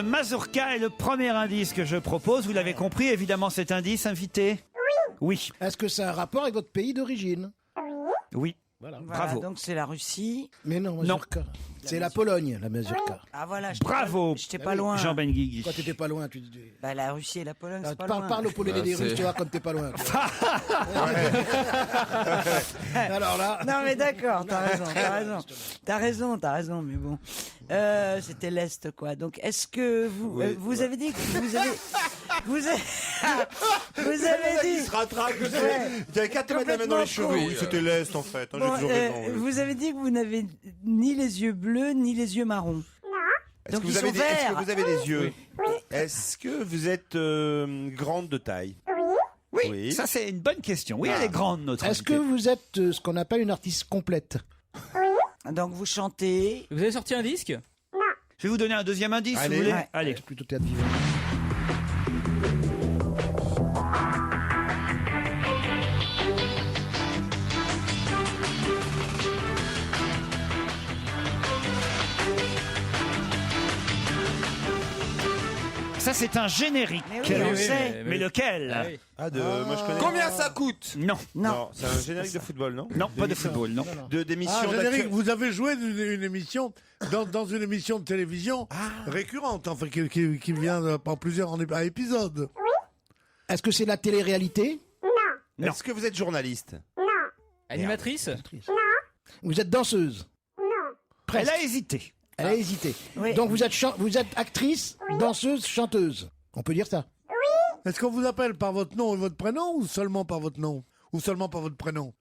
Mazurka est le premier indice que je propose. Vous l'avez compris, évidemment, cet indice, invité? Oui. Est-ce que c'est un rapport avec votre pays d'origine? Oui. Voilà. Bravo. Donc c'est la Russie. Mais non, mazurka. C'est la Pologne, la mazurka. Ah voilà. Bravo. J'étais pas loin. Jean Benguigui. Quand t'étais pas loin, tu dis. Bah la Russie et la Pologne, c'est pas loin. Parle au Polonais des Russes, tu vois, comme t'es pas loin. Alors là. Non mais d'accord, t'as raison, mais bon. C'était l'Est, quoi. Donc, est-ce que vous avez dit que vous avez dit... Il se rattrape, il y a 4 mètres à mettre dans les cheveux. Oui, c'était l'Est, en fait. J'ai toujours raison. Vous avez dit que vous n'avez ni les yeux bleus, ni les yeux marrons. Est-ce que vous avez des yeux? Est-ce que vous êtes grande de taille? Oui, ça c'est une bonne question. Oui, elle est grande, notre Est-ce que vous êtes ce qu'on appelle une artiste complète? Donc vous chantez. Vous avez sorti un disque? Non. Je vais vous donner un deuxième indice, si vous voulez. Ouais. Allez. C'est plutôt théâtre vivant. Ça, c'est un générique. Mais oui, on sait. Mais lequel? Ah oui. Moi je connais. Combien ça coûte? Non. Non, c'est un générique de football, non? Non, pas de football, non. D'émission Générique, vous avez joué une émission dans une émission de télévision récurrente, enfin qui vient en plusieurs épisodes. Est-ce que c'est la télé-réalité? Non. Est-ce que vous êtes journaliste? Animatrice? Vous êtes danseuse? Elle a hésité. Elle a hésité. Oui. Donc vous êtes actrice, danseuse, chanteuse. On peut dire ça? Est-ce qu'on vous appelle par votre nom et votre prénom ou seulement par votre nom? Ou seulement par votre prénom?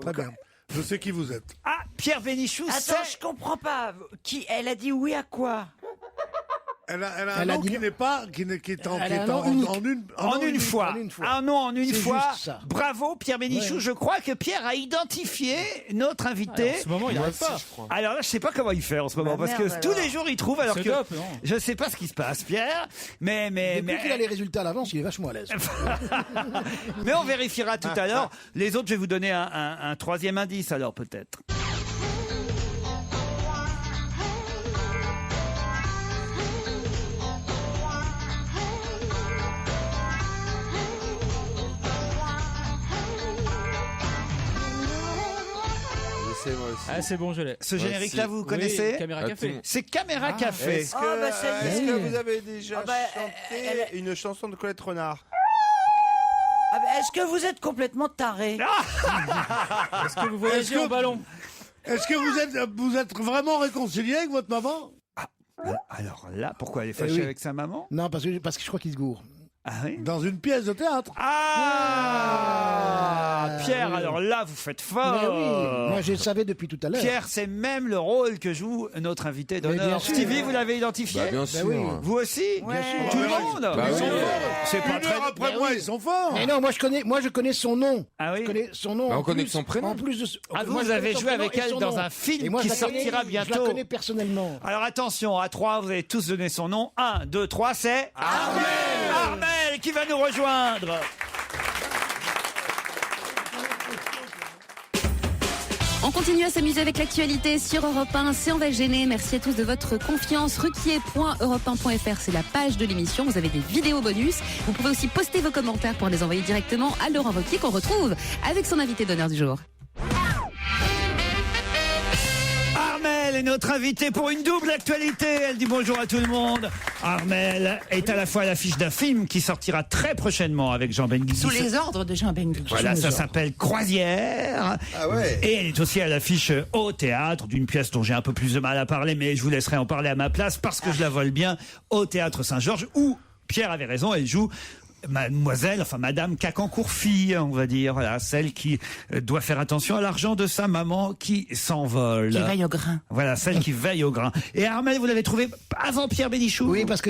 Très bien. Je sais qui vous êtes. Ah, Pierre Bénichou, Attends, je comprends pas. Elle a dit oui à quoi? Elle a un nom qui n'est pas, qui est en une fois. Un nom en une C'est fois. juste ça. Bravo, Pierre Bénichou. Ouais. Je crois que Pierre a identifié notre invité. En ce moment, il n'arrive pas. Alors là, je sais pas comment il fait en ce moment, parce que tous les jours, il trouve, alors Se que dope, non je sais pas ce qui se passe, Pierre. Mais Depuis qu'il a les résultats à l'avance, il est vachement à l'aise. mais on vérifiera tout à l'heure. Les autres, je vais vous donner un troisième indice, alors peut-être. Ah, c'est bon, je l'ai. Ce générique-là, vous connaissez? Oui, Caméra Café. C'est Caméra Café. Est-ce que vous avez déjà chanté une chanson de Colette Renard? Est-ce que vous êtes complètement taré? Est-ce que vous voyagez en ballon? Est-ce que vous êtes vraiment réconcilié avec votre maman? Alors là, pourquoi elle est fâchée oui. avec sa maman? Non, parce que je crois qu'il se gourre. Ah oui? Dans une pièce de théâtre. Ah, Pierre, alors là, vous faites fort. Mais oui, moi je le savais depuis tout à l'heure. Pierre, c'est même le rôle que joue notre invité Mais bien d'honneur. sûr. Stevie, vous l'avez identifié? Bien sûr. oui. Vous aussi? Bien sûr. Tout le monde? Bah Ils oui. sont forts. C'est pas Une très... heure après moi, ils sont forts. Mais non, moi je connais son nom. Ah oui? Je connais son nom. Bah, on en connaît plus- son prénom. En plus de Ah, moi, vous je avez connais son joué avec prénom et elle son dans nom. un film Et moi, qui je la connais- sortira Je bientôt. la connais personnellement. Alors attention, à 3, vous allez tous donner son nom. 1, 2, 3, c'est... Armel! Armel qui va nous rejoindre. On continue à s'amuser avec l'actualité sur Europe 1. C'est On va gêner. Merci à tous de votre confiance. Ruquier.europe1.fr, c'est la page de l'émission. Vous avez des vidéos bonus. Vous pouvez aussi poster vos commentaires pour les envoyer directement à Laurent Ruquier qu'on retrouve avec son invité d'honneur du jour. Armel est notre invitée pour une double actualité. Elle dit bonjour à tout le monde. Armel est à la fois à l'affiche d'un film qui sortira très prochainement avec Jean Benguigui. Sous les ordres de Jean Benguigui. Voilà, ça s'appelle Croisière. Ah ouais. Et elle est aussi à l'affiche au théâtre d'une pièce dont j'ai un peu plus de mal à parler, mais je vous laisserai en parler à ma place parce que je la vole bien, au Théâtre Saint-Georges, où Pierre avait raison, elle joue mademoiselle, enfin madame Cacancourt-fille, on va dire, voilà, celle qui doit faire attention à l'argent de sa maman qui s'envole. Qui veille au grain. Voilà, celle qui veille au grain. Et Armel, vous l'avez trouvé avant Pierre Bénichou? Oui, parce que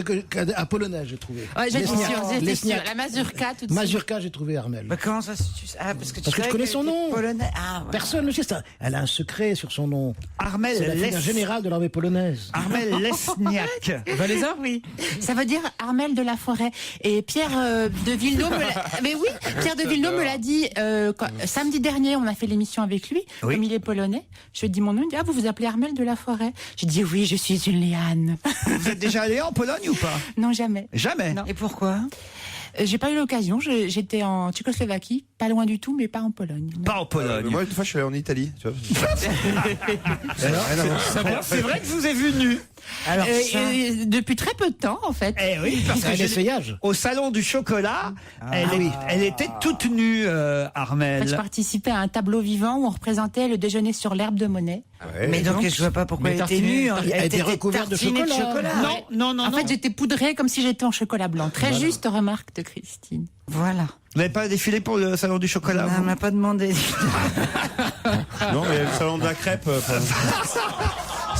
à Polonais, j'ai trouvé. Ouais, j'étais sûre, j'étais Lesniak. sûre. La mazurka, tout de suite. Mazurka, j'ai trouvé Armel. Bah, comment ça se... parce que je connais son nom. Polonais. Ah, ouais. Personne ne sait ça. Elle a un secret sur son nom. Armel C'est la fille d'un général de l'armée polonaise. Armel Lesniak. Valéza? Oui. Ça veut dire Armel de la Forêt. Et Pierre de Villeneuve mais oui, Pierre de Villeneuve me l'a dit samedi dernier, on a fait l'émission avec lui, Oui. comme il est polonais. Je lui ai dit mon nom, il me dit vous vous appelez Armel de la Forêt. J'ai dit oui, je suis une liane. Vous êtes déjà allé en Pologne ou pas? Non, jamais. Jamais? Non. Et pourquoi? J'ai pas eu l'occasion, j'étais en Tchécoslovaquie, pas loin du tout, mais pas en Pologne. Non. Pas en Pologne. Moi, une fois, je suis allé en Italie. Tu vois. Alors, c'est vrai que je vous ai vu nu. Alors, depuis très peu de temps, en fait. Eh oui, parce que au salon du chocolat, elle était toute nue, Armel. En fait, je participais à un tableau vivant où on représentait le déjeuner sur l'herbe de Monet. Ouais. Mais donc, je vois pas pourquoi elle était nue. Elle était recouverte de chocolat. Non. En fait, j'étais poudrée comme si j'étais en chocolat blanc. Très juste remarque de Christine. Voilà. Vous n'avez pas défilé pour le salon du chocolat? On m'a pas demandé. Non, mais il y a le salon de la crêpe.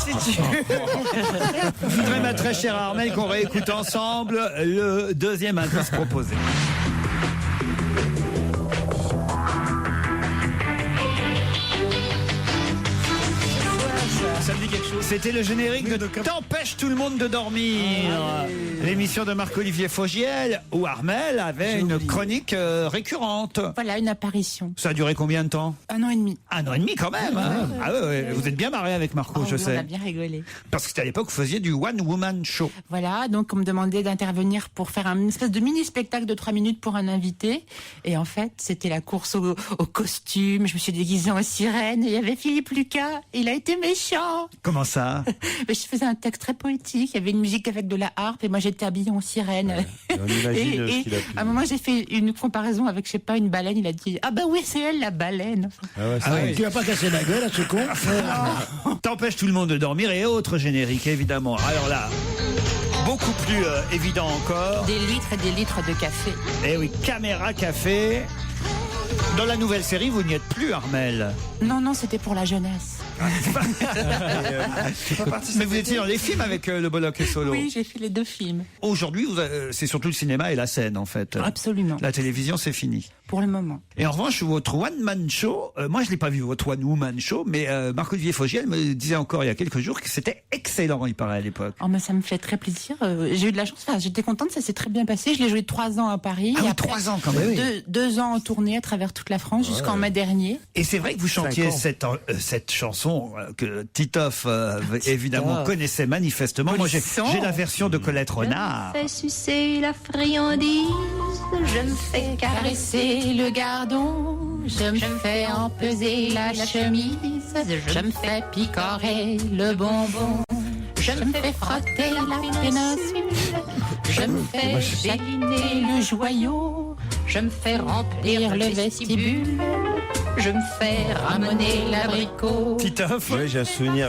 Je voudrais, ma très chère Armel, qu'on réécoute ensemble le deuxième indice proposé. Ça me dit quelque chose. C'était le générique de T'empêche tout le monde de dormir. L'émission de Marc-Olivier Fogiel, où Armel avait une chronique récurrente. Voilà, une apparition. Ça a duré combien de temps? 1 an et demi. 1 an et demi quand même. Hein. Ah ouais, vous êtes bien marié avec Marco, je sais. On a bien rigolé. Parce que c'était à l'époque, vous faisiez du one-woman show. Voilà, donc on me demandait d'intervenir pour faire une espèce de mini-spectacle de 3 minutes pour un invité. Et en fait, c'était la course au costume. Je me suis déguisée en sirène. Et il y avait Philippe Lucas. Il a été méchant. Comment ça? Mais je faisais un texte très poétique. Il y avait une musique avec de la harpe. Et moi, j'étais habillée en sirène. On imagine ce qu'il a pu. À un moment, j'ai fait une comparaison avec, je sais pas, une baleine. Il a dit ah bah oui, c'est elle la baleine. Tu vas pas casser la gueule à ce con? T'empêches tout le monde de dormir et autres génériques, évidemment. Alors là, beaucoup plus évident encore. Des litres et des litres de café. Eh oui, Caméra Café. Dans la nouvelle série, vous n'y êtes plus, Armelle. Non, c'était pour la jeunesse. Mais vous étiez dans les films avec Le Bollock et Solo. Oui, j'ai fait les 2 films. Aujourd'hui, c'est surtout le cinéma et la scène, en fait. Absolument. La télévision, c'est fini. Pour le moment. Et en revanche, votre one-man show, moi je l'ai pas vu, votre one-woman show, mais Marc-Olivier Fogiel me disait encore il y a quelques jours que c'était excellent, il paraît, à l'époque. Oh, mais ça me fait très plaisir. J'ai eu de la chance, j'étais contente, ça s'est très bien passé. Je l'ai joué 3 ans à Paris. Ah oui, 3 ans quand même. 2 ans en tournée à travers toute la France jusqu'en mai dernier. Et c'est vrai que vous chantiez cette chanson que Titoff évidemment connaissait manifestement. Moi j'ai la version de Colette Renard. Je me fais sucer la friandise, je me fais caresser le gardon, je me fais empeser la chemise, je me fais picorer le bonbon, je me fais frotter la péninsule, je me fais châliner le joyau, je me fais remplir le vestibule, je me fais ramoner l'abricot. Titoff. Oui, j'ai un souvenir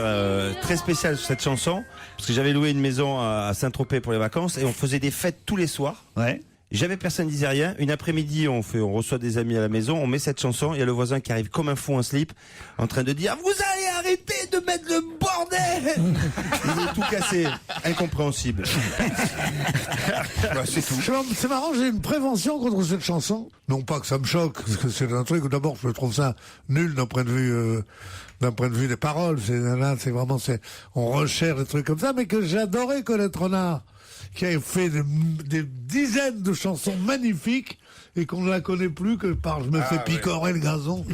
très spécial sur cette chanson, parce que j'avais loué une maison à Saint-Tropez pour les vacances, et on faisait des fêtes tous les soirs. Ouais. Jamais personne disait rien. Une après-midi, on reçoit des amis à la maison, on met cette chanson, il y a le voisin qui arrive comme un fou en slip, en train de dire « Vous allez arrêter de mettre le bordel !» Il est tout cassé. Incompréhensible. C'est tout. C'est marrant, j'ai une prévention contre cette chanson. Non pas que ça me choque, parce que c'est un truc où d'abord je trouve ça nul d'un point de vue des paroles. C'est vraiment, on recherche des trucs comme ça, mais que j'adorais Colette Renard, qui a fait des dizaines de chansons magnifiques et qu'on ne la connaît plus que par « je me fais picorer le gazon ».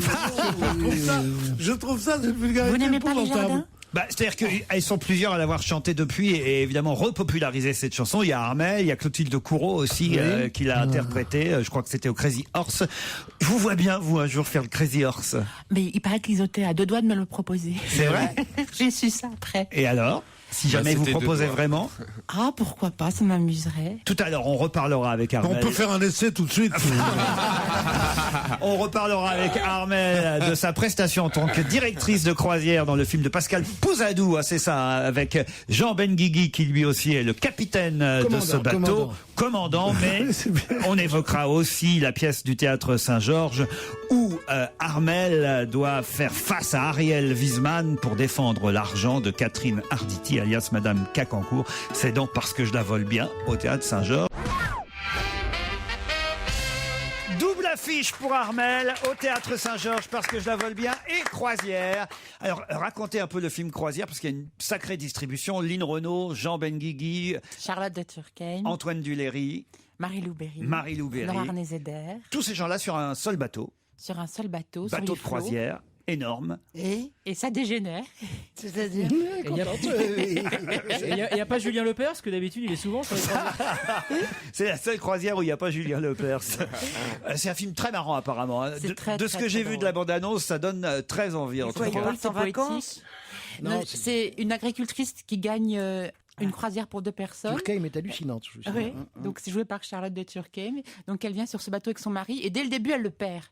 Je trouve ça d'une vulgarité. Vous n'aimez pas les jardins ? C'est-à-dire qu'elles sont plusieurs à l'avoir chanté depuis et évidemment repopularisé cette chanson. Il y a Armelle, il y a Clotilde Courreau aussi qui l'a interprétée. Je crois que c'était au Crazy Horse. Je vous vois bien, vous, un jour faire le Crazy Horse. Mais il paraît qu'ils étaient à 2 doigts de me le proposer. C'est vrai ? J'ai su ça après. Et alors ? Si jamais vous proposez vraiment. Ah, pourquoi pas, ça m'amuserait. Tout à l'heure, on reparlera avec Armelle. On peut faire un essai tout de suite. On reparlera avec Armelle de sa prestation en tant que directrice de croisière dans le film de Pascal Pouzadou, c'est ça, avec Jean Benguigui qui lui aussi est le capitaine de ce bateau. Commandant, mais on évoquera aussi la pièce du théâtre Saint-Georges où Armelle doit faire face à Ariel Wiesman pour défendre l'argent de Catherine Arditi, alias Madame Cacancourt. C'est donc parce que je la vole bien au théâtre Saint-Georges. Double affiche pour Armelle au théâtre Saint-Georges parce que je la vole bien et Croisière. Alors racontez un peu le film Croisière parce qu'il y a une sacrée distribution. Lynn Renaud, Jean Benguigui, Charlotte de Turckheim, Antoine Duléry, Marie-Lou Berry, Laurent Arné Zeder. Tous ces gens-là sur un seul bateau. Sur un seul bateau. Bateau de croisière. Énorme. Et ça dégénère. C'est-à-dire Il n'y a pas Julien Lepers, parce que d'habitude il est souvent sur les croisières. C'est la seule croisière où il n'y a pas Julien Lepers. C'est un film très marrant apparemment. De ce que j'ai vu de la bande-annonce, ça donne très envie. En tout cas. C'est poétique. C'est une agricultrice qui gagne une croisière pour 2 personnes. Turckheim est hallucinante. Oui. Donc c'est joué par Charlotte de Turckheim. Donc elle vient sur ce bateau avec son mari et dès le début elle le perd.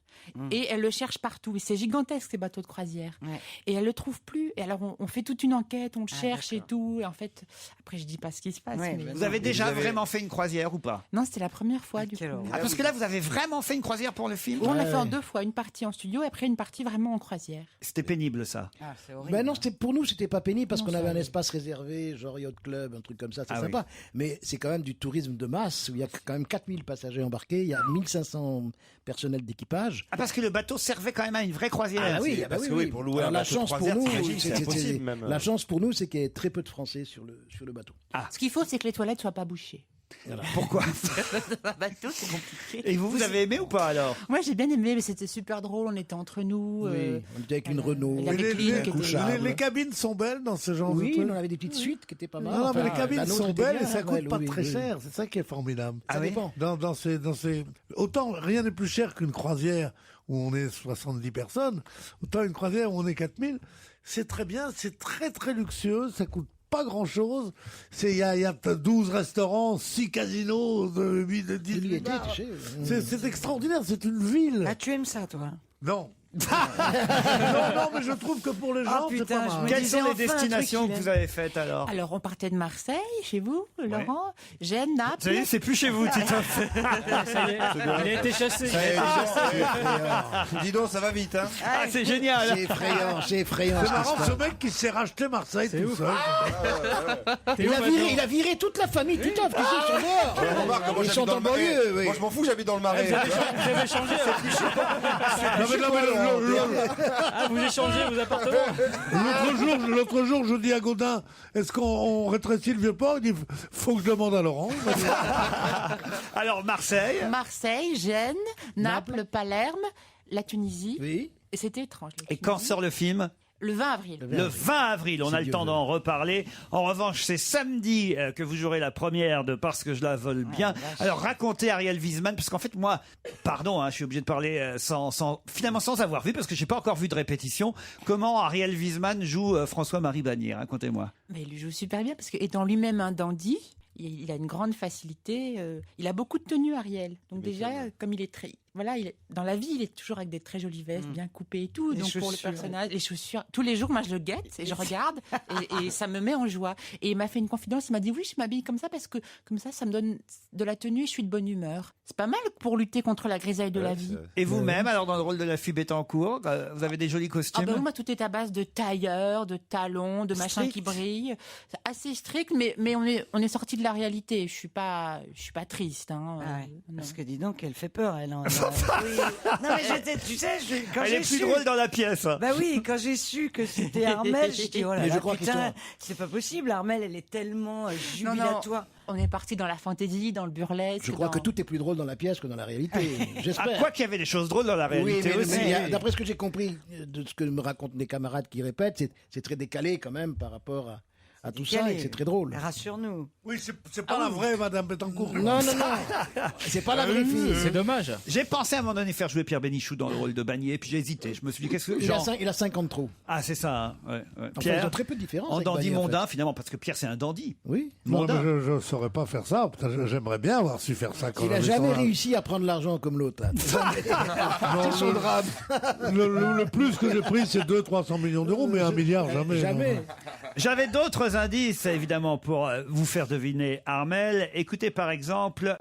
Et elle le cherche partout. Et c'est gigantesque ces bateaux de croisière. Ouais. Et elle le trouve plus. Et alors on fait toute une enquête, on le cherche et tout. Et en fait, après je dis pas ce qui se passe. Ouais, mais vous avez déjà vraiment fait une croisière ou pas? Non, c'était la première fois du coup. Parce que là vous avez vraiment fait une croisière pour le film? On l'a fait en 2 fois, une partie en studio et après une partie vraiment en croisière. C'était pénible ça. C'est horrible. Non, pour nous c'était pas pénible parce qu'on avait un espace réservé, genre yacht club, un truc comme ça, c'est sympa. Oui. Mais c'est quand même du tourisme de masse où il y a quand même 4000 passagers embarqués, il y a 1500 personnels d'équipage. Ah, parce que le bateau servait quand même à une vraie croisière. Ah oui, parce que oui, pour louer un bateau de croisière, c'est impossible même. La chance pour nous, c'est qu'il y ait très peu de Français sur le bateau. Ah. Ce qu'il faut, c'est que les toilettes soient pas bouchées. Voilà. Pourquoi? Bateau, c'est compliqué. Et vous avez aimé ou pas alors? Moi j'ai bien aimé, mais c'était super drôle, on était entre nous. Oui, on était avec une Renault. Les cabines sont belles dans ce genre de truc. On avait des petites suites qui étaient pas mal. Non, mais les cabines sont belles et ça coûte pas très cher, c'est ça qui est formidable. Ça dépend. Dans ces... Autant rien n'est plus cher qu'une croisière où on est 70 personnes, autant une croisière où on est 4000, c'est très bien, c'est très très luxueux, ça coûte pas grand chose. Il y a 12 restaurants, 6 casinos, 10 bars. C'est extraordinaire, c'est une ville. Ah, tu aimes ça, toi? Non. Non, mais je trouve que pour les gens, c'est pas mal. Quelles sont les destinations que vous avez faites alors? Alors, on partait de Marseille, chez vous, Laurent, Gênes, Naples. Ça y est, c'est plus chez vous, Titoff. Ça y est, il a été chassé. Dis donc, ça va vite, hein. Ah, c'est génial. C'est effrayant, c'est effrayant. C'est marrant, ce mec qui s'est racheté Marseille tout seul. Il a viré toute la famille, tout à fait, ils sont morts. Remarque, moi, Ils j'habite sont dans en le Marais. banlieue, oui. Moi, je m'en fous, j'habite dans le Marais. Vous avez changé. Vous échangez vos appartements. L'autre jour, je dis à Gaudin, est-ce qu'on rétrécit le Vieux-Port? Il dit, faut que je demande à Laurent. Alors, Marseille. Marseille, Gênes, Naples, Palerme, la Tunisie. Oui. Et c'était étrange. Et quand sort le film? Le 20 avril. Le 20 avril, on a le temps d'en reparler. En revanche, c'est samedi que vous jouerez la première de Parce que je la vole bien. Alors racontez Ariel Wiesman, parce qu'en fait moi, pardon, je suis obligé de parler finalement sans avoir vu, parce que j'ai pas encore vu de répétition, comment Ariel Wiesman joue François-Marie Bagné. Racontez-moi. Mais il le joue super bien, parce qu'étant lui-même un dandy, il a une grande facilité. Il a beaucoup de tenues, Ariel. Donc déjà, comme il est très... Voilà, dans la vie, il est toujours avec des très jolies vestes, bien coupées et tout. Les donc pour le chaussures. personnage, les chaussures, tous les jours, moi je le guette et je regarde et ça me met en joie. Et il m'a fait une confidence, il m'a dit oui, je m'habille comme ça parce que comme ça me donne de la tenue et je suis de bonne humeur. C'est pas mal pour lutter contre la grisaille de la vie. Et vous-même, alors dans le rôle de la fille Bettencourt, vous avez des jolis costumes? Ah ben moi, tout est à base de tailleurs, de talons, de machins qui brillent. C'est assez strict, mais on est sorti de la réalité. Je suis pas triste. Hein. Parce que dis donc, elle fait peur, elle. Non mais tu sais, quand elle j'ai est plus su... drôle dans la pièce. Bah oui, quand j'ai su que c'était Armelle, j'ai dit oh là Mais là, je crois putain, c'est pas possible. Armelle, elle est tellement jubilatoire. On est parti dans la fantaisie, dans le burlesque. Je crois que tout est plus drôle dans la pièce que dans la réalité. J'espère. Quoi qu'il y avait des choses drôles dans la réalité aussi. D'après ce que j'ai compris de ce que me racontent des camarades qui répètent, c'est très décalé quand même par rapport à tout ça, et c'est très drôle. Rassure-nous. Oui, c'est pas la vraie Madame Bettencourt. Non. C'est pas la vraie fille. C'est dommage. J'ai pensé à un moment donné faire jouer Pierre Bénichou dans le rôle de Bagné, puis j'ai hésité. Je me suis dit, qu'est-ce que. Il a 50 trop. Ah, c'est ça. Hein. Ouais. Enfin, Pierre, ils ont très peu de différence. en avec dandy Bagné, mondain, en fait. finalement, parce que Pierre, c'est un dandy. Oui. Moi, Mondain. je ne saurais pas faire ça. J'aimerais bien avoir su faire ça quand Il n'a jamais réussi à prendre l'argent comme l'autre. C'est son drame. Le plus que j'ai pris, c'est 200-300 millions d'euros, mais 1 milliard, jamais. Jamais. J'avais d'autres indices, évidemment, pour vous faire deviner Armelle. Écoutez, par exemple...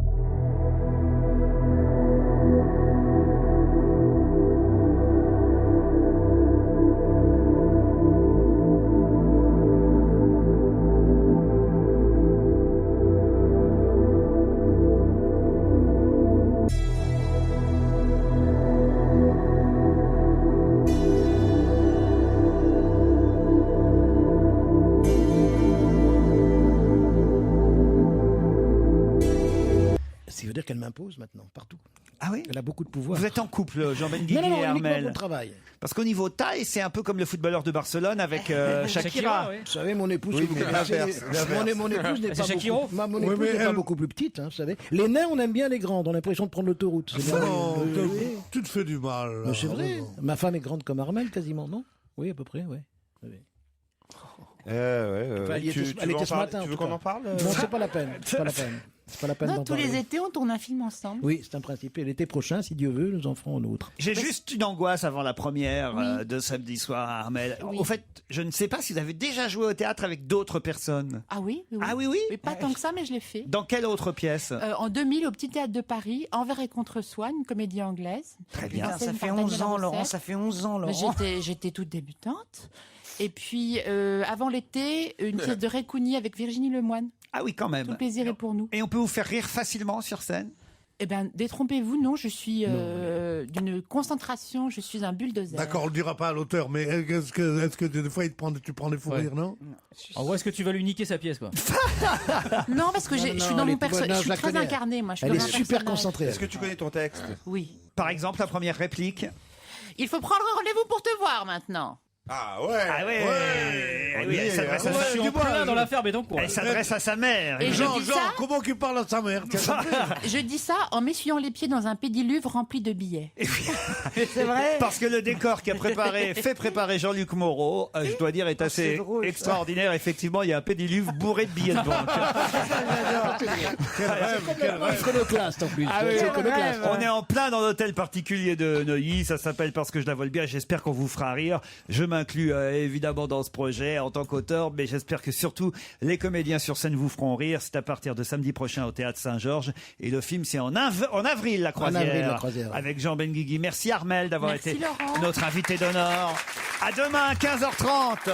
Ça veut dire qu'elle m'impose maintenant, partout. Ah oui? Elle a beaucoup de pouvoir. Vous êtes en couple, Jean Benguigui Non, et uniquement Armelle. pour le travail. Parce qu'au niveau taille, c'est un peu comme le footballeur de Barcelone avec Shakira. oui. Vous savez, mon épouse, Oui, mais mon épouse n'est C'est pas Shakiro beaucoup, mon épouse n'est pas beaucoup plus petite, hein, vous savez. Les nains, on aime bien les grandes, on a l'impression de prendre l'autoroute. C'est Non, merveilleux. tu te fais du mal. là. Mais c'est vrai. Ma femme est grande comme Armelle, quasiment, non? Oui, à peu près, oui. Enfin, elle y était ce matin. Tu veux qu'on en parle? Non, c'est pas la peine. C'est pas la peine. C'est pas la peine Non, d'en tous les parler. étés, on tourne un film ensemble. Oui, c'est un principe. Et l'été prochain, si Dieu veut, nous en ferons un autre. J'ai juste une angoisse avant la première de samedi soir à Armelle. Oui. Au fait, je ne sais pas si vous avez déjà joué au théâtre avec d'autres personnes. Ah oui, oui. Ah oui, oui? Mais pas tant que ça, mais je l'ai fait. Dans quelle autre pièce? En 2000, au Petit Théâtre de Paris, Envers et contre soi, une comédie anglaise. Très bien. Putain, ça fait 11 ans, Laurent. Ça fait 11 ans, Mais Laurent. J'étais toute débutante. Et puis, avant l'été, une pièce de Récougny avec Virginie Lemoine. Ah oui, quand Tout même. le plaisir est pour nous. Et on peut vous faire rire facilement sur scène? Eh bien, détrompez-vous, non, je suis d'une concentration, je suis un bulldozer. D'accord, on le dira pas à l'auteur, mais est-ce que des fois tu prends des fous rires, non? En gros, est-ce que tu vas lui niquer sa pièce, quoi? Non, parce que je suis dans mon personnage, je suis très connais. incarnée, moi. Je suis Elle est dans un super personnage. concentrée. Est-ce que tu connais ton texte? Oui. Par exemple, la première réplique. Il faut prendre rendez-vous pour te voir maintenant. Ah ouais. Ah ouais. Ah oui, elle s'adresse à Je suis en plein dans l'affaire Bettencourt. Elle s'adresse à sa mère. Et Jean, je dis ça- comment qu'il parle à sa mère Je dis ça en m'essuyant les pieds dans un pédiluve rempli de billets. C'est vrai. Parce que le décor qui a fait préparer Jean-Luc Moreau, je dois dire, est assez extraordinaire. Effectivement, il y a un pédiluve bourré de billets de banque. Iconoclaste en plus. Ah oui, C'est iconoclaste. on est en plein dans l'hôtel particulier de Neuilly. Ça s'appelle Parce que je la vole bien. J'espère qu'on vous fera rire. Je m'inclus évidemment dans ce projet en tant qu'auteur, mais j'espère que surtout les comédiens sur scène vous feront rire. C'est à partir de samedi prochain au Théâtre Saint-Georges. Et le film, c'est en avril, la croisière. En avril, la croisière, ouais. Avec Jean Benguigui. Merci Armel d'avoir Merci, été Laurent. notre invité d'honneur. À demain, 15h30.